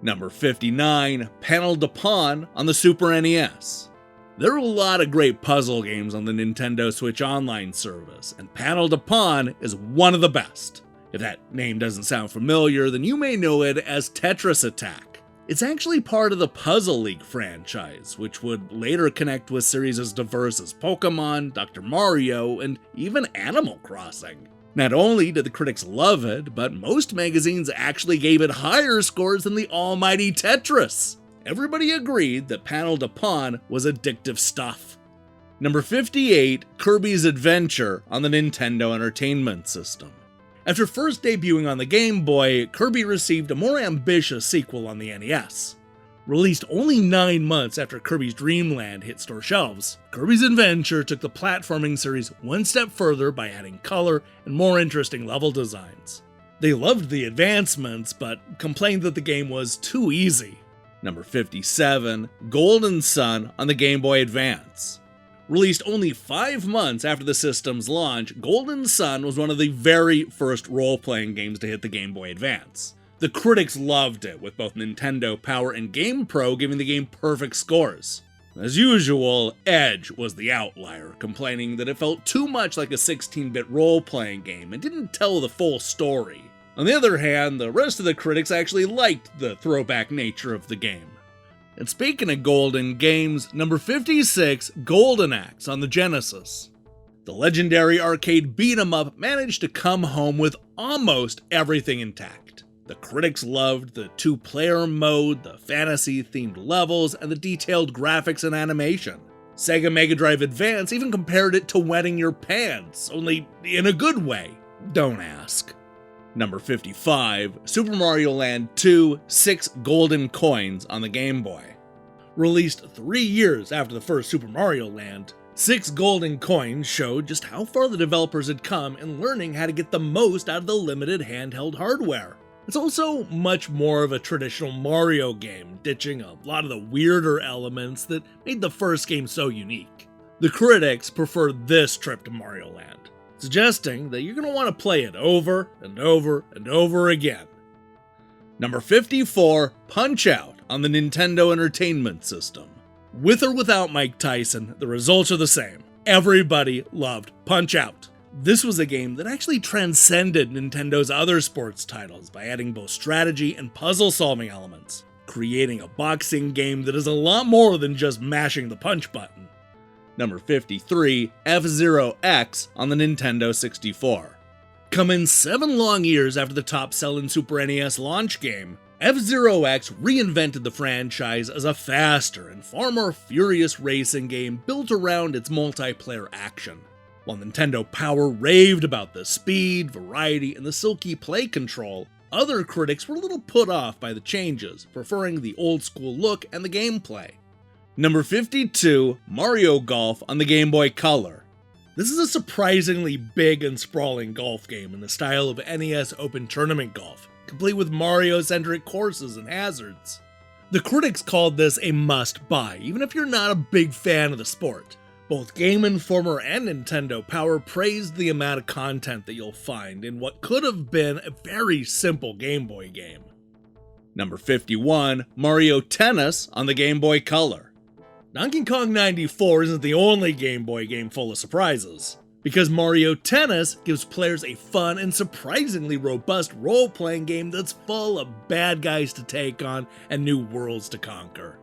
Number 59, Panel de Pon on the Super NES. There are a lot of great puzzle games on the Nintendo Switch Online service, and Panel de Pon is one of the best. If that name doesn't sound familiar, then you may know it as Tetris Attack. It's actually part of the Puzzle League franchise, which would later connect with series as diverse as Pokemon, Dr. Mario, and even Animal Crossing. Not only did the critics love it, but most magazines actually gave it higher scores than the almighty Tetris. Everybody agreed that Panel de Pon was addictive stuff. Number 58, Kirby's Adventure on the Nintendo Entertainment System. After first debuting on the Game Boy, Kirby received a more ambitious sequel on the NES. Released only 9 months after Kirby's Dream Land hit store shelves, Kirby's Adventure took the platforming series one step further by adding color and more interesting level designs. They loved the advancements, but complained that the game was too easy. Number 57, Golden Sun on the Game Boy Advance. Released only 5 months after the system's launch, Golden Sun was one of the very first role-playing games to hit the Game Boy Advance. The critics loved it, with both Nintendo Power and GamePro giving the game perfect scores. As usual, Edge was the outlier, complaining that it felt too much like a 16-bit role-playing game and didn't tell the full story. On the other hand, the rest of the critics actually liked the throwback nature of the game. And speaking of golden games, number 56, Golden Axe on the Genesis. The legendary arcade beat-em-up managed to come home with almost everything intact. The critics loved the 2-player mode, the fantasy-themed levels, and the detailed graphics and animation. Sega Mega Drive Advance even compared it to wetting your pants, only in a good way. Don't ask. Number 55, Super Mario Land 2, 6 Golden Coins on the Game Boy. Released 3 years after the first Super Mario Land, 6 Golden Coins showed just how far the developers had come in learning how to get the most out of the limited handheld hardware. It's also much more of a traditional Mario game, ditching a lot of the weirder elements that made the first game so unique. The critics preferred this trip to Mario Land, suggesting that you're going to want to play it over and over and over again. Number 54, Punch-Out on the Nintendo Entertainment System. With or without Mike Tyson, the results are the same. Everybody loved Punch-Out. This was a game that actually transcended Nintendo's other sports titles by adding both strategy and puzzle-solving elements, creating a boxing game that is a lot more than just mashing the punch button. Number 53, F-Zero X on the Nintendo 64. Coming 7 long years after the top-selling Super NES launch game, F-Zero X reinvented the franchise as a faster and far more furious racing game built around its multiplayer action. While Nintendo Power raved about the speed, variety, and the silky play control, other critics were a little put off by the changes, preferring the old-school look and the gameplay. Number 52, Mario Golf on the Game Boy Color. This is a surprisingly big and sprawling golf game in the style of NES Open Tournament Golf, complete with Mario-centric courses and hazards. The critics called this a must-buy, even if you're not a big fan of the sport. Both Game Informer and Nintendo Power praised the amount of content that you'll find in what could have been a very simple Game Boy game. Number 51, Mario Tennis on the Game Boy Color. Donkey Kong 94 isn't the only Game Boy game full of surprises, because Mario Tennis gives players a fun and surprisingly robust role-playing game that's full of bad guys to take on and new worlds to conquer.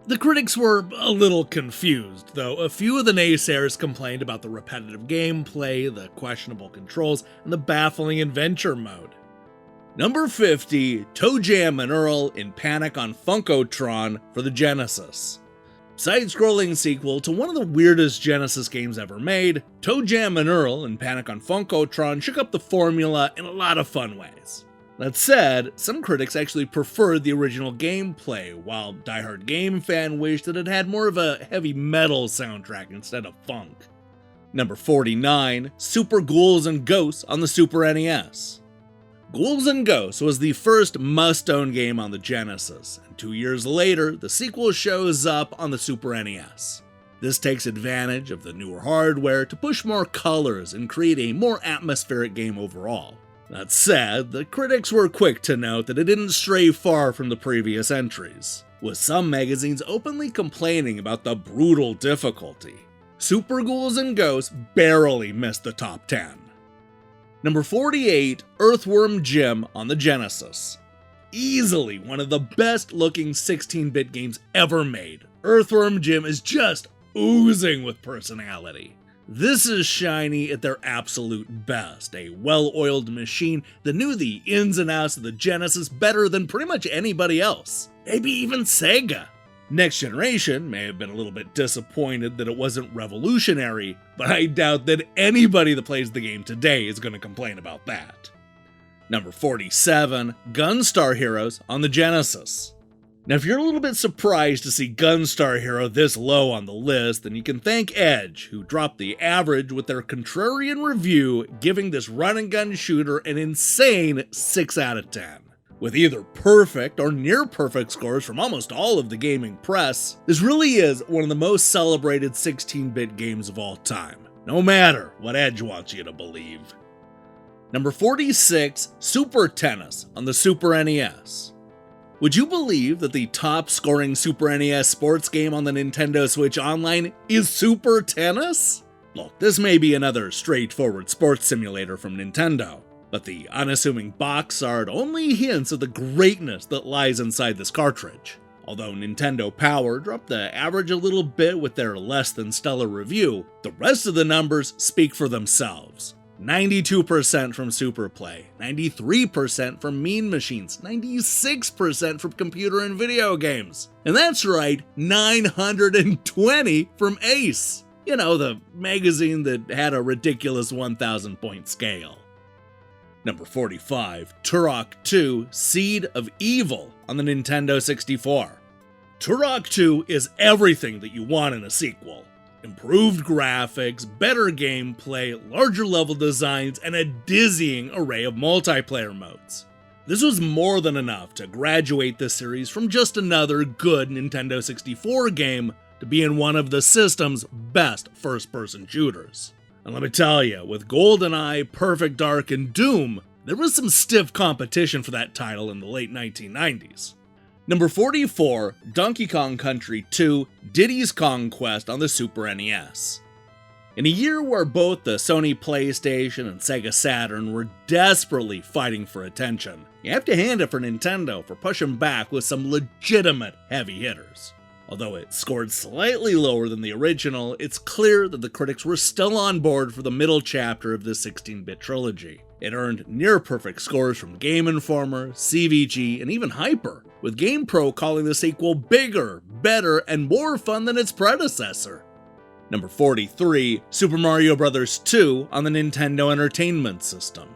The critics were a little confused, though a few of the naysayers complained about the repetitive gameplay, the questionable controls, and the baffling adventure mode. Number 50, Toe Jam and Earl in Panic on Funkotron for the Genesis. Side-scrolling sequel to one of the weirdest Genesis games ever made, Toe Jam and Earl in Panic on Funkotron shook up the formula in a lot of fun ways. That said, some critics actually preferred the original gameplay, while diehard game fan wished that it had more of a heavy metal soundtrack instead of funk. Number 49, Super Ghouls and Ghosts on the Super NES. Ghouls and Ghosts was the first must-own game on the Genesis, and 2 years later, the sequel shows up on the Super NES. This takes advantage of the newer hardware to push more colors and create a more atmospheric game overall. That said, the critics were quick to note that it didn't stray far from the previous entries, with some magazines openly complaining about the brutal difficulty. Super Ghouls and Ghosts barely missed the top 10. Number 48, Earthworm Jim on the Genesis. Easily one of the best looking 16-bit games ever made, Earthworm Jim is just oozing with personality. This is shiny at their absolute best, a well-oiled machine that knew the ins and outs of the Genesis better than pretty much anybody else, maybe even Sega. Next Generation may have been a little bit disappointed that it wasn't revolutionary, but I doubt that anybody that plays the game today is going to complain about that. Number 47, Gunstar Heroes on the Genesis. Now, if you're a little bit surprised to see Gunstar Hero this low on the list, then you can thank Edge, who dropped the average with their contrarian review, giving this run-and-gun shooter an insane 6 out of 10. With either perfect or near-perfect scores from almost all of the gaming press, this really is one of the most celebrated 16-bit games of all time, no matter what Edge wants you to believe. Number 46, Super Tennis on the Super NES. Would you believe that the top scoring Super NES sports game on the Nintendo Switch Online is Super Tennis? Look, this may be another straightforward sports simulator from Nintendo, but the unassuming box art only hints at the greatness that lies inside this cartridge. Although Nintendo Power dropped the average a little bit with their less than stellar review, the rest of the numbers speak for themselves. 92% from Superplay, 93% from Mean Machines, 96% from computer and video games. And that's right, 920 from Ace. You know, the magazine that had a ridiculous 1,000 point scale. Number 45, Turok 2 Seed of Evil on the Nintendo 64. Turok 2 is everything that you want in a sequel. Improved graphics, better gameplay, larger level designs, and a dizzying array of multiplayer modes. This was more than enough to graduate this series from just another good Nintendo 64 game to being one of the system's best first-person shooters. And let me tell you, with GoldenEye, Perfect Dark, and Doom, there was some stiff competition for that title in the late 1990s. Number 44, Donkey Kong Country 2 Diddy's Kong Quest on the Super NES. In a year where both the Sony PlayStation and Sega Saturn were desperately fighting for attention, you have to hand it for Nintendo for pushing back with some legitimate heavy hitters. Although it scored slightly lower than the original, it's clear that the critics were still on board for the middle chapter of this 16-bit trilogy. It earned near-perfect scores from Game Informer, CVG, and even Hyper, with GamePro calling the sequel bigger, better, and more fun than its predecessor. Number 43, Super Mario Bros. 2 on the Nintendo Entertainment System.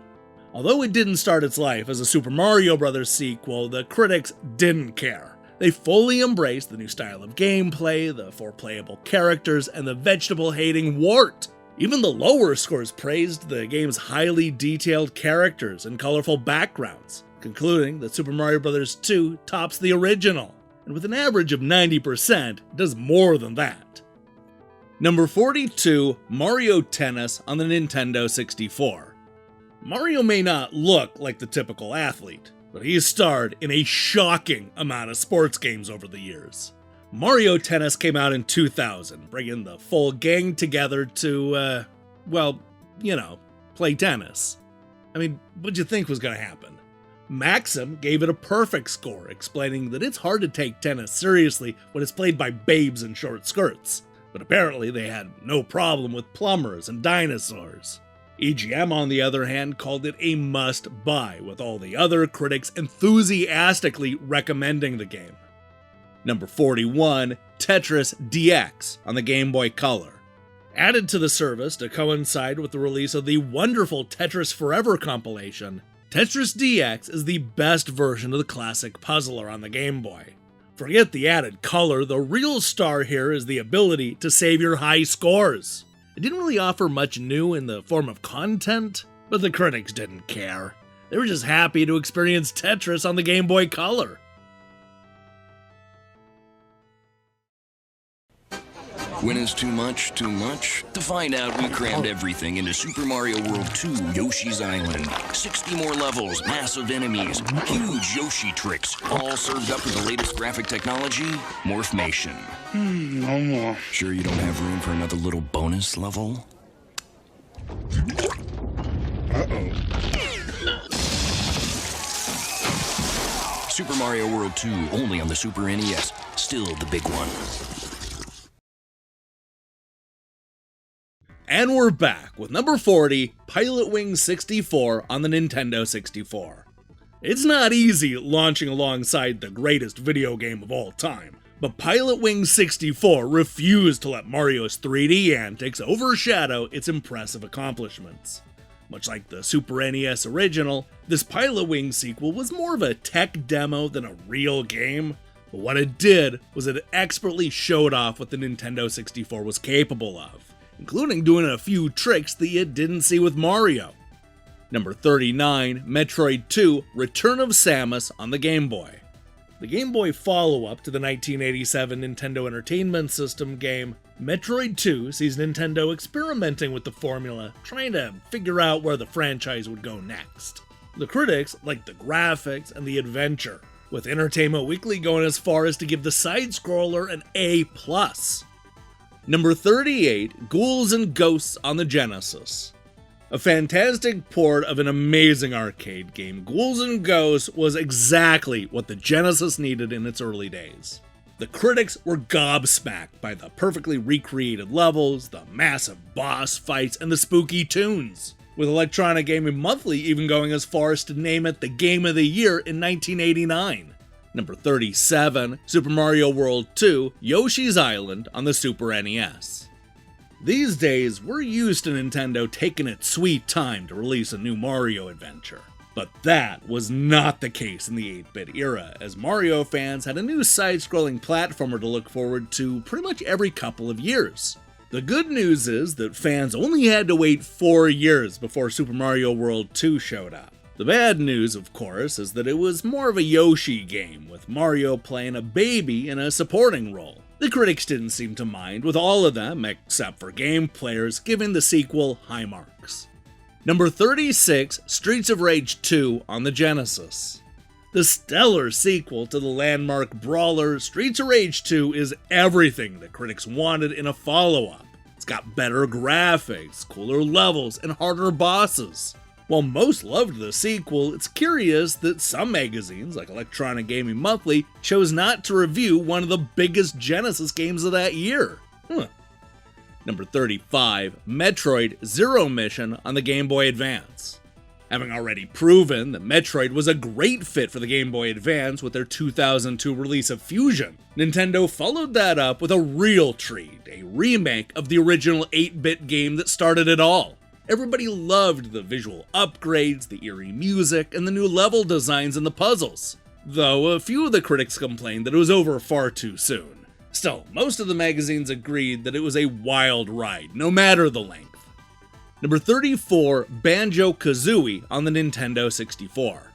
Although it didn't start its life as a Super Mario Bros. Sequel, the critics didn't care. They fully embraced the new style of gameplay, the 4 playable characters, and the vegetable-hating wart. Even the lower scores praised the game's highly detailed characters and colorful backgrounds, concluding that Super Mario Bros. 2 tops the original, and with an average of 90%, does more than that. Number 42, Mario Tennis on the Nintendo 64. Mario may not look like the typical athlete, but he has starred in a shocking amount of sports games over the years. Mario Tennis came out in 2000, bringing the full gang together to, play tennis. I mean, what'd you think was going to happen? Maxim gave it a perfect score, explaining that it's hard to take tennis seriously when it's played by babes in short skirts. But apparently they had no problem with plumbers and dinosaurs. EGM, on the other hand, called it a must-buy, with all the other critics enthusiastically recommending the game. Number 41, Tetris DX on the Game Boy Color. Added to the service to coincide with the release of the wonderful Tetris Forever compilation, Tetris DX is the best version of the classic puzzler on the Game Boy. Forget the added color, the real star here is the ability to save your high scores. It didn't really offer much new in the form of content, but the critics didn't care. They were just happy to experience Tetris on the Game Boy Color. When is too much too much? To find out, we crammed everything into Super Mario World 2 Yoshi's Island. 60 more levels, massive enemies, huge Yoshi tricks, all served up with the latest graphic technology, Morphmation. No more. Sure you don't have room for another little bonus level? Super Mario World 2, only on the Super NES. Still the big one. And we're back with number 40, Pilot Wing 64 on the Nintendo 64. It's not easy launching alongside the greatest video game of all time, but Pilot Wing 64 refused to let Mario's 3D antics overshadow its impressive accomplishments. Much like the Super NES original, this Pilot Wing sequel was more of a tech demo than a real game. But what it did was it expertly showed off what the Nintendo 64 was capable of, including doing a few tricks that you didn't see with Mario. Number 39, Metroid 2: Return of Samus on the Game Boy. The Game Boy follow-up to the 1987 Nintendo Entertainment System game, Metroid 2 sees Nintendo experimenting with the formula, trying to figure out where the franchise would go next. The critics liked the graphics and the adventure, with Entertainment Weekly going as far as to give the side-scroller an A+. Number 38, Ghouls and Ghosts on the Genesis. A fantastic port of an amazing arcade game, Ghouls and Ghosts was exactly what the Genesis needed in its early days. The critics were gobsmacked by the perfectly recreated levels, the massive boss fights, and the spooky tunes, with Electronic Gaming Monthly even going as far as to name it the Game of the Year in 1989. Number 37, Super Mario World 2: Yoshi's Island on the Super NES. These days, we're used to Nintendo taking its sweet time to release a new Mario adventure. But that was not the case in the 8-bit era, as Mario fans had a new side-scrolling platformer to look forward to pretty much every couple of years. The good news is that fans only had to wait 4 years before Super Mario World 2 showed up. The bad news, of course, is that it was more of a Yoshi game, with Mario playing a baby in a supporting role. The critics didn't seem to mind, with all of them, except for game players, giving the sequel high marks. Number 36, Streets of Rage 2 on the Genesis. The stellar sequel to the landmark brawler, Streets of Rage 2 is everything that critics wanted in a follow-up. It's got better graphics, cooler levels, and harder bosses. While most loved the sequel, it's curious that some magazines, like Electronic Gaming Monthly, chose not to review one of the biggest Genesis games of that year. Number 35, Metroid: Zero Mission on the Game Boy Advance. Having already proven that Metroid was a great fit for the Game Boy Advance with their 2002 release of Fusion, Nintendo followed that up with a real treat, a remake of the original 8-bit game that started it all. Everybody loved the visual upgrades, the eerie music, and the new level designs and the puzzles, though a few of the critics complained that it was over far too soon. Still, most of the magazines agreed that it was a wild ride, no matter the length. Number 34, Banjo-Kazooie on the Nintendo 64.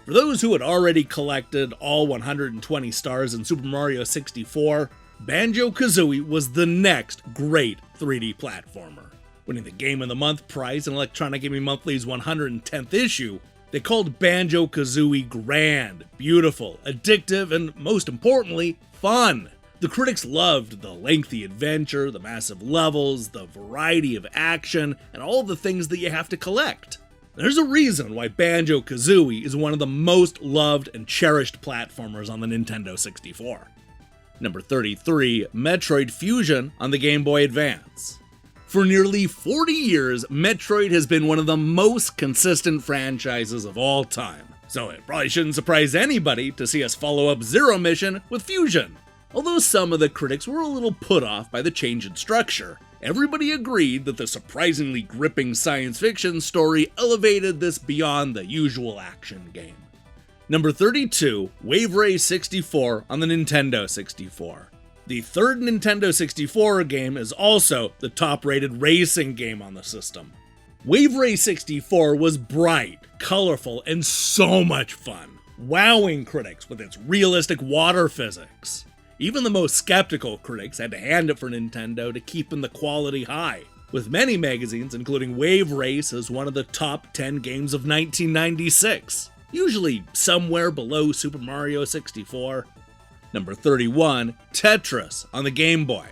For those who had already collected all 120 stars in Super Mario 64, Banjo-Kazooie was the next great 3D platformer. Winning the Game of the Month prize in Electronic Gaming Monthly's 110th issue, they called Banjo-Kazooie grand, beautiful, addictive, and most importantly, fun. The critics loved the lengthy adventure, the massive levels, the variety of action, and all the things that you have to collect. There's a reason why Banjo-Kazooie is one of the most loved and cherished platformers on the Nintendo 64. Number 33, Metroid Fusion on the Game Boy Advance. For nearly 40 years, Metroid has been one of the most consistent franchises of all time, so it probably shouldn't surprise anybody to see us follow up Zero Mission with Fusion. Although some of the critics were a little put off by the change in structure, everybody agreed that the surprisingly gripping science fiction story elevated this beyond the usual action game. Number 32, Wave Race 64 on the Nintendo 64. The third Nintendo 64 game is also the top-rated racing game on the system. Wave Race 64 was bright, colorful, and so much fun, wowing critics with its realistic water physics. Even the most skeptical critics had to hand it for Nintendo to keeping the quality high, with many magazines including Wave Race as one of the top 10 games of 1996, usually somewhere below Super Mario 64. Number 31, Tetris on the Game Boy.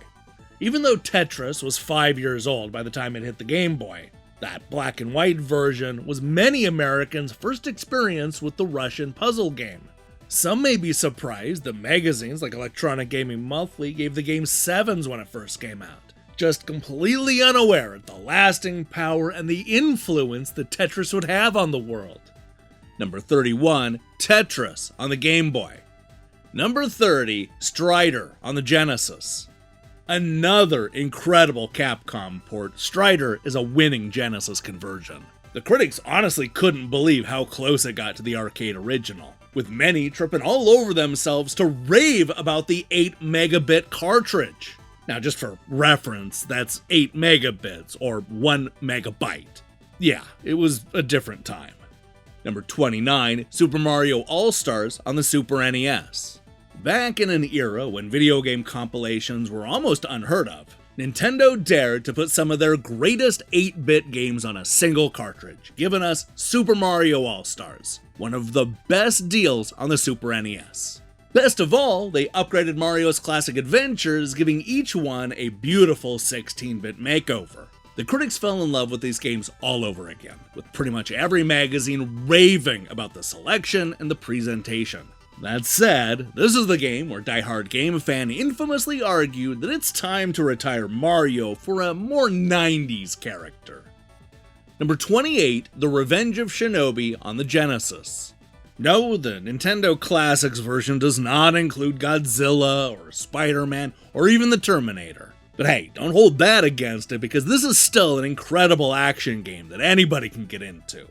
Even though Tetris was 5 years old by the time it hit the Game Boy, that black and white version was many Americans' first experience with the Russian puzzle game. Some may be surprised that magazines like Electronic Gaming Monthly gave the game 7s when it first came out, just completely unaware of the lasting power and the influence that Tetris would have on the world. Number 31, Tetris on the Game Boy. Number 30, Strider on the Genesis. Another incredible Capcom port, Strider is a winning Genesis conversion. The critics honestly couldn't believe how close it got to the arcade original, with many tripping all over themselves to rave about the 8 megabit cartridge. Now, just for reference, that's 8 megabits, or 1 megabyte. Yeah, it was a different time. Number 29, Super Mario All-Stars on the Super NES. Back in an era when video game compilations were almost unheard of, Nintendo dared to put some of their greatest 8-bit games on a single cartridge, giving us Super Mario All-Stars, one of the best deals on the Super NES. Best of all, they upgraded Mario's classic adventures, giving each one a beautiful 16-bit makeover. The critics fell in love with these games all over again, with pretty much every magazine raving about the selection and the presentation. That said, this is the game where Die Hard Game Fan infamously argued that it's time to retire Mario for a more 90s character. Number 28, The Revenge of Shinobi on the Genesis. No, the Nintendo Classics version does not include Godzilla or Spider-Man or even the Terminator. But hey, don't hold that against it, because this is still an incredible action game that anybody can get into.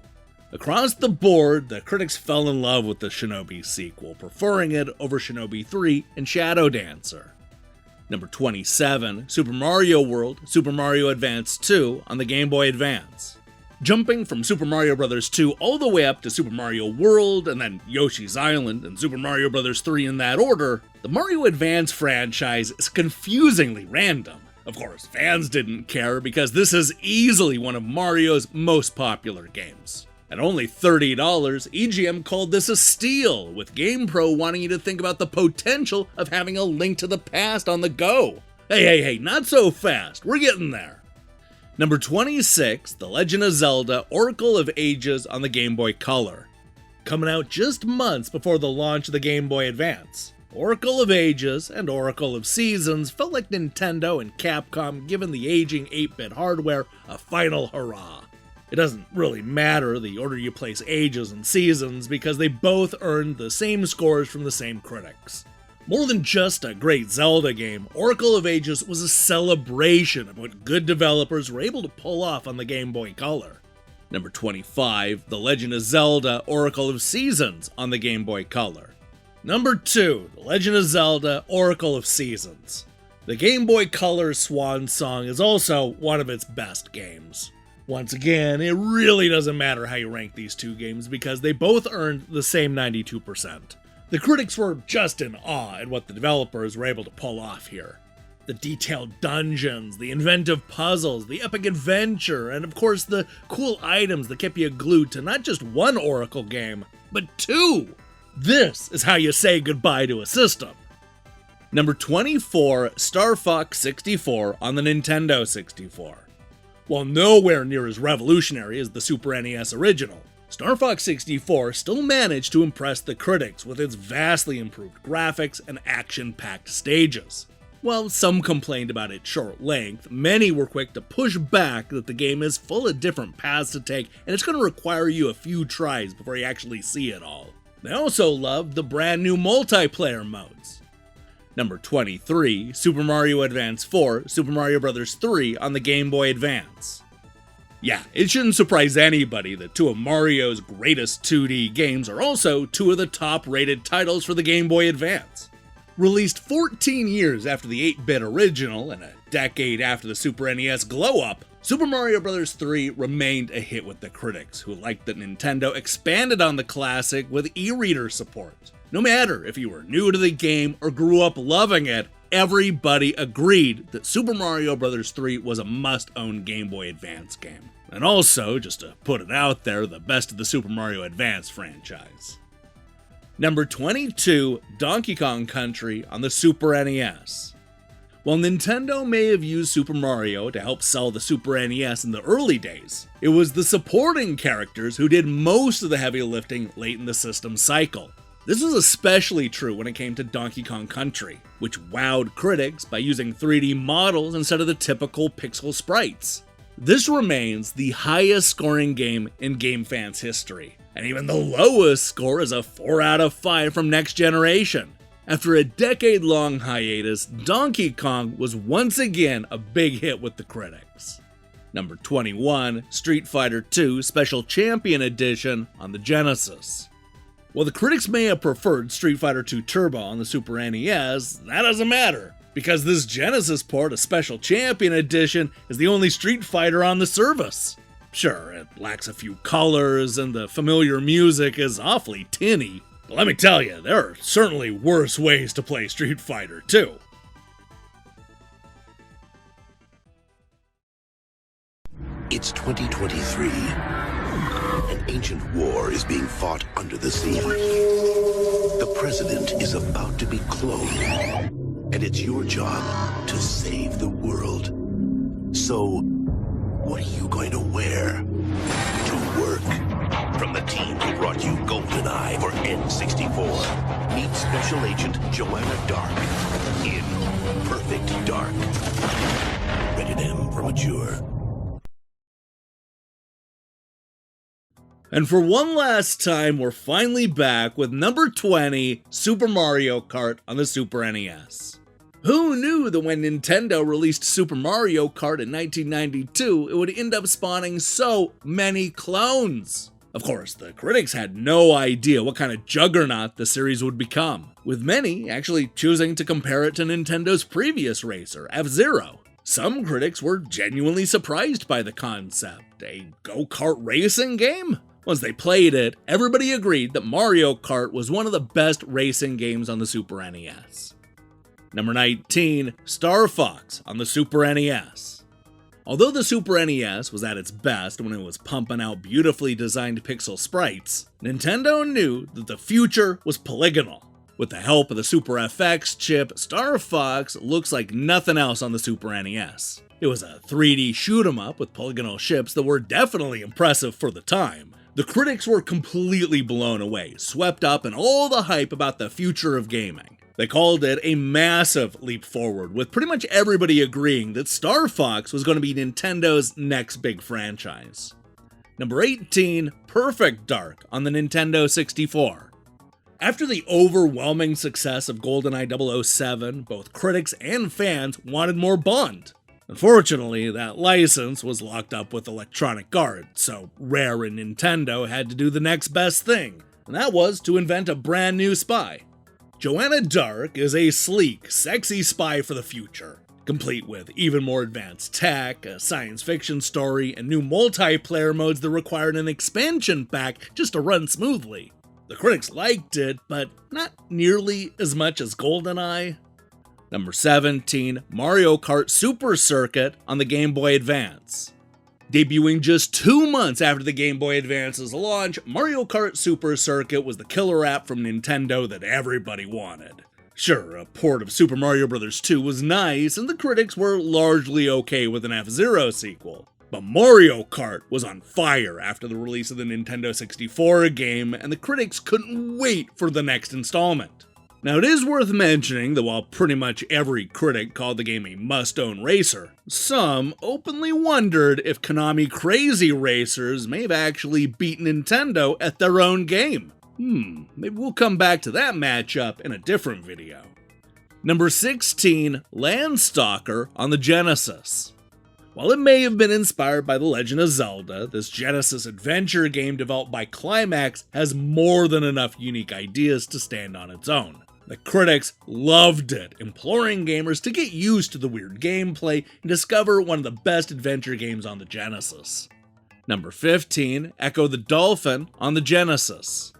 Across the board, the critics fell in love with the Shinobi sequel, preferring it over Shinobi 3 and Shadow Dancer. Number 27, Super Mario World, Super Mario Advance 2 on the Game Boy Advance. Jumping from Super Mario Bros. 2 all the way up to Super Mario World, and then Yoshi's Island, and Super Mario Bros. 3 in that order, the Mario Advance franchise is confusingly random. Of course, fans didn't care because this is easily one of Mario's most popular games. At only $30, EGM called this a steal, with GamePro wanting you to think about the potential of having a Link to the Past on the go. Hey, not so fast, we're getting there. Number 26, The Legend of Zelda Oracle of Ages on the Game Boy Color. Coming out just months before the launch of the Game Boy Advance, Oracle of Ages and Oracle of Seasons felt like Nintendo and Capcom giving the aging 8-bit hardware a final hurrah. It doesn't really matter the order you place Ages and Seasons because they both earned the same scores from the same critics. More than just a great Zelda game, Oracle of Ages was a celebration of what good developers were able to pull off on the Game Boy Color. Number 25, The Legend of Zelda Oracle of Seasons on the Game Boy Color. Number 2, The Legend of Zelda Oracle of Seasons. The Game Boy Color swan song is also one of its best games. Once again, it really doesn't matter how you rank these two games because they both earned the same 92%. The critics were just in awe at what the developers were able to pull off here. The detailed dungeons, the inventive puzzles, the epic adventure, and of course the cool items that kept you glued to not just one Oracle game, but 2! This is how you say goodbye to a system. Number 24, Star Fox 64 on the Nintendo 64. While nowhere near as revolutionary as the Super NES original, Star Fox 64 still managed to impress the critics with its vastly improved graphics and action-packed stages. While some complained about its short length, many were quick to push back that the game is full of different paths to take and it's going to require you a few tries before you actually see it all. They also loved the brand new multiplayer modes. Number 23, Super Mario Advance 4, Super Mario Bros. 3 on the Game Boy Advance. Yeah, it shouldn't surprise anybody that two of Mario's greatest 2D games are also two of the top-rated titles for the Game Boy Advance. Released 14 years after the 8-bit original and a decade after the Super NES glow-up, Super Mario Bros. 3 remained a hit with the critics, who liked that Nintendo expanded on the classic with e-reader support. No matter if you were new to the game or grew up loving it, everybody agreed that Super Mario Bros. 3 was a must-own Game Boy Advance game. And also, just to put it out there, the best of the Super Mario Advance franchise. Number 22, Donkey Kong Country on the Super NES. While Nintendo may have used Super Mario to help sell the Super NES in the early days, it was the supporting characters who did most of the heavy lifting late in the system's cycle. This was especially true when it came to Donkey Kong Country, which wowed critics by using 3D models instead of the typical pixel sprites. This remains the highest scoring game in GameFan's history, and even the lowest score is a 4 out of 5 from Next Generation. After a decade-long hiatus, Donkey Kong was once again a big hit with the critics. Number 21, Street Fighter II Special Champion Edition on the Genesis. While the critics may have preferred Street Fighter II Turbo on the Super NES, that doesn't matter, because this Genesis port, a Special Champion Edition, is the only Street Fighter on the service. Sure, it lacks a few colors, and the familiar music is awfully tinny, but let me tell you, there are certainly worse ways to play Street Fighter II. It's 2023. An ancient war is being fought under the sea. The president is about to be cloned, and it's your job to save the world. So, what are you going to wear to work? From the team who brought you GoldenEye for N64, meet Special Agent Joanna Dark in Perfect Dark. Rated M for mature. And for one last time, we're finally back with number 20, Super Mario Kart on the Super NES. Who knew that when Nintendo released Super Mario Kart in 1992, it would end up spawning so many clones? Of course, the critics had no idea what kind of juggernaut the series would become, with many actually choosing to compare it to Nintendo's previous racer, F-Zero. Some critics were genuinely surprised by the concept. A go-kart racing game? Once they played it, everybody agreed that Mario Kart was one of the best racing games on the Super NES. Number 19, Star Fox on the Super NES. Although the Super NES was at its best when it was pumping out beautifully designed pixel sprites, Nintendo knew that the future was polygonal. With the help of the Super FX chip, Star Fox looks like nothing else on the Super NES. It was a 3D shoot-'em-up with polygonal ships that were definitely impressive for the time. The critics were completely blown away, swept up in all the hype about the future of gaming. They called it a massive leap forward, with pretty much everybody agreeing that Star Fox was going to be Nintendo's next big franchise. Number 18, Perfect Dark on the Nintendo 64. After the overwhelming success of GoldenEye 007, both critics and fans wanted more Bond. Unfortunately, that license was locked up with Electronic Arts, so Rare and Nintendo had to do the next best thing, and that was to invent a brand new spy. Joanna Dark is a sleek, sexy spy for the future, complete with even more advanced tech, a science fiction story, and new multiplayer modes that required an expansion pack just to run smoothly. The critics liked it, but not nearly as much as GoldenEye. Number 17, Mario Kart Super Circuit on the Game Boy Advance. Debuting just 2 months after the Game Boy Advance's launch, Mario Kart Super Circuit was the killer app from Nintendo that everybody wanted. Sure, a port of Super Mario Bros. 2 was nice, and the critics were largely okay with an F-Zero sequel. But Mario Kart was on fire after the release of the Nintendo 64 game, and the critics couldn't wait for the next installment. Now, it is worth mentioning that while pretty much every critic called the game a must-own racer, some openly wondered if Konami Crazy Racers may have actually beaten Nintendo at their own game. Maybe we'll come back to that matchup in a different video. Number 16, Landstalker on the Genesis. While it may have been inspired by The Legend of Zelda, this Genesis adventure game developed by Climax has more than enough unique ideas to stand on its own. The critics loved it, imploring gamers to get used to the weird gameplay and discover one of the best adventure games on the Genesis. Number 15, Echo the Dolphin on the Genesis.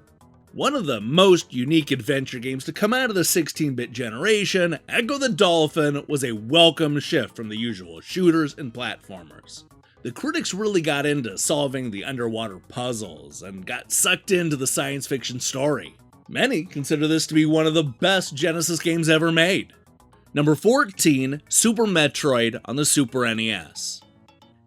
One of the most unique adventure games to come out of the 16-bit generation, Echo the Dolphin was a welcome shift from the usual shooters and platformers. The critics really got into solving the underwater puzzles and got sucked into the science fiction story. Many consider this to be one of the best Genesis games ever made. Number 14, Super Metroid on the Super NES.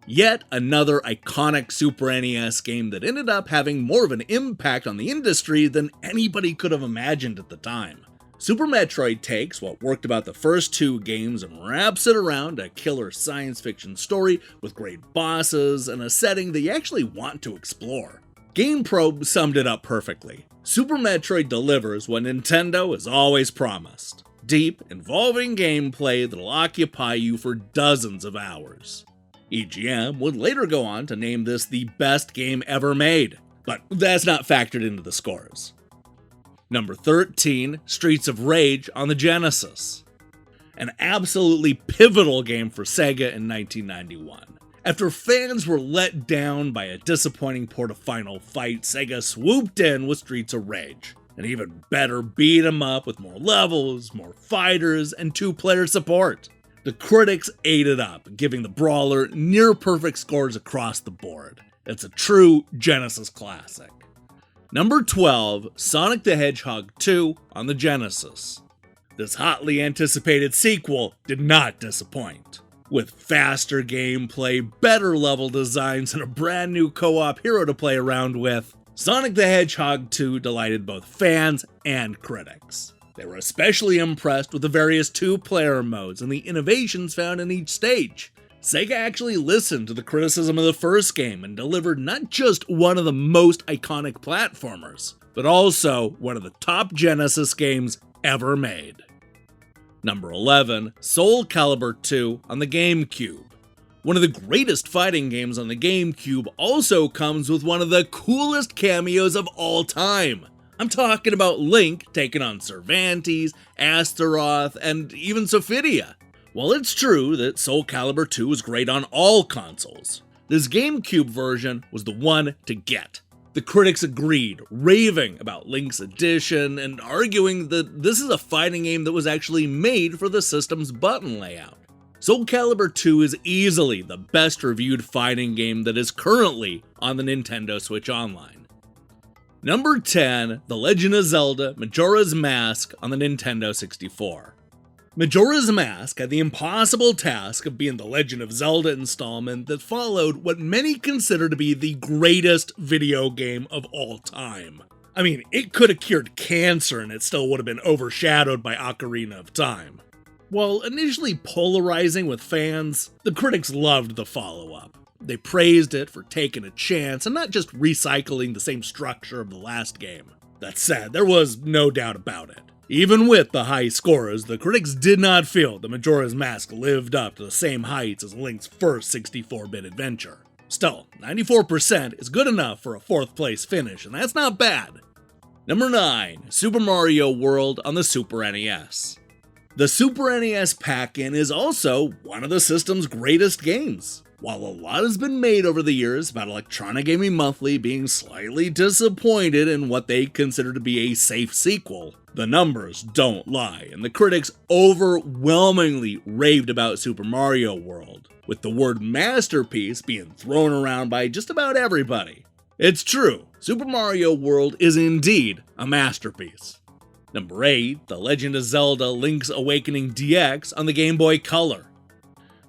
Yet another iconic Super NES game that ended up having more of an impact on the industry than anybody could have imagined at the time. Super Metroid takes what worked about the first 2 games and wraps it around a killer science fiction story with great bosses and a setting that you actually want to explore. GamePro summed it up perfectly. Super Metroid delivers what Nintendo has always promised: deep, involving gameplay that'll occupy you for dozens of hours. EGM would later go on to name this the best game ever made, but that's not factored into the scores. Number 13, Streets of Rage on the Genesis. An absolutely pivotal game for Sega in 1991. After fans were let down by a disappointing port of Final Fight, Sega swooped in with Streets of Rage. An even better beat 'em up with more levels, more fighters, and 2-player support. The critics ate it up, giving the brawler near-perfect scores across the board. It's a true Genesis classic. Number 12, Sonic the Hedgehog 2 on the Genesis. This hotly anticipated sequel did not disappoint. With faster gameplay, better level designs, and a brand new co-op hero to play around with, Sonic the Hedgehog 2 delighted both fans and critics. They were especially impressed with the various 2-player modes and the innovations found in each stage. Sega actually listened to the criticism of the first game and delivered not just one of the most iconic platformers, but also one of the top Genesis games ever made. Number 11, Soul Calibur 2 on the GameCube. One of the greatest fighting games on the GameCube also comes with one of the coolest cameos of all time. I'm talking about Link taking on Cervantes, Astaroth, and even Sophidia. While it's true that Soul Calibur 2 was great on all consoles, this GameCube version was the one to get. The critics agreed, raving about Link's addition and arguing that this is a fighting game that was actually made for the system's button layout. Soul Calibur 2 is easily the best reviewed fighting game that is currently on the Nintendo Switch Online. Number 10, The Legend of Zelda Majora's Mask on the Nintendo 64. Majora's Mask had the impossible task of being the Legend of Zelda installment that followed what many consider to be the greatest video game of all time. I mean, it could have cured cancer and it still would have been overshadowed by Ocarina of Time. While initially polarizing with fans, the critics loved the follow-up. They praised it for taking a chance and not just recycling the same structure of the last game. That said, there was no doubt about it. Even with the high scores, the critics did not feel that Majora's Mask lived up to the same heights as Link's first 64-bit adventure. Still, 94% is good enough for a 4th place finish, and that's not bad. Number 9, Super Mario World on the Super NES. The Super NES pack-in is also one of the system's greatest games. While a lot has been made over the years about Electronic Gaming Monthly being slightly disappointed in what they consider to be a safe sequel, the numbers don't lie, and the critics overwhelmingly raved about Super Mario World, with the word masterpiece being thrown around by just about everybody. It's true, Super Mario World is indeed a masterpiece. Number 8, The Legend of Zelda Link's Awakening DX on the Game Boy Color.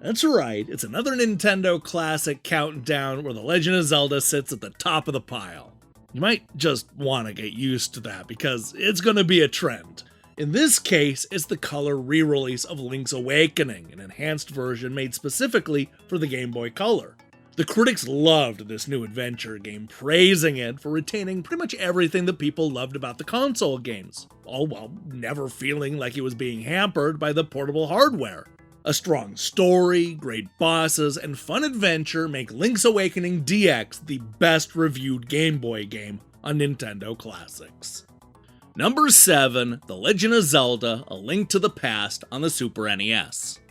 That's right, it's another Nintendo classic countdown where The Legend of Zelda sits at the top of the pile. You might just want to get used to that because it's going to be a trend. In this case, it's the color re-release of Link's Awakening, an enhanced version made specifically for the Game Boy Color. The critics loved this new adventure game, praising it for retaining pretty much everything that people loved about the console games, all while never feeling like it was being hampered by the portable hardware. A strong story, great bosses, and fun adventure make Link's Awakening DX the best reviewed Game Boy game on Nintendo Classics. Number 7, The Legend of Zelda A Link to the Past on the Super NES.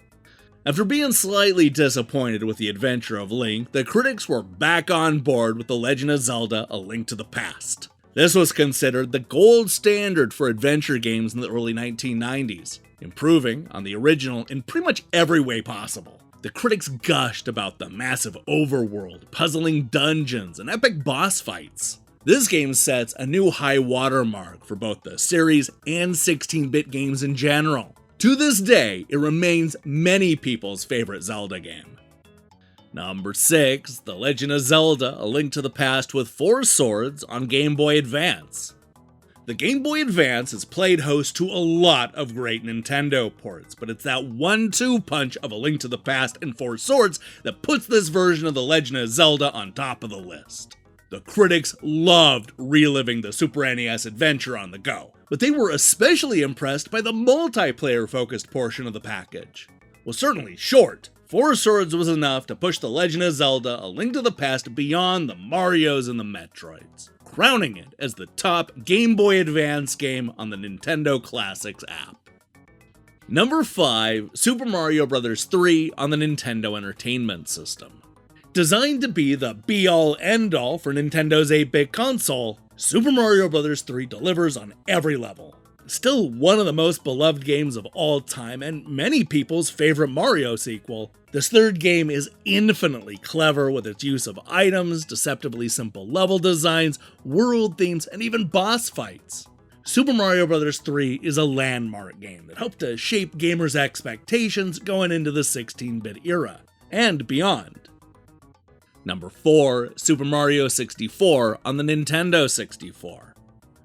After being slightly disappointed with the adventure of Link, the critics were back on board with The Legend of Zelda A Link to the Past. This was considered the gold standard for adventure games in the early 1990s, improving on the original in pretty much every way possible. The critics gushed about the massive overworld, puzzling dungeons, and epic boss fights. This game sets a new high watermark for both the series and 16-bit games in general. To this day, it remains many people's favorite Zelda game. Number 6, The Legend of Zelda A Link to the Past with 4 Swords on Game Boy Advance. The Game Boy Advance has played host to a lot of great Nintendo ports, but it's that 1-2 punch of A Link to the Past and 4 Swords that puts this version of The Legend of Zelda on top of the list. The critics loved reliving the Super NES adventure on the go, but they were especially impressed by the multiplayer-focused portion of the package. Well, certainly short, 4 Swords was enough to push The Legend of Zelda A Link to the Past beyond the Marios and the Metroids. crowning it as the top Game Boy Advance game on the Nintendo Classics app. Number 5, Super Mario Bros. 3 on the Nintendo Entertainment System. Designed to be the be-all end-all for Nintendo's 8-bit console, Super Mario Bros. 3 delivers on every level. Still one of the most beloved games of all time and many people's favorite Mario sequel, this third game is infinitely clever with its use of items, deceptively simple level designs, world themes, and even boss fights. Super Mario Bros. 3 is a landmark game that helped to shape gamers' expectations going into the 16-bit era, and beyond. Number 4, Super Mario 64 on the Nintendo 64.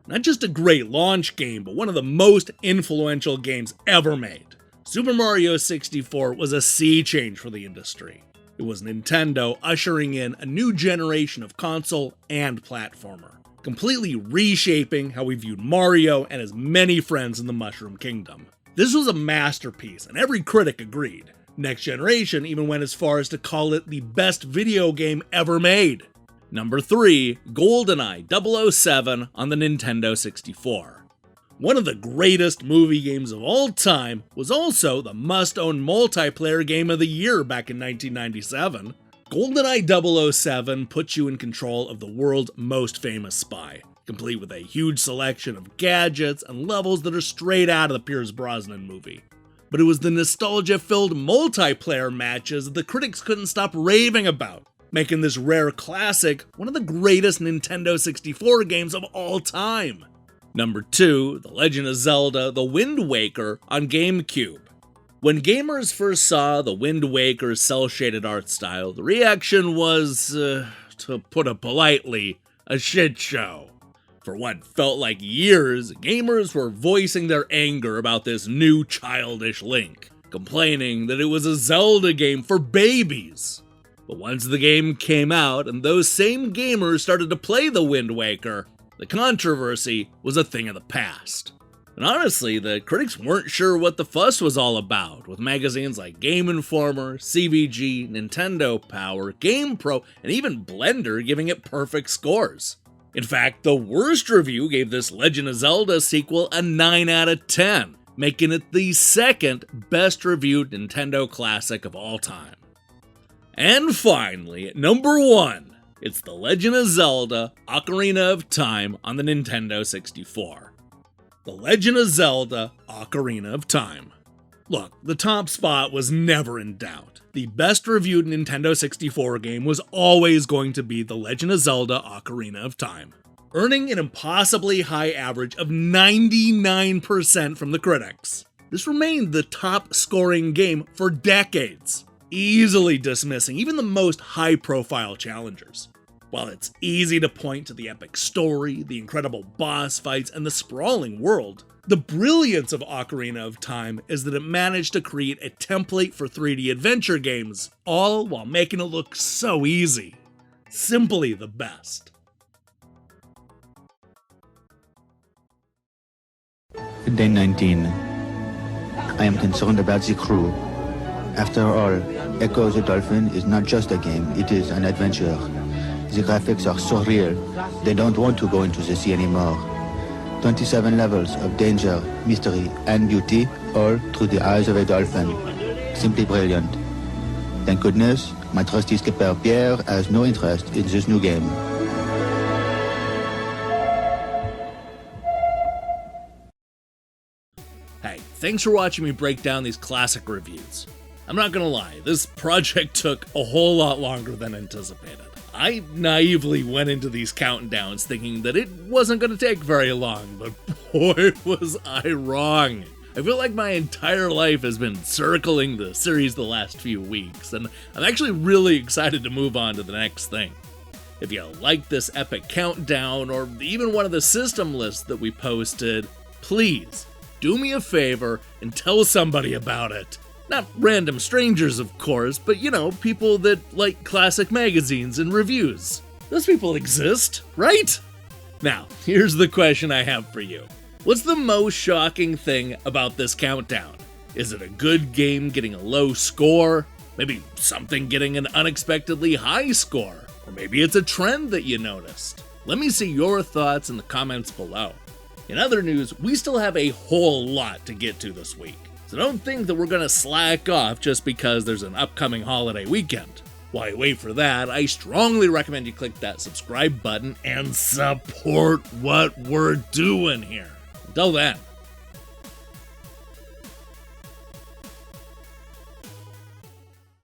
Not just a great launch game, but one of the most influential games ever made. Super Mario 64 was a sea change for the industry. It was Nintendo ushering in a new generation of console and platformer, completely reshaping how we viewed Mario and his many friends in the Mushroom Kingdom. This was a masterpiece, and every critic agreed. Next Generation even went as far as to call it the best video game ever made. Number 3, GoldenEye 007 on the Nintendo 64. One of the greatest movie games of all time was also the must-own multiplayer game of the year back in 1997. GoldenEye 007 puts you in control of the world's most famous spy, complete with a huge selection of gadgets and levels that are straight out of the Pierce Brosnan movie. But it was the nostalgia-filled multiplayer matches that the critics couldn't stop raving about, making this rare classic one of the greatest Nintendo 64 games of all time. Number 2, The Legend of Zelda The Wind Waker on GameCube. When gamers first saw the Wind Waker's cel-shaded art style, the reaction was, to put it politely, a shit show. For what felt like years, gamers were voicing their anger about this new childish Link, complaining that it was a Zelda game for babies. But once the game came out and those same gamers started to play the Wind Waker, the controversy was a thing of the past. And honestly, the critics weren't sure what the fuss was all about, with magazines like Game Informer, CVG, Nintendo Power, GamePro, and even Blender giving it perfect scores. In fact, the worst review gave this Legend of Zelda sequel a 9 out of 10, making it the second best reviewed Nintendo classic of all time. And finally, at number 1, it's The Legend of Zelda Ocarina of Time on the Nintendo 64. The Legend of Zelda Ocarina of Time. Look, the top spot was never in doubt. The best reviewed Nintendo 64 game was always going to be The Legend of Zelda Ocarina of Time, earning an impossibly high average of 99% from the critics. This remained the top scoring game for decades, easily dismissing even the most high-profile challengers. While it's easy to point to the epic story, the incredible boss fights, and the sprawling world, the brilliance of Ocarina of Time is that it managed to create a template for 3D adventure games, all while making it look so easy. Simply the best. Day 19. I am concerned about the crew. After all, Echo the Dolphin is not just a game, it is an adventure. The graphics are so real, they don't want to go into the sea anymore. 27 levels of danger, mystery, and beauty, all through the eyes of a dolphin. Simply brilliant. Thank goodness, my trusty skipper Pierre has no interest in this new game. Hey, thanks for watching me break down these classic reviews. I'm not gonna lie, this project took a whole lot longer than anticipated. I naively went into these countdowns thinking that it wasn't going to take very long, but boy was I wrong. I feel like my entire life has been circling the series the last few weeks, and I'm actually really excited to move on to the next thing. If you like this epic countdown, or even one of the system lists that we posted, please do me a favor and tell somebody about it. Not random strangers, of course, but people that like classic magazines and reviews. Those people exist, right? Now, here's the question I have for you. What's the most shocking thing about this countdown? Is it a good game getting a low score? Maybe something getting an unexpectedly high score? Or maybe it's a trend that you noticed? Let me see your thoughts in the comments below. In other news, we still have a whole lot to get to this week, so don't think that we're gonna slack off just because there's an upcoming holiday weekend. While you wait for that, I strongly recommend you click that subscribe button and support what we're doing here. Until then,